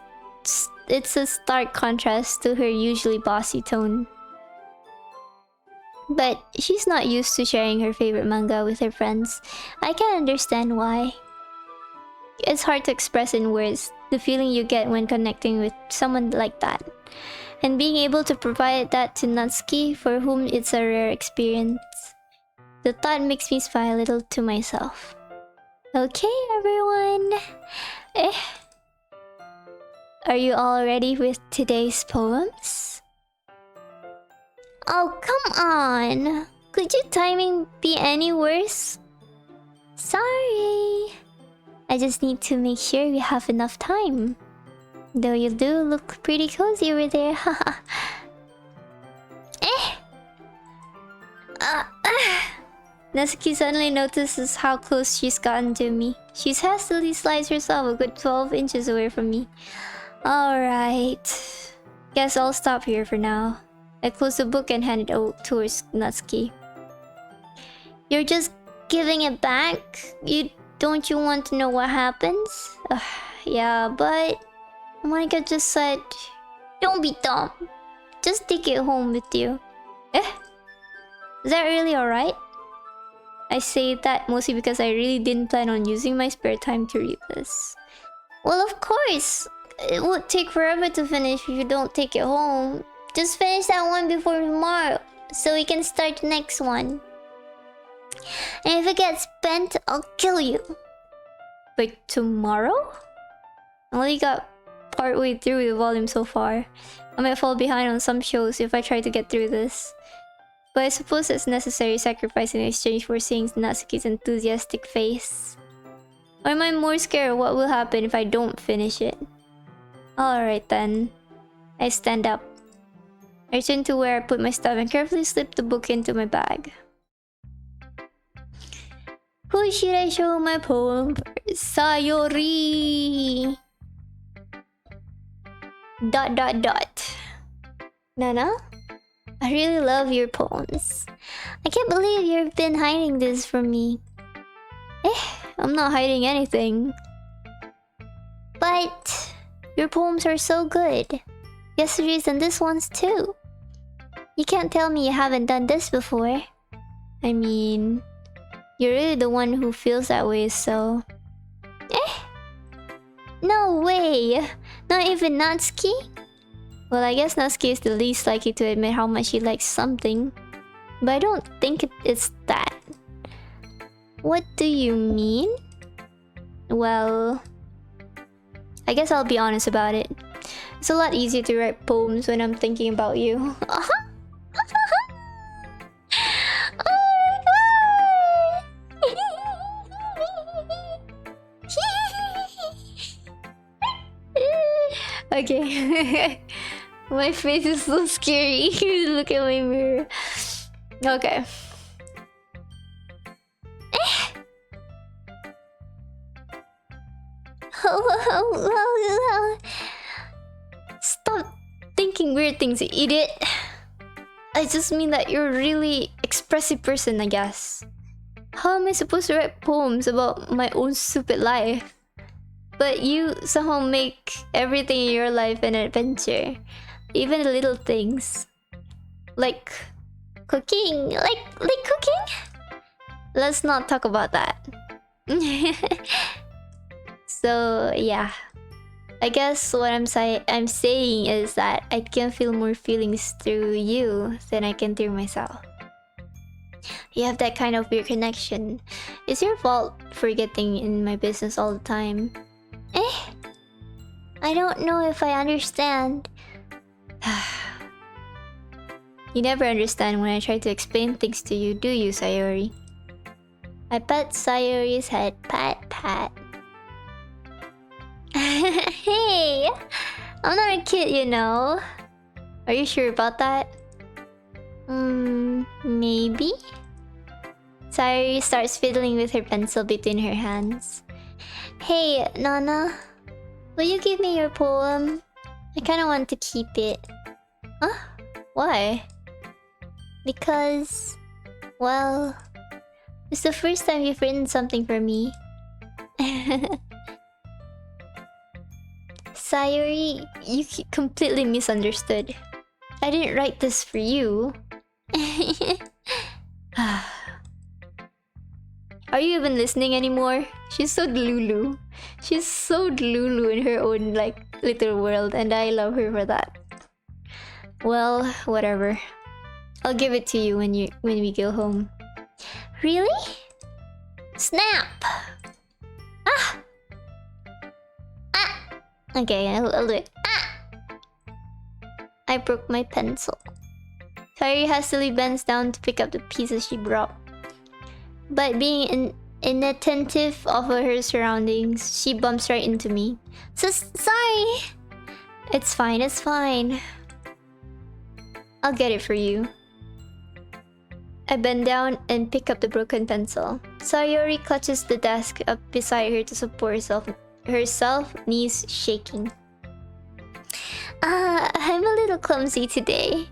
Speaker 1: a stark contrast to her usually bossy tone. But she's not used to sharing her favorite manga with her friends. I can understand why. It's hard to express in words the feeling you get when connecting with someone like that. And being able to provide that to Natsuki, for whom it's a rare experience. The thought makes me smile a little to myself. Okay, everyone. Are you all ready with today's poems? Oh, come on! Could your timing be any worse? Sorry. I just need to make sure we have enough time. Though you do look pretty cozy over there, haha. Natsuki suddenly notices how close she's gotten to me. She hastily slides herself a good 12 inches away from me. Alright. Guess I'll stop here for now. I close the book and hand it towards Natsuki. You're just giving it back? Don't you want to know what happens? Yeah, but... Monica just said... Don't be dumb. Just take it home with you. Is that really alright? I say that mostly because I really didn't plan on using my spare time to read this. Well, of course! It would take forever to finish if you don't take it home. Just finish that one before tomorrow, so we can start the next one. And if it gets bent, I'll kill you. Like tomorrow? I only got partway through the volume so far. I might fall behind on some shows if I try to get through this. But I suppose it's necessary sacrifice in exchange for seeing Natsuki's enthusiastic face. Or am I more scared of what will happen if I don't finish it? Alright then. I stand up. I return to where I put my stuff and carefully slip the book into my bag. Who should I show my poem first? Sayori! ... Nana? I really love your poems. I can't believe you've been hiding this from me. I'm not hiding anything. But... your poems are so good. Yesterday's and this one's too. You can't tell me you haven't done this before. I mean... you're really the one who feels that way, so... No way! Not even Natsuki? Well, I guess Natsuki is the least likely to admit how much she likes something. But I don't think it's that. What do you mean? Well, I guess I'll be honest about it. It's a lot easier to write poems when I'm thinking about you. Okay. My face is so scary. Look at my mirror. Okay. Stop thinking weird things, you idiot. I just mean that you're a really expressive person, I guess. How am I supposed to write poems about my own stupid life? But you somehow make everything in your life an adventure. Even the little things. Like cooking. Like cooking? Let's not talk about that. So yeah. I guess what I'm saying is that I can feel more feelings through you than I can through myself. You have that kind of weird connection. It's your fault for getting in my business all the time. I don't know if I understand. You never understand when I try to explain things to you, do you, Sayori? I pat Sayori's head. Pat, pat. Hey! I'm not a kid, you know. Are you sure about that? Maybe? Sayori starts fiddling with her pencil between her hands. Hey, Nana. Will you give me your poem? I kinda want to keep it. Huh? Why? Because... well... it's the first time you've written something for me. Sayori, you completely misunderstood. I didn't write this for you. Are you even listening anymore? She's so delulu. She's so delulu in her own, like, little world, and I love her for that. Well, whatever. I'll give it to you when we go home. Really? Snap! Ah! Ah! Okay, I'll do it. Ah! I broke my pencil. Sayori hastily bends down to pick up the pieces she brought. But being inattentive of her surroundings, she bumps right into me. Sorry! It's fine, it's fine. I'll get it for you. I bend down and pick up the broken pencil. Sayori clutches the desk up beside her to support herself, knees shaking. I'm a little clumsy today.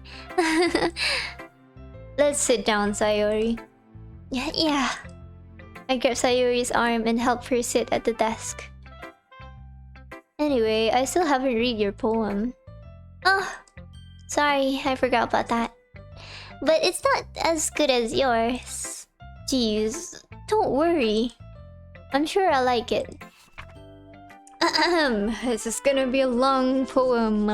Speaker 1: Let's sit down, Sayori. Yeah. I grab Sayori's arm and help her sit at the desk. Anyway, I still haven't read your poem. Oh, sorry, I forgot about that. But it's not as good as yours. Jeez, don't worry. I'm sure I'll like it. This is gonna be a long poem.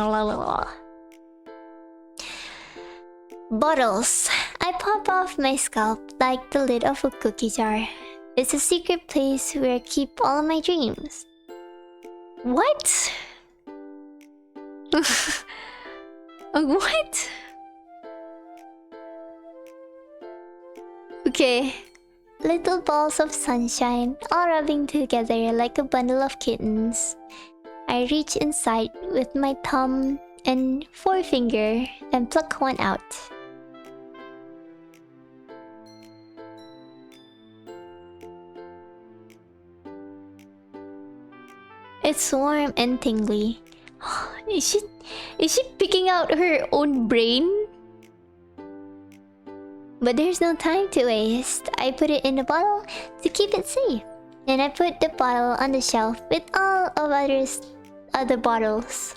Speaker 1: Bottles. I pop off my scalp like the lid of a cookie jar. It's a secret place where I keep all of my dreams. What? What? Okay. Little balls of sunshine, all rubbing together like a bundle of kittens. I reach inside with my thumb and forefinger and pluck one out. It's warm and tingly. Is she picking out her own brain? But there's no time to waste. I put it in the bottle to keep it safe. And I put the bottle on the shelf with all of other bottles.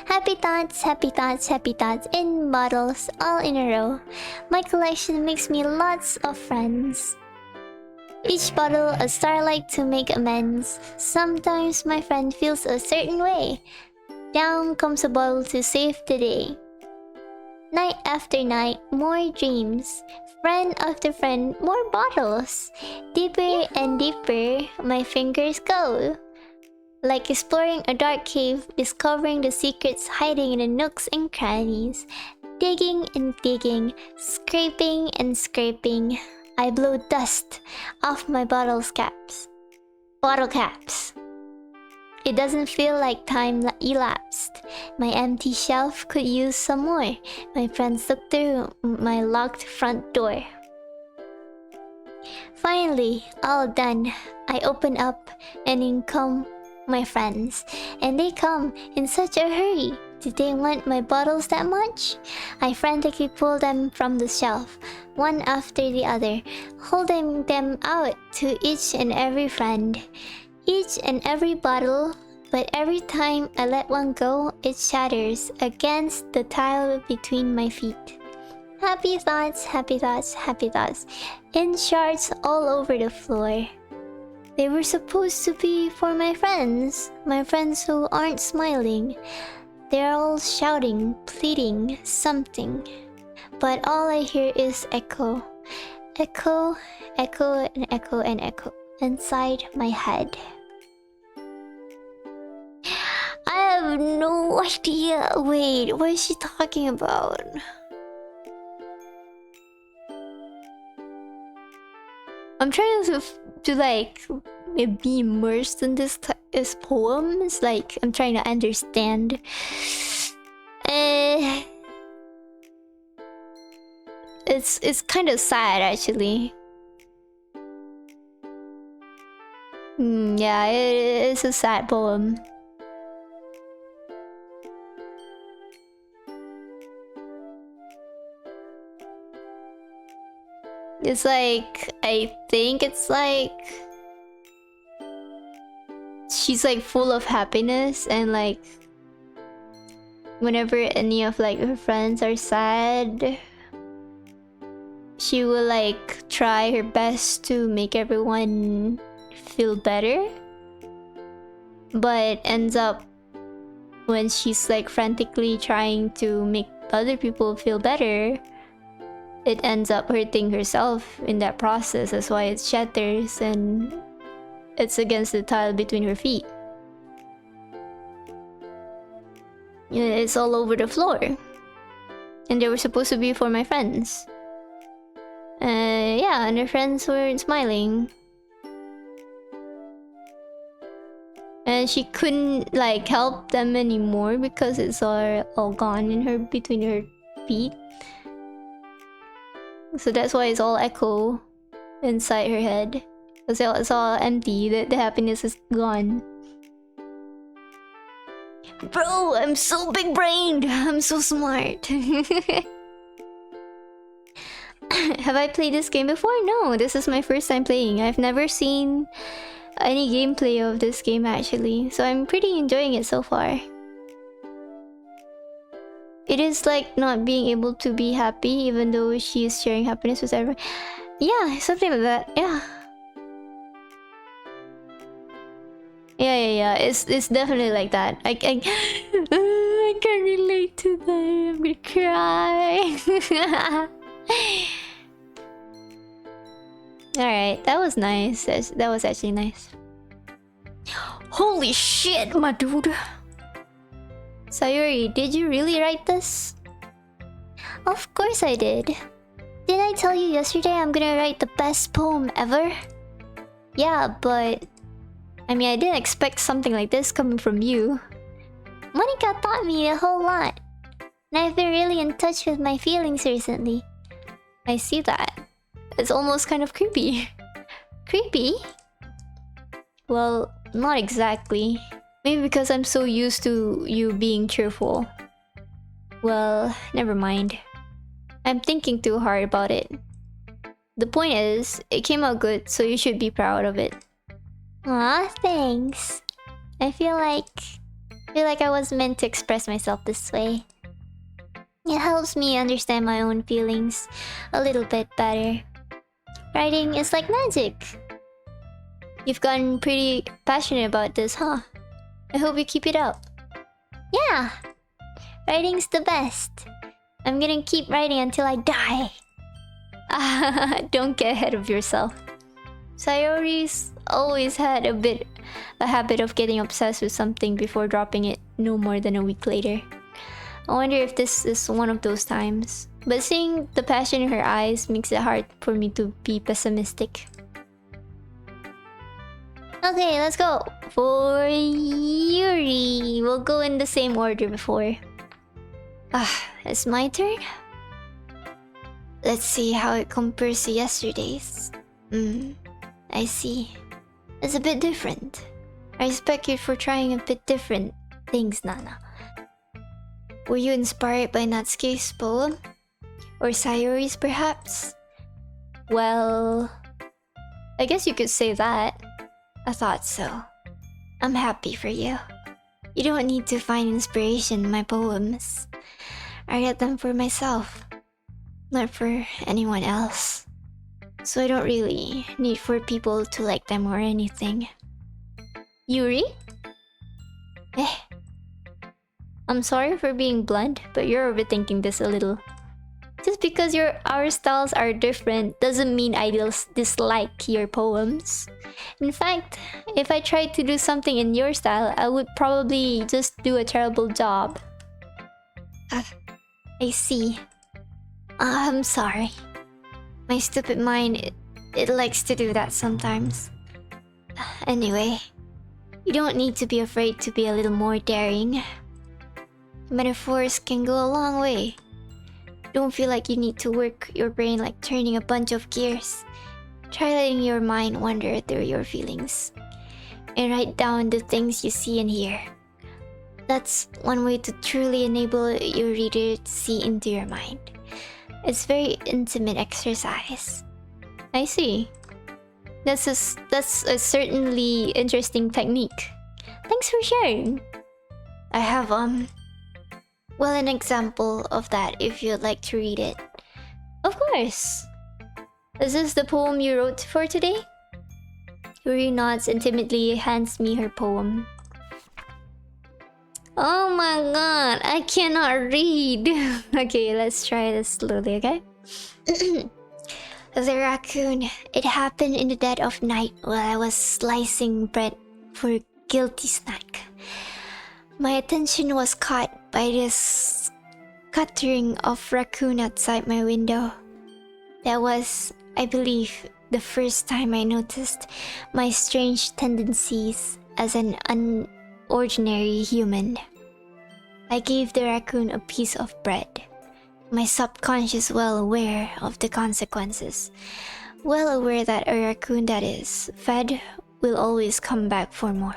Speaker 1: Happy thoughts, happy thoughts, happy thoughts in bottles, all in a row. My collection makes me lots of friends. Each bottle a starlight to make amends. Sometimes my friend feels a certain way. Down comes a bottle to save the day. Night after night, more dreams. Friend after friend, more bottles. Deeper and deeper, my fingers go. Like exploring a dark cave, discovering the secrets hiding in the nooks and crannies. Digging and digging, scraping and scraping. I blow dust off my bottle caps. It doesn't feel like time elapsed. My empty shelf could use some more. My friends look through my locked front door. Finally, all done. I open up and in come my friends. And they come in such a hurry. Did they want my bottles that much? I frantically pull them from the shelf, one after the other, holding them out to each and every friend. Each and every bottle, but every time I let one go, it shatters against the tile between my feet. Happy thoughts, happy thoughts, happy thoughts, in shards all over the floor. They were supposed to be for my friends who aren't smiling. They're all shouting, pleading, something. But all I hear is echo. Echo, echo, and echo, and echo inside my head. I have no idea. Wait, what is she talking about? I'm trying to like be immersed in this poem. It's like I'm trying to understand. It's kind of sad actually. Yeah, it's a sad poem. It's like, I think it's like she's like full of happiness, and like whenever any of like her friends are sad, she will like try her best to make everyone feel better, but ends up when she's like frantically trying to make other people feel better, it ends up hurting herself in that process. That's why it shatters and it's against the tile between her feet. It's all over the floor. And they were supposed to be for my friends. Yeah, and her friends weren't smiling. And she couldn't like help them anymore because it's all gone in her between her feet. So that's why it's all echo inside her head. Because it's all empty, the happiness is gone. Bro, I'm so big-brained! I'm so smart! Have I played this game before? No, this is my first time playing. I've never seen any gameplay of this game actually. So I'm pretty enjoying it so far. It is like not being able to be happy even though she is sharing happiness with everyone. Yeah, something like that. Yeah. Yeah. It's definitely like that. I can relate to that. I'm gonna cry. Alright, that was nice. That was actually nice. Holy shit, my dude. Sayuri, did you really write this? Of course I did. Didn't I tell you yesterday I'm gonna write the best poem ever? Yeah, but... I mean, I didn't expect something like this coming from you. Monica taught me a whole lot. And I've been really in touch with my feelings recently. I see that. It's almost kind of creepy. Creepy? Well, not exactly. Maybe because I'm so used to you being cheerful. Well, never mind. I'm thinking too hard about it. The point is, it came out good, so you should be proud of it. Aw, thanks. I feel like I was meant to express myself this way. It helps me understand my own feelings a little bit better. Writing is like magic. You've gotten pretty passionate about this, huh? I hope you keep it up. Yeah, writing's the best. I'm gonna keep writing until I die. Don't get ahead of yourself. Sayori's always had a habit of getting obsessed with something before dropping it no more than a week later. I wonder if this is one of those times. But seeing the passion in her eyes makes it hard for me to be pessimistic. Okay, let's go. For Yuri, we'll go in the same order before. It's my turn? Let's see how it compares to yesterday's. I see. It's a bit different. I respect you for trying a bit different things, Nana. Were you inspired by Natsuki's poem? Or Sayori's, perhaps? Well, I guess you could say that. I thought so. I'm happy for you. You don't need to find inspiration in my poems. I read them for myself, not for anyone else. So I don't really need for people to like them or anything. Yuri? I'm sorry for being blunt, but you're overthinking this a little. Just because our styles are different doesn't mean I dislike your poems. In fact, if I tried to do something in your style, I would probably just do a terrible job. I see. I'm sorry. My stupid mind, it likes to do that sometimes. Anyway, you don't need to be afraid to be a little more daring. Metaphors can go a long way. Don't feel like you need to work your brain like turning a bunch of gears. Try letting your mind wander through your feelings. And write down the things you see and hear. That's one way to truly enable your reader to see into your mind. It's very intimate exercise. I see. That's a certainly interesting technique. Thanks for sharing. I have well, an example of that if you'd like to read it. Of course. Is this the poem you wrote for today? Yuri nods and timidly hands me her poem. Oh my god, I cannot read. Okay, let's try this slowly, okay? The raccoon. It happened in the dead of night while I was slicing bread for a guilty snack. My attention was caught by this scattering of raccoon outside my window. That was, I believe, the first time I noticed my strange tendencies as an unordinary human. I gave the raccoon a piece of bread, my subconscious well aware of the consequences, well aware that a raccoon that is fed will always come back for more.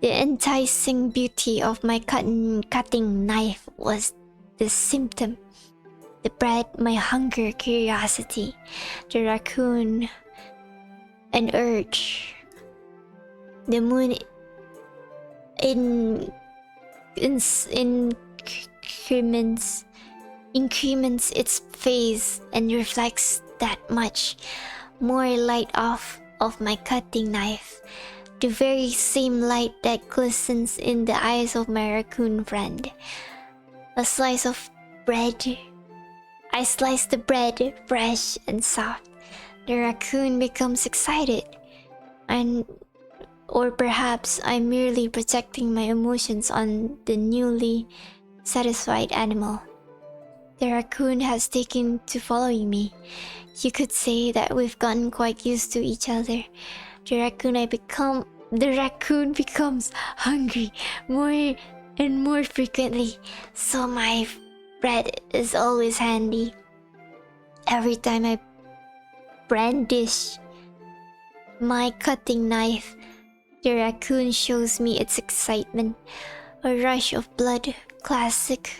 Speaker 1: The enticing beauty of my cutting knife was the symptom. The bread, my hunger, curiosity. The raccoon, an urge. The moon increments its phase and reflects that much more light off of my cutting knife. The very same light that glistens in the eyes of my raccoon friend. A slice of bread. I slice the bread fresh and soft. The raccoon becomes excited. Or perhaps I'm merely projecting my emotions on the newly satisfied animal. The raccoon has taken to following me. You could say that we've gotten quite used to each other. The raccoon becomes hungry more and more frequently, so my bread is always handy. Every time I brandish my cutting knife, the raccoon shows me its excitement. A rush of blood, classic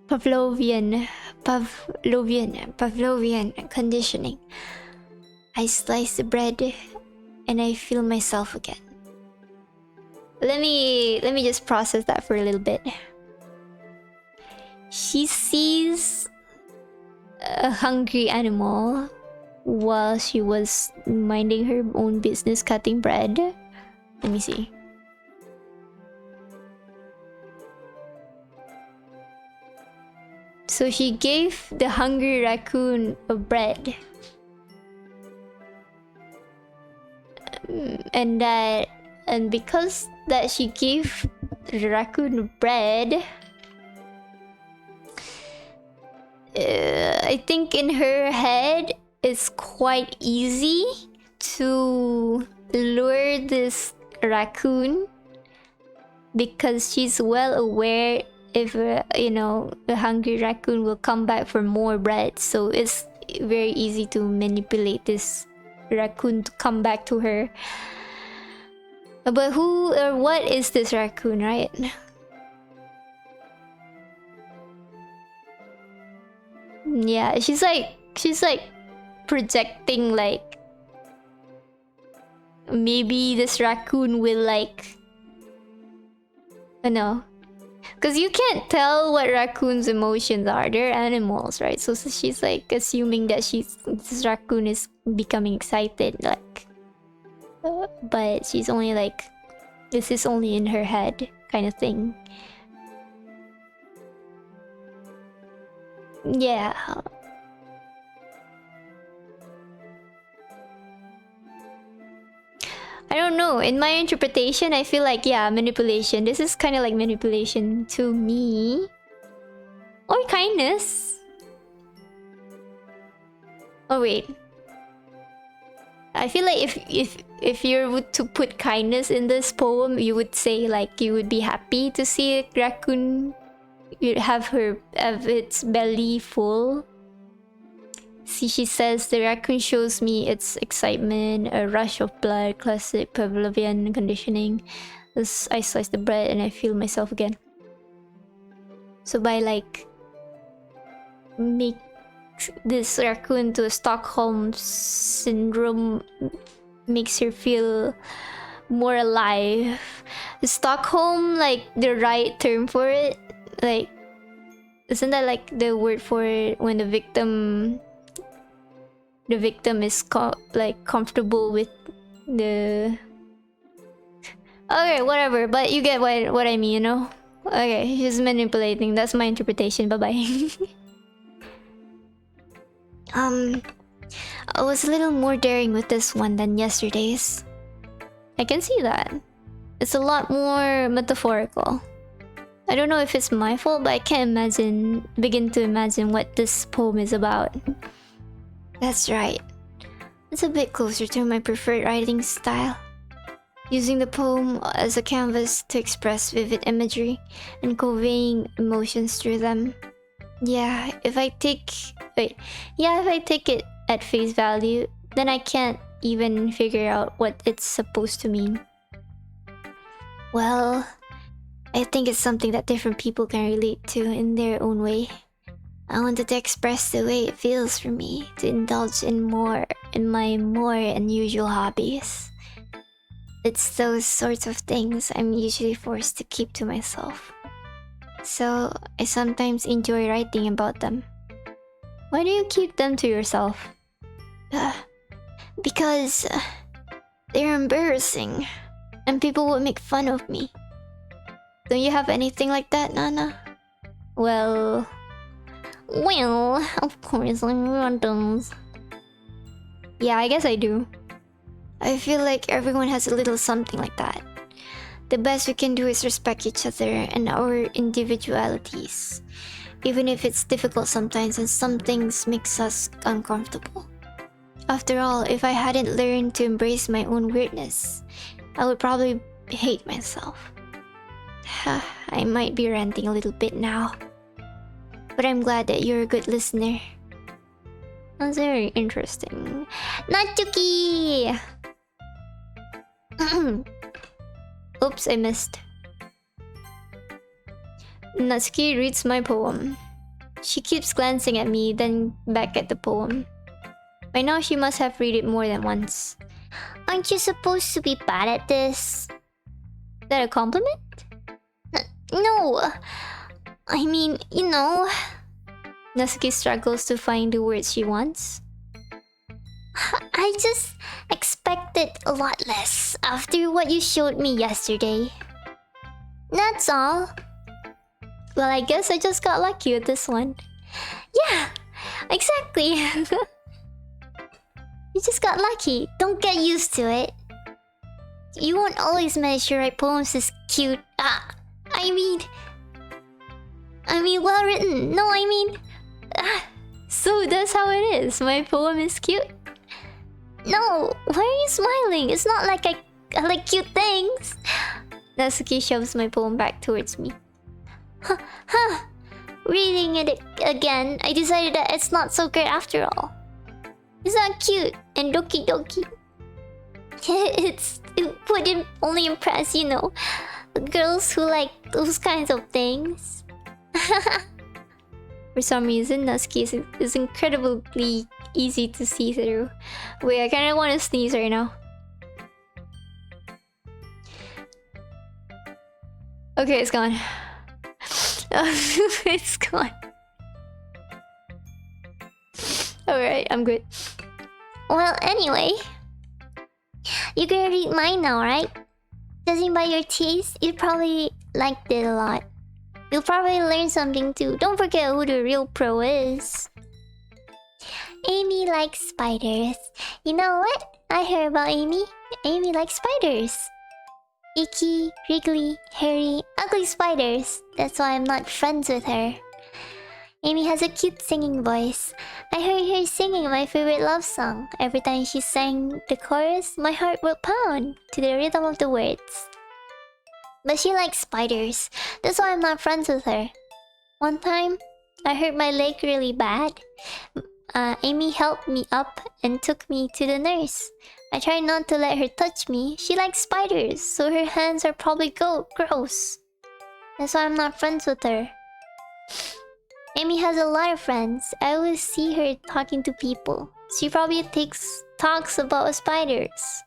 Speaker 1: Pavlovian conditioning. I slice the bread and I feel myself again. Let me just process that for a little bit. She sees a hungry animal while she was minding her own business cutting bread. Let me see. So she gave the hungry raccoon a bread. And because that she gave the raccoon bread, I think in her head it's quite easy to lure this raccoon because she's well aware if you know, the hungry raccoon will come back for more bread. So it's very easy to manipulate this raccoon to come back to her. But who or what is this raccoon, right? Yeah, she's like projecting like maybe this raccoon will like, I know, because you can't tell what raccoons' emotions are. They're animals, right? So she's like assuming that this raccoon is becoming excited, like, but she's only like, this is only in her head, kind of thing. Yeah. I don't know. In my interpretation, I feel like, yeah, manipulation. This is kind of like manipulation to me. Or kindness. Oh wait. I feel like if you were to put kindness in this poem, you would say like you would be happy to see a raccoon have its belly full. See, she says the raccoon shows me its excitement, a rush of blood, classic Pavlovian conditioning. As I slice the bread and I feel myself again. So by like make this raccoon to a Stockholm syndrome makes her feel more alive. Is Stockholm like the right term for it? Like, isn't that like the word for it when the victim is like comfortable with the... Okay, whatever, but you get what I mean, you know? Okay, she's manipulating. That's my interpretation. Bye-bye. I was a little more daring with this one than yesterday's. I can see that. It's a lot more metaphorical. I don't know if it's my fault, but I can't begin to imagine what this poem is about. That's right. It's a bit closer to my preferred writing style. Using the poem as a canvas to express vivid imagery and conveying emotions through them. Yeah, if I take it at face value, then I can't even figure out what it's supposed to mean. Well, I think it's something that different people can relate to in their own way. I wanted to express the way it feels for me to indulge in my more unusual hobbies. It's those sorts of things I'm usually forced to keep to myself. So I sometimes enjoy writing about them. Why do you keep them to yourself? Because they're embarrassing and people would make fun of me. Don't you have anything like that, Nana? Well, of course everyone does. Yeah, I guess I do. I feel like everyone has a little something like that. The best we can do is respect each other and our individualities, even if it's difficult sometimes and some things makes us uncomfortable. After all, if I hadn't learned to embrace my own weirdness, I would probably hate myself. I might be ranting a little bit now, but I'm glad that you're a good listener. That's very interesting. Natsuki! Oops, I missed. Natsuki reads my poem. She keeps glancing at me, then back at the poem. By now she must have read it more than once. Aren't you supposed to be bad at this? Is that a compliment? No! I mean, you know... Natsuki struggles to find the words she wants. I just expected a lot less after what you showed me yesterday. That's all. Well, I guess I just got lucky with this one. Yeah, exactly. You just got lucky. Don't get used to it. You won't always manage to write poems as cute. I mean, well written. No, so that's how it is. My poem is cute. No, why are you smiling? It's not like I like cute things. Natsuki shoves my poem back towards me. Reading it again, I decided that it's not so great after all. It's not cute and Doki Doki. It wouldn't only impress, girls who like those kinds of things. For some reason, Natsuki is incredibly easy to see through. Wait, I kinda wanna sneeze right now. Okay, it's gone. It's gone. Alright, I'm good. Well, anyway, you're gonna read mine now, right? Judging by your taste, you probably liked it a lot. You'll probably learn something too. Don't forget who the real pro is. Amy likes spiders. You know what? I heard about Amy. Amy likes spiders. Icky, wriggly, hairy, ugly spiders. That's why I'm not friends with her. Amy has a cute singing voice. I heard her singing my favorite love song. Every time she sang the chorus, my heart would pound to the rhythm of the words. But she likes spiders. That's why I'm not friends with her. One time, I hurt my leg really bad. Amy helped me up and took me to the nurse. I tried not to let her touch me. She likes spiders, so her hands are probably gross. That's why I'm not friends with her. Amy has a lot of friends. I always see her talking to people. She probably talks about spiders.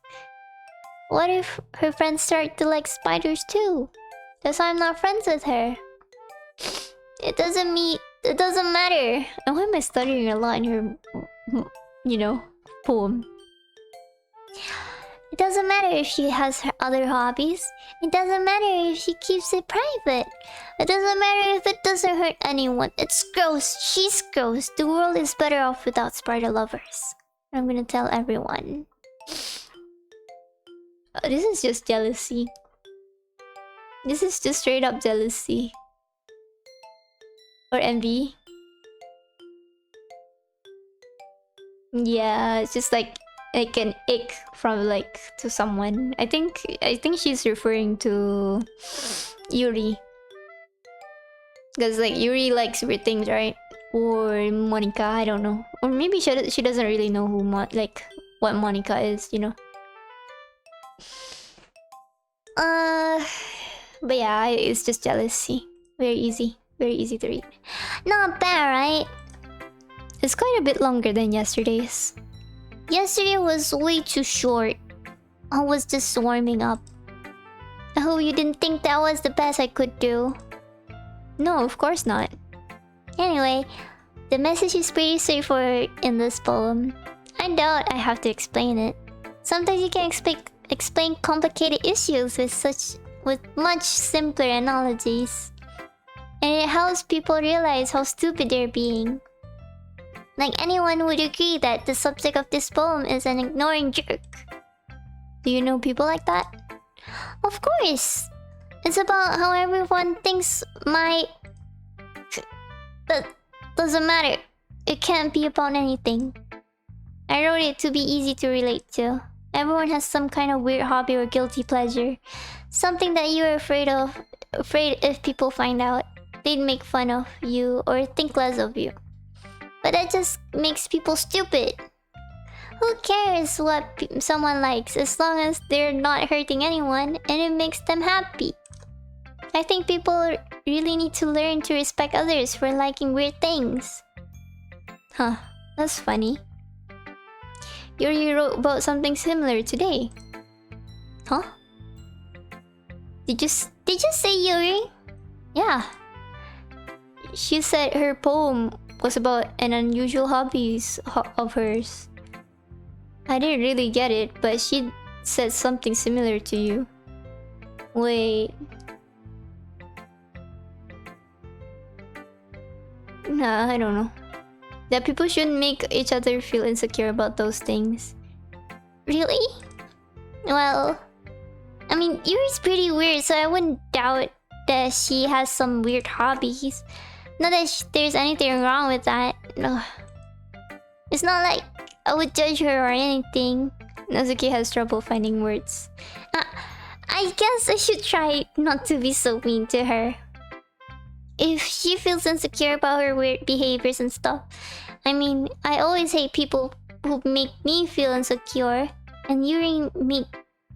Speaker 1: What if her friends start to like spiders too? That's why I'm not friends with her. It doesn't matter. And why am I stuttering a lot in her, poem? It doesn't matter if she has her other hobbies. It doesn't matter if she keeps it private. It doesn't matter if it doesn't hurt anyone. It's gross. She's gross. The world is better off without spider lovers. I'm gonna tell everyone. This is just jealousy. This is just straight up jealousy. Or envy. Yeah, it's just like an ick from to someone. I think she's referring to Yuri. Because Yuri likes weird things, right? Or Monica, I don't know. Or maybe she doesn't really know who what Monica is, But yeah, it's just jealousy. Very easy to read. Not bad, right? It's quite a bit longer than yesterday's. Yesterday was way too short. I was just warming up. I hope you didn't think that was the best I could do. No, of course not. Anyway, the message is pretty straightforward in this poem. I doubt I have to explain it. Sometimes you can explain complicated issues with much simpler analogies. And it helps people realize how stupid they're being. Like anyone would agree that the subject of this poem is an ignoring jerk. Do you know people like that? Of course! It's about how everyone thinks That doesn't matter. It can't be about anything. I wrote it to be easy to relate to. Everyone has some kind of weird hobby or guilty pleasure. Something that you're afraid if people find out, they'd make fun of you or think less of you. But that just makes people stupid. Who cares what someone likes as long as they're not hurting anyone and it makes them happy? I think people really need to learn to respect others for liking weird things. Huh, that's funny. Yuri wrote about something similar today. Huh? Did you say Yuri? Yeah. She said her poem was about an unusual hobbies of hers. I didn't really get it, but she said something similar to you. Wait. Nah, I don't know. That people shouldn't make each other feel insecure about those things. Really? Well, I mean, Yuri's pretty weird, so I wouldn't doubt that she has some weird hobbies. Not that there's anything wrong with that. No. It's not like I would judge her or anything. Nazuki has trouble finding words. I guess I should try not to be so mean to her. If she feels insecure about her weird behaviors and stuff. I mean, I always hate people who make me feel insecure. And Yuri made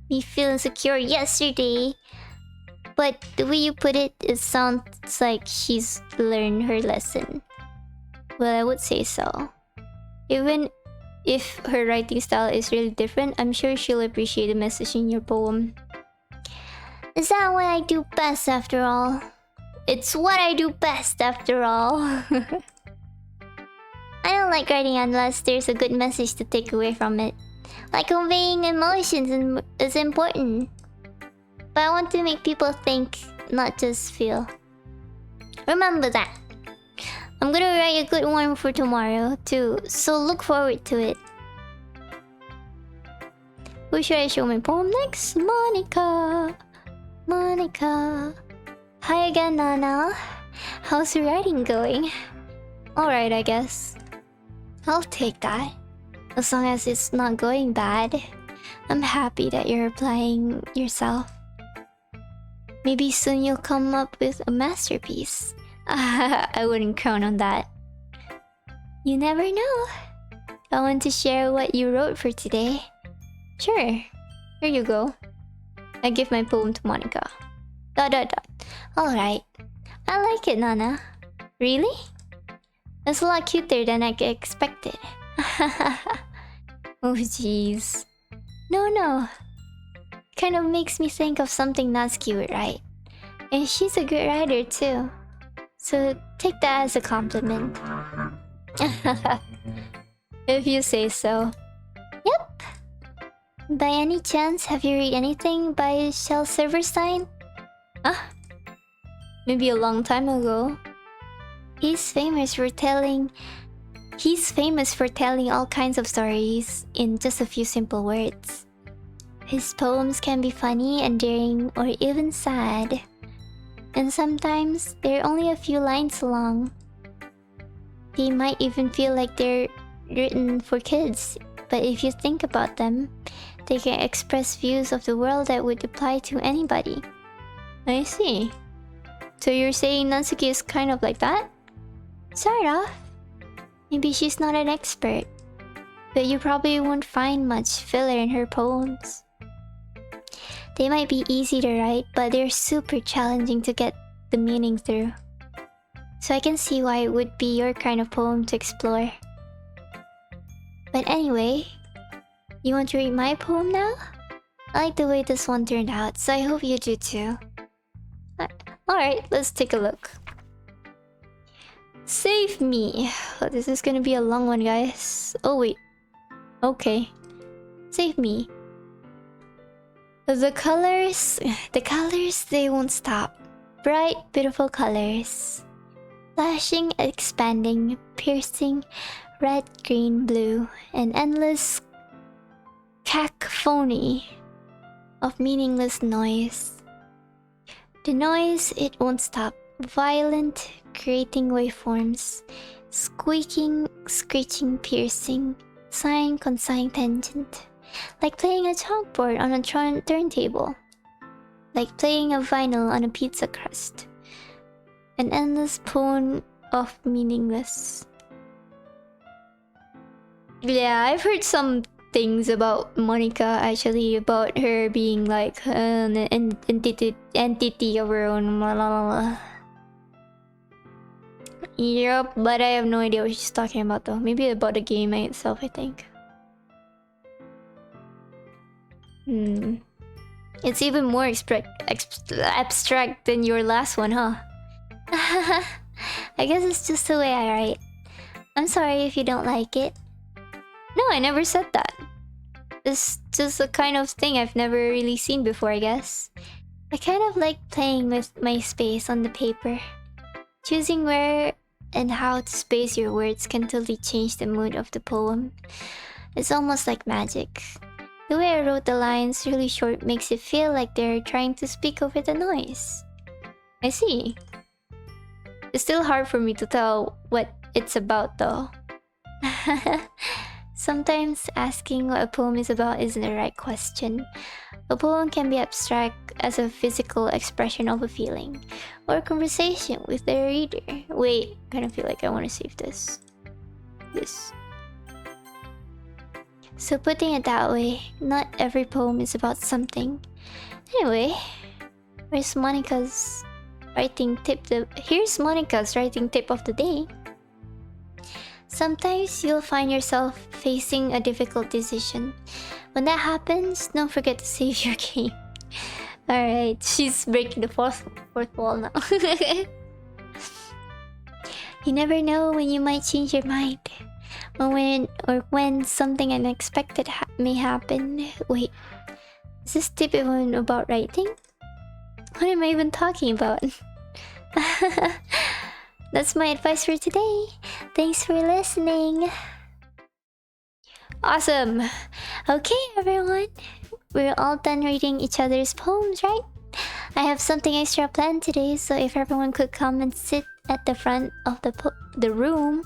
Speaker 1: me feel insecure yesterday. But the way you put it, it sounds like she's learned her lesson. Well, I would say so. Even if her writing style is really different, I'm sure she'll appreciate the message in your poem. Is that what I do best after all? It's what I do best after all. I don't like writing unless there's a good message to take away from it. Like conveying emotions is important. But I want to make people think, not just feel. Remember that. I'm gonna write a good one for tomorrow too, so look forward to it. Who should I show my poem next? Monica. Monica. Hi again, Nana. How's your writing going? Alright, I guess. I'll take that. As long as it's not going bad. I'm happy that you're applying yourself. Maybe soon you'll come up with a masterpiece. I wouldn't count on that. You never know. I want to share what you wrote for today. Sure. Here you go. I give my poem to Monica. ... Alright. I like it, Nana. Really? It's a lot cuter than I expected. Oh jeez. No. Kind of makes me think of something Natsuki would write. And she's a good writer too. So take that as a compliment. If you say so. Yep. By any chance, have you read anything by Shel Silverstein? Maybe a long time ago. He's famous for telling all kinds of stories in just a few simple words. His poems can be funny, endearing, or even sad. And sometimes they're only a few lines long. They might even feel like they're written for kids, but if you think about them, they can express views of the world that would apply to anybody. I see. So you're saying Natsuki is kind of like that? Sort of. Maybe she's not an expert, but you probably won't find much filler in her poems. They might be easy to write, but they're super challenging to get the meaning through. So I can see why it would be your kind of poem to explore. But anyway, you want to read my poem now? I like the way this one turned out, so I hope you do too. Alright, let's take a look. Save me. Oh, this is gonna be a long one, guys. Oh wait. Okay. Save me. The colors, they won't stop. Bright, beautiful colors. Flashing, expanding, piercing, red, green, blue, an endless cacophony of meaningless noise. The noise, it won't stop. Violent, creating waveforms. Squeaking, screeching, piercing. Sighing, consighing, tangent. Like playing a chalkboard on a turntable. Like playing a vinyl on a pizza crust. An endless poem of meaningless. Yeah, I've heard some things about Monica actually, about her being like an entity of her own. Blah, blah, blah. Yep, but I have no idea what she's talking about though. Maybe about the game itself, I think. It's even more abstract than your last one, huh? I guess it's just the way I write. I'm sorry if you don't like it. No, I never said that. It's just a kind of thing I've never really seen before, I guess. I kind of like playing with my space on the paper. Choosing where and how to space your words can totally change the mood of the poem. It's almost like magic. The way I wrote the lines really short makes it feel like they're trying to speak over the noise. I see. It's still hard for me to tell what it's about though. Sometimes asking what a poem is about isn't the right question. A poem can be abstract as a physical expression of a feeling, or a conversation with the reader. Wait, I kind of feel like I want to save this. So putting it that way, not every poem is about something. Anyway, here's Monica's writing tip of the day. Sometimes you'll find yourself facing a difficult decision. When that happens, don't forget to save your game. Alright, she's breaking the fourth wall now. You never know when you might change your mind. When something unexpected may happen. Wait, is this tip even about writing? What am I even talking about? That's my advice for today. Thanks for listening. Awesome. Okay, everyone. We're all done reading each other's poems, right? I have something extra planned today, so if everyone could come and sit at the front of the room.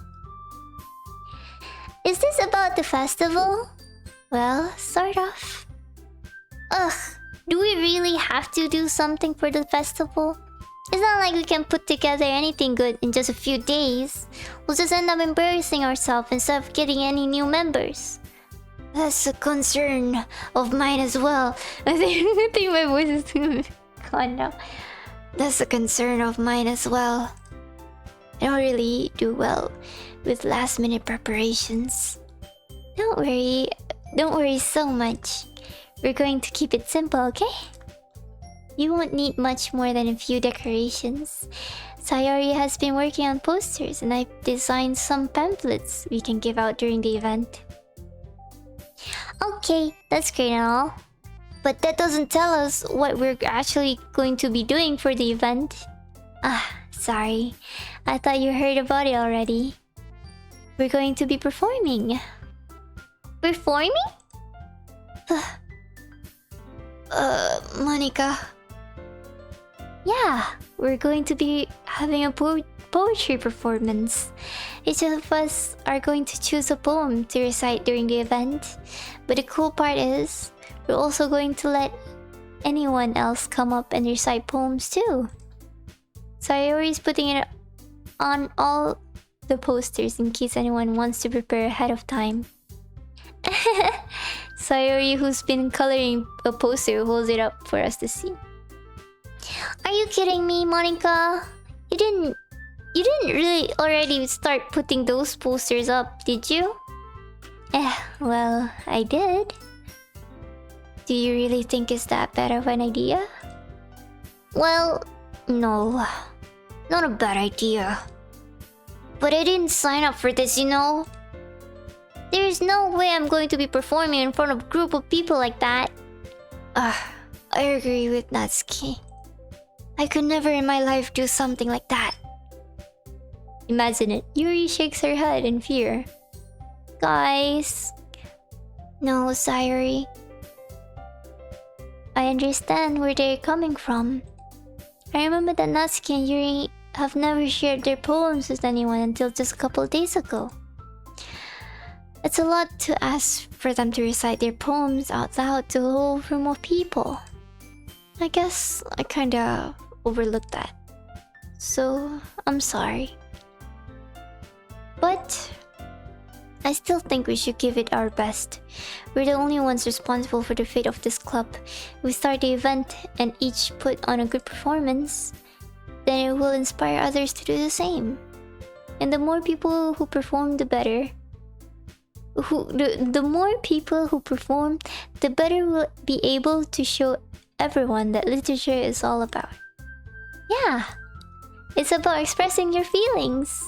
Speaker 1: Is this about the festival? Well, sort of. Ugh, do we really have to do something for the festival? It's not like we can put together anything good in just a few days. We'll just end up embarrassing ourselves instead of getting any new members. That's a concern of mine as well. I think my voice is gone now. That's a concern of mine as well. I don't really do well with last-minute preparations. Don't worry so much. We're going to keep it simple, okay? You won't need much more than a few decorations. Sayori has been working on posters and I've designed some pamphlets we can give out during the event. Okay, that's great and all. But that doesn't tell us what we're actually going to be doing for the event. Ah, sorry. I thought you heard about it already. We're going to be performing. Performing? Monica. Yeah, we're going to be having a poetry performance. Each of us are going to choose a poem to recite during the event. But the cool part is, we're also going to let anyone else come up and recite poems too. Sayori's putting it on all the posters in case anyone wants to prepare ahead of time. Sayori, who's been coloring a poster, holds it up for us to see. Are you kidding me, Monica? You didn't really already start putting those posters up, did you? Well, I did. Do you really think it's that bad of an idea? Well, no. Not a bad idea. But I didn't sign up for this, you know? There's no way I'm going to be performing in front of a group of people like that. I agree with Natsuki. I could never in my life do something like that. Imagine it. Yuri shakes her head in fear. Guys. No, Sayori. I understand where they're coming from. I remember that Natsuki and Yuri have never shared their poems with anyone until just a couple days ago. It's a lot to ask for them to recite their poems out loud to a whole room of people. I guess I kinda overlooked that. So, I'm sorry. But I still think we should give it our best. We're the only ones responsible for the fate of this club. If we start the event and each put on a good performance, then it will inspire others to do the same. And the more people who perform, the better. The more people who perform, the better we'll be able to show everyone that literature is all about. Yeah, it's about expressing your feelings,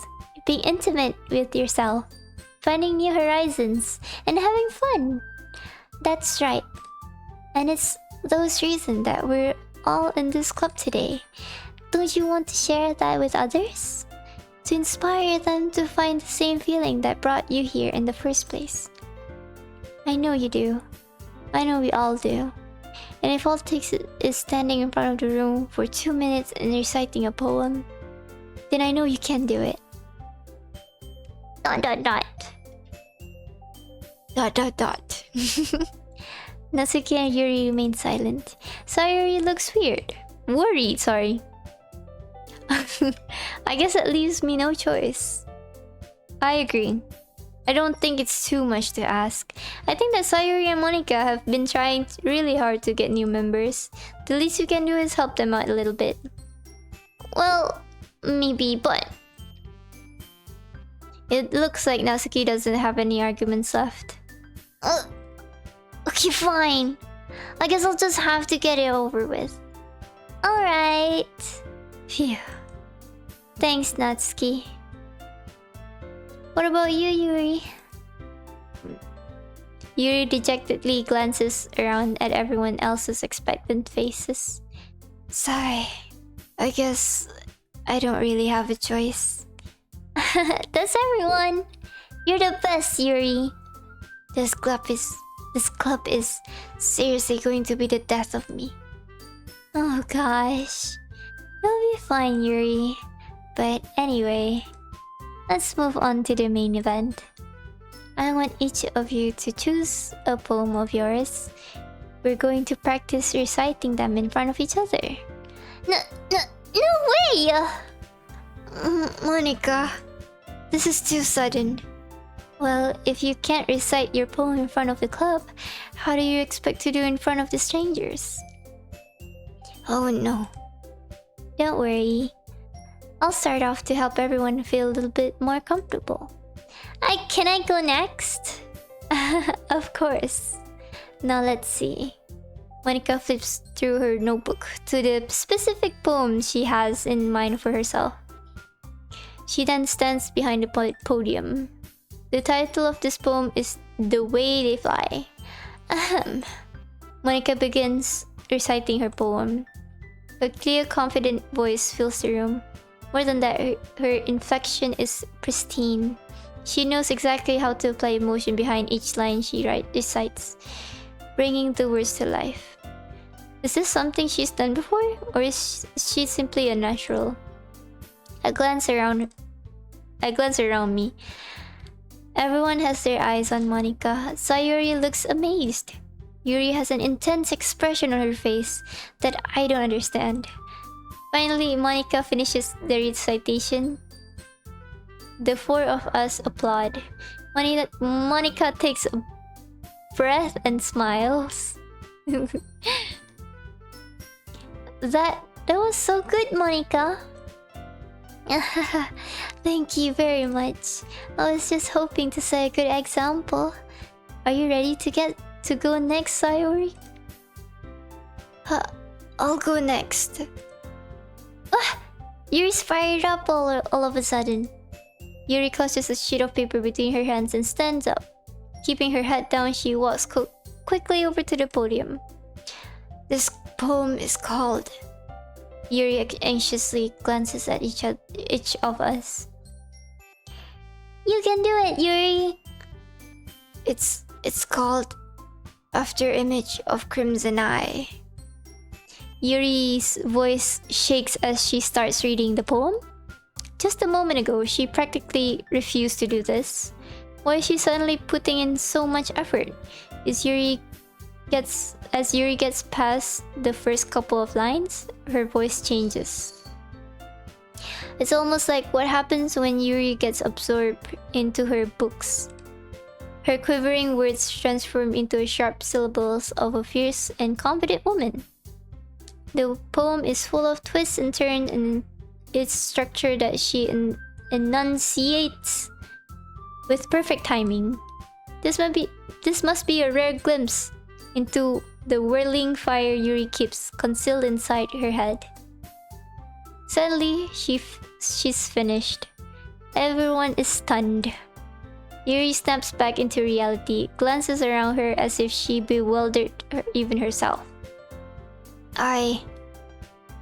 Speaker 1: being intimate with yourself, finding new horizons, and having fun. That's right. And it's those reasons that we're all in this club today. Don't you want to share that with others? To inspire them to find the same feeling that brought you here in the first place. I know you do. I know we all do. And if all it takes is standing in front of the room for 2 minutes and reciting a poem, then I know you can do it. Dot dot dot. Dot dot dot. Natsuki and Yuri remain silent. Sayuri looks weird. Worried, sorry. I guess it leaves me no choice. I agree. I don't think it's too much to ask. I think that Sayuri and Monica have been trying really hard to get new members. The least you can do is help them out a little bit. Well, maybe, but... It looks like Natsuki doesn't have any arguments left. Okay, fine. I guess I'll just have to get it over with. Alright. Phew. Thanks, Natsuki. What about you, Yuri? Yuri dejectedly glances around at everyone else's expectant faces. Sigh. I guess I don't really have a choice. That's everyone. You're the best, Yuri. This club is seriously going to be the death of me. Oh gosh. You'll be fine, Yuri. But anyway, let's move on to the main event. I want each of you to choose a poem of yours. We're going to practice reciting them in front of each other. No way! Monica, this is too sudden. Well, if you can't recite your poem in front of the club, how do you expect to do in front of the strangers? Oh no. Don't worry. I'll start off to help everyone feel a little bit more comfortable. Can I go next? Of course. Now let's see. Monica flips through her notebook to the specific poem she has in mind for herself. She then stands behind the podium. The title of this poem is The Way They Fly. Monica begins reciting her poem. A clear, confident voice fills the room. More than that, her inflection is pristine. She knows exactly how to apply emotion behind each line she recites, bringing the words to life. Is this something she's done before, or is she simply a natural? I glance around me. Everyone has their eyes on Monica. Sayuri looks amazed. Yuri has an intense expression on her face that I don't understand. Finally, Monica finishes the recitation. The four of us applaud. Monica takes a breath and smiles. That was so good, Monica. Thank you very much. I was just hoping to set a good example. Are you ready to go next, Sayori? I'll go next. Yuri's fired up all of a sudden. Yuri clutches a sheet of paper between her hands and stands up. Keeping her head down, she walks quickly over to the podium. This poem is called... Yuri anxiously glances at each of us. You can do it, Yuri! It's called After Image of Crimson Eye. Yuri's voice shakes as she starts reading the poem. Just a moment ago, she practically refused to do this. Why is she suddenly putting in so much effort? As Yuri gets past the first couple of lines, her voice changes. It's almost like what happens when Yuri gets absorbed into her books. Her quivering words transform into sharp syllables of a fierce and confident woman. The poem is full of twists and turns in its structure that she enunciates with perfect timing. This must be a rare glimpse into the whirling fire Yuri keeps concealed inside her head. Suddenly, she's finished. Everyone is stunned. Yuri snaps back into reality, glances around her as if she bewildered even herself.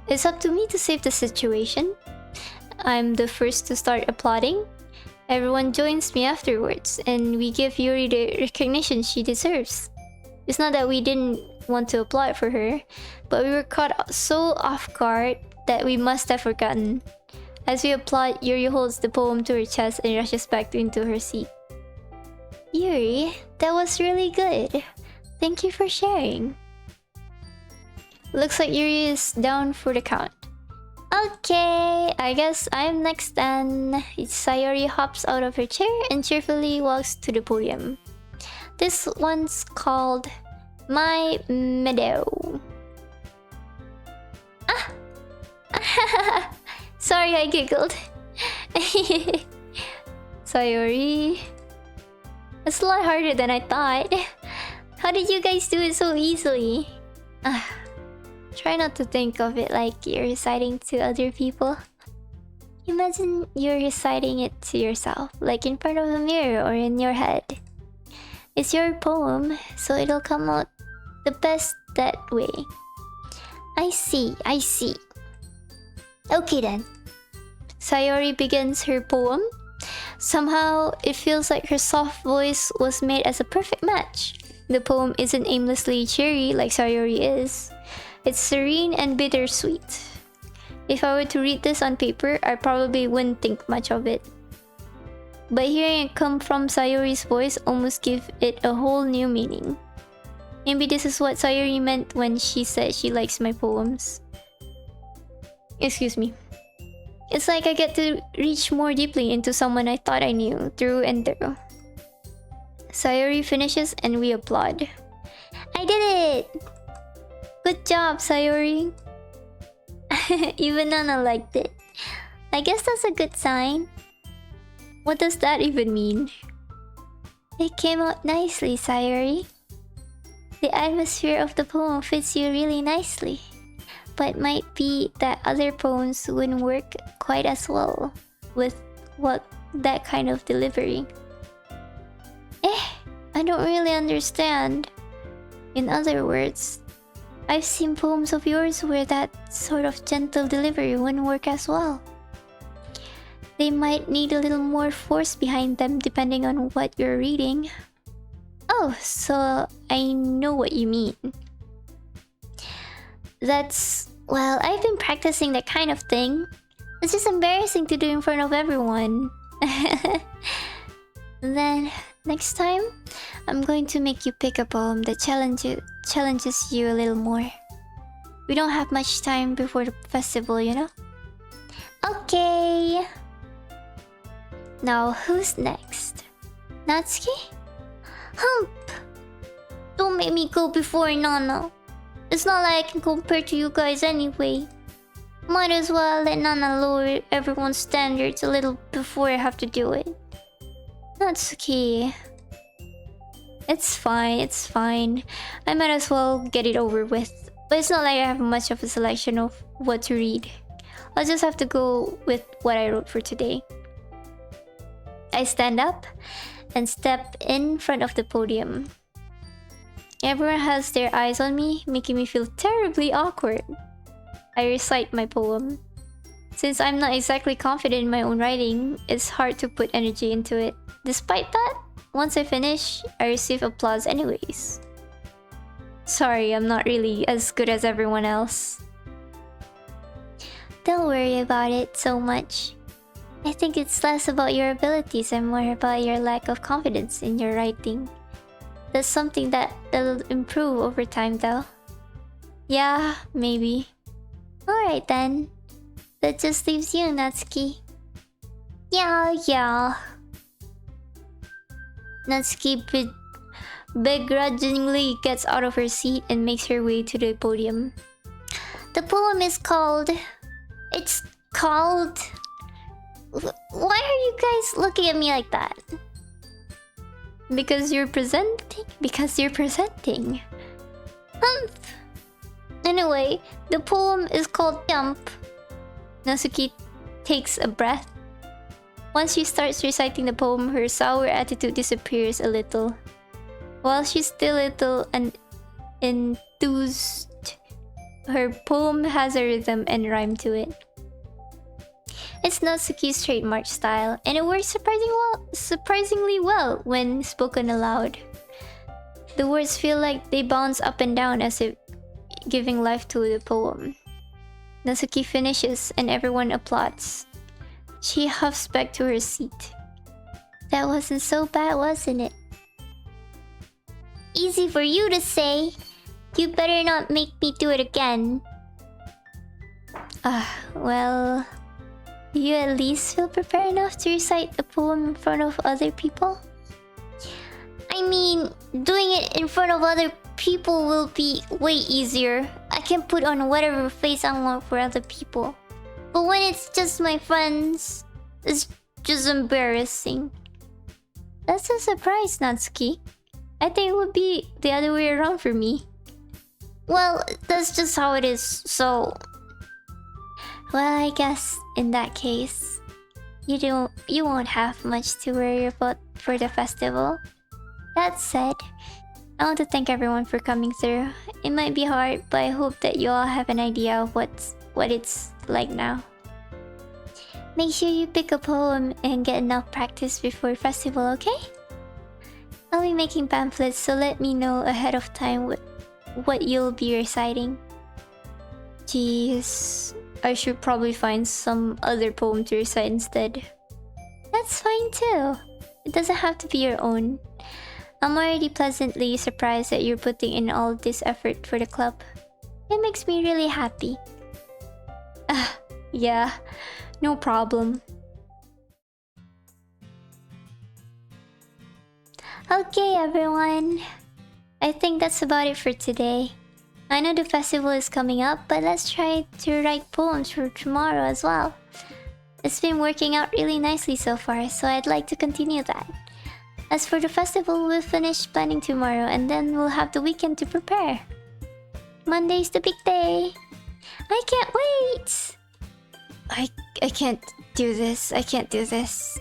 Speaker 1: It's up to me to save the situation. I'm the first to start applauding. Everyone joins me afterwards, and we give Yuri the recognition she deserves. It's not that we didn't want to applaud for her, but we were caught so off guard that we must have forgotten. As we applaud, Yuri holds the poem to her chest and rushes back into her seat. Yuri, that was really good. Thank you for sharing. Looks like Yuri is down for the count. Okay, I guess I'm next then. Sayori hops out of her chair and cheerfully walks to the podium. This one's called My Meadow. Ah! Sorry, I giggled. Sayori. It's a lot harder than I thought. How did you guys do it so easily? Try not to think of it like you're reciting to other people. Imagine you're reciting it to yourself, like in front of a mirror or in your head. It's your poem, so it'll come out the best that way. I see. Okay then. Sayori begins her poem. Somehow, it feels like her soft voice was made as a perfect match. The poem isn't aimlessly cheery like Sayori is. It's serene and bittersweet. If I were to read this on paper, I probably wouldn't think much of it. But hearing it come from Sayori's voice almost gives it a whole new meaning. Maybe this is what Sayori meant when she said she likes my poems. Excuse me. It's like I get to reach more deeply into someone I thought I knew, through and through. Sayori finishes and we applaud. I did it! Good job, Sayori. Even Nana liked it. I guess that's a good sign. What does that even mean? It came out nicely, Sayori. The atmosphere of the poem fits you really nicely. But might be that other poems wouldn't work quite as well with that kind of delivery. I don't really understand. In other words, I've seen poems of yours where that sort of gentle delivery wouldn't work as well. They might need a little more force behind them depending on what you're reading. Oh, so I know what you mean. Well, I've been practicing that kind of thing. It's just embarrassing to do in front of everyone. Then, next time, I'm going to make you pick a poem that challenges you a little more. We don't have much time before the festival, you know? Okay! Now, who's next? Natsuki? Hump! Don't make me go before Nana. It's not like I can compare to you guys anyway. Might as well let Nana lower everyone's standards a little before I have to do it. Natsuki. It's fine. I might as well get it over with. But it's not like I have much of a selection of what to read. I'll just have to go with what I wrote for today. I stand up and step in front of the podium. Everyone has their eyes on me, making me feel terribly awkward. I recite my poem. Since I'm not exactly confident in my own writing, it's hard to put energy into it. Despite that, once I finish, I receive applause anyways. Sorry, I'm not really as good as everyone else. Don't worry about it so much. I think it's less about your abilities and more about your lack of confidence in your writing. That's something that'll improve over time though. Yeah, maybe. Alright then. That just leaves you, Natsuki. Yeah. Natsuki begrudgingly gets out of her seat and makes her way to the podium. The poem is called... It's called... Why are you guys looking at me like that? Because you're presenting? Humph! Anyway, the poem is called Jump. Natsuki takes a breath. Once she starts reciting the poem, her sour attitude disappears a little. While she's still a little enthused, her poem has a rhythm and rhyme to it. It's Natsuki's trademark style, and it works surprisingly well when spoken aloud. The words feel like they bounce up and down as if giving life to the poem. Natsuki finishes and everyone applauds. She huffs back to her seat. That wasn't so bad, wasn't it? Easy for you to say. You better not make me do it again. Well... Do you at least feel prepared enough to recite a poem in front of other people? I mean, doing it in front of other people will be way easier. I can put on whatever face I want for other people. But when it's just my friends, it's just embarrassing. That's a surprise, Natsuki. I think it would be the other way around for me. Well, that's just how it is, so... Well, I guess in that case, you won't have much to worry about for the festival. That said, I want to thank everyone for coming through. It might be hard, but I hope that you all have an idea of what it's like now. Make sure you pick a poem and get enough practice before festival, okay? I'll be making pamphlets, so let me know ahead of time what you'll be reciting. Jeez, I should probably find some other poem to recite instead. That's fine too. It doesn't have to be your own. I'm already pleasantly surprised that you're putting in all this effort for the club. It makes me really happy. Yeah, no problem. Okay, everyone. I think that's about it for today. I know the festival is coming up, but let's try to write poems for tomorrow as well. It's been working out really nicely so far, so I'd like to continue that. As for the festival, we'll finish planning tomorrow and then we'll have the weekend to prepare. Monday's the big day. I can't wait! I can't do this. I can't do this.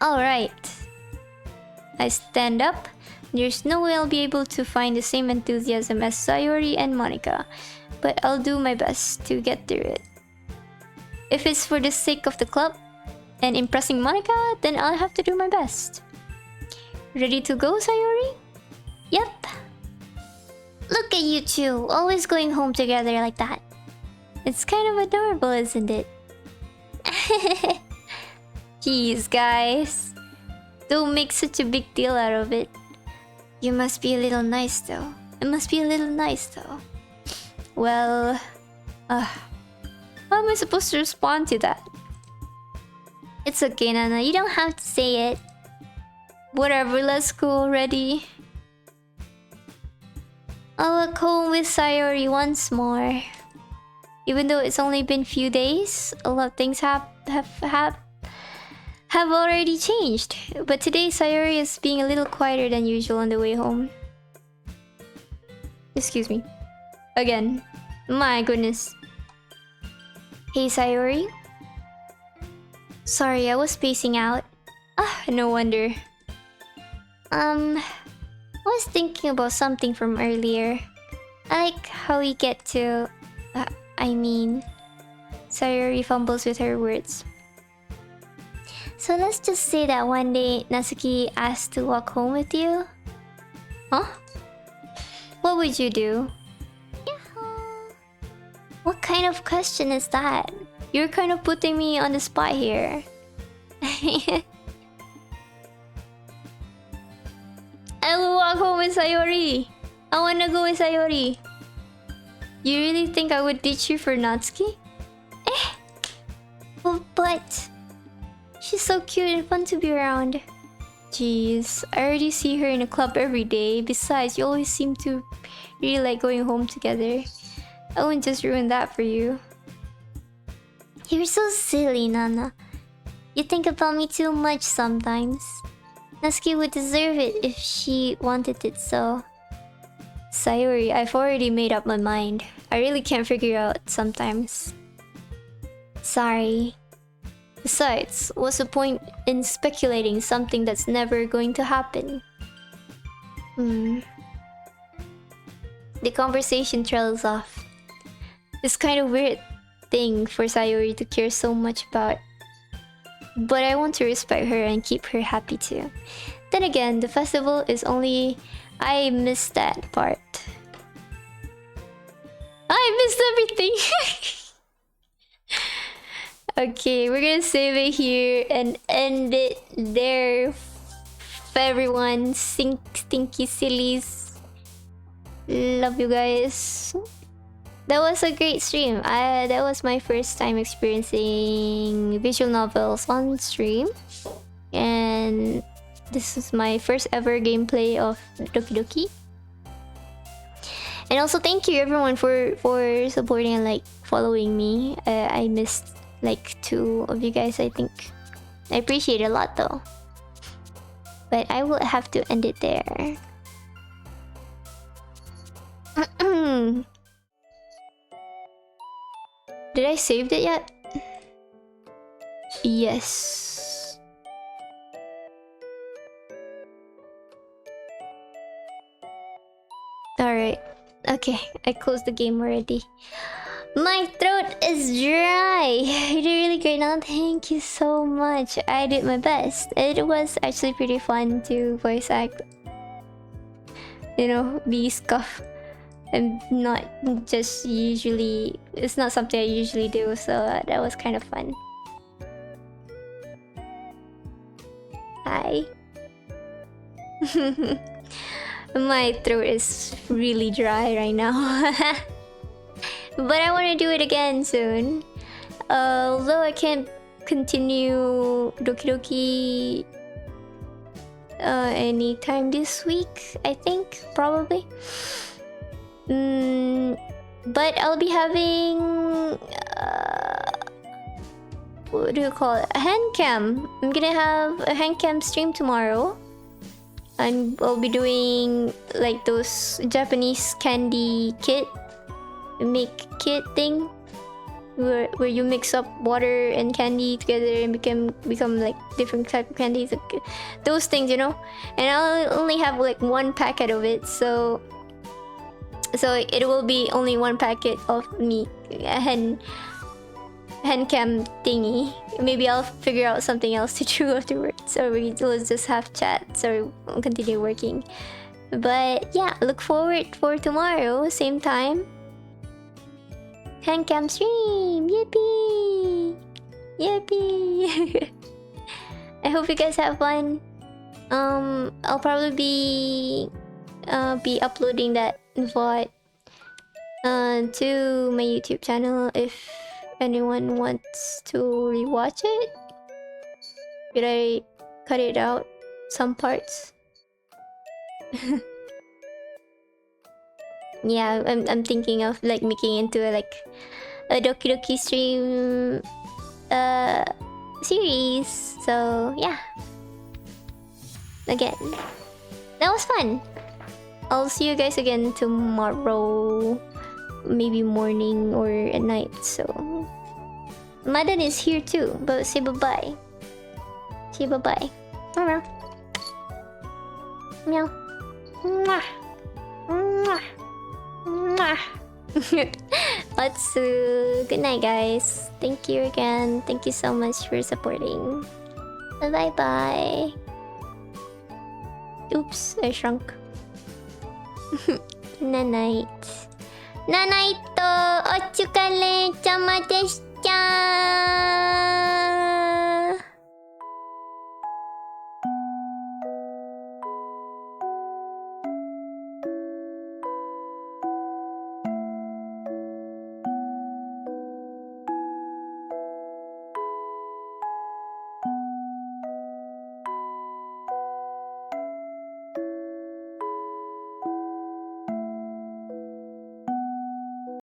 Speaker 1: Alright. I stand up. There's no way I'll be able to find the same enthusiasm as Sayori and Monica, but I'll do my best to get through it. If it's for the sake of the club and impressing Monica, then I'll have to do my best. Ready to go, Sayori? Yep. Look at you two, always going home together like that. It's kind of adorable, isn't it? Jeez, guys. Don't make such a big deal out of it. You must be a little nice though. It must be a little nice though. Well... how am I supposed to respond to that? It's okay, Nana. You don't have to say it. Whatever, let's go already. I'll walk home with Sayori once more. Even though it's only been few days, a lot of things have already changed. But today, Sayori is being a little quieter than usual on the way home. Excuse me. Again. My goodness. Hey, Sayori. Sorry, I was spacing out. No wonder. I was thinking about something from earlier. I like how we get to... Sayori fumbles with her words. So let's just say that one day Natsuki asked to walk home with you. Huh? What would you do? Yahoo! What kind of question is that? You're kind of putting me on the spot here. I will walk home with Sayori. I wanna go with Sayori. You really think I would ditch you for Natsuki? But... she's so cute and fun to be around. Jeez, I already see her in a club every day. Besides, you always seem to really like going home together. I wouldn't just ruin that for you. You're so silly, Nana. You think about me too much sometimes. Natsuki would deserve it if she wanted it so. Sayori, I've already made up my mind. I really can't figure out sometimes. Sorry. Besides, what's the point in speculating something that's never going to happen? The conversation trails off. It's kind of weird thing for Sayori to care so much about. But I want to respect her and keep her happy too. Then again, the festival is only... I missed that part. I missed everything! Okay, we're gonna save it here and end it there. For everyone, stinky sillies. Love you guys. That was a great stream. That was my first time experiencing visual novels on stream. And this is my first ever gameplay of Doki Doki. And also thank you everyone for supporting and like following me. I missed like 2 of you guys, I think. I appreciate it a lot though. But I will have to end it there. Did I save it yet? Yes. Alright. Okay, I closed the game already. My throat is dry. You did really great now. Thank you so much. I did my best. It was actually pretty fun to voice act. You know, be scuff. And not just usually... It's not something I usually do, so that was kind of fun. Hi. My throat is really dry right now. But I want to do it again soon. Although I can't continue Doki Doki anytime this week, I think, probably. But I'll be having what do you call it? A hand cam. I'm gonna have a hand cam stream tomorrow. And I'll be doing like those Japanese candy kit thing where you mix up water and candy together and become like different type of candies, those things, you know. And I'll only have like 1 packet of it, so it will be only 1 packet of me hand cam thingy. Maybe I'll figure out something else to do afterwards, or we'll just have chat, so we'll continue working. But yeah, look forward for tomorrow, same time. Handcam stream! Yippee! Yippee! I hope you guys have fun. I'll probably be uploading that VOD to my YouTube channel if anyone wants to rewatch it. Should I cut it out some parts? Yeah, I'm thinking of like making into like a Doki Doki stream series. So yeah. Again, that was fun. I'll see you guys again tomorrow, maybe morning or at night. So Madan is here too, but say bye-bye. Say bye-bye. Meow. Meow. Mwah. Mwah. Mwah. Let's good night, guys. Thank you again. Thank you so much for supporting. Bye bye. Oops, I shrunk. Nanite. Nanite to otsukare-sama deshita.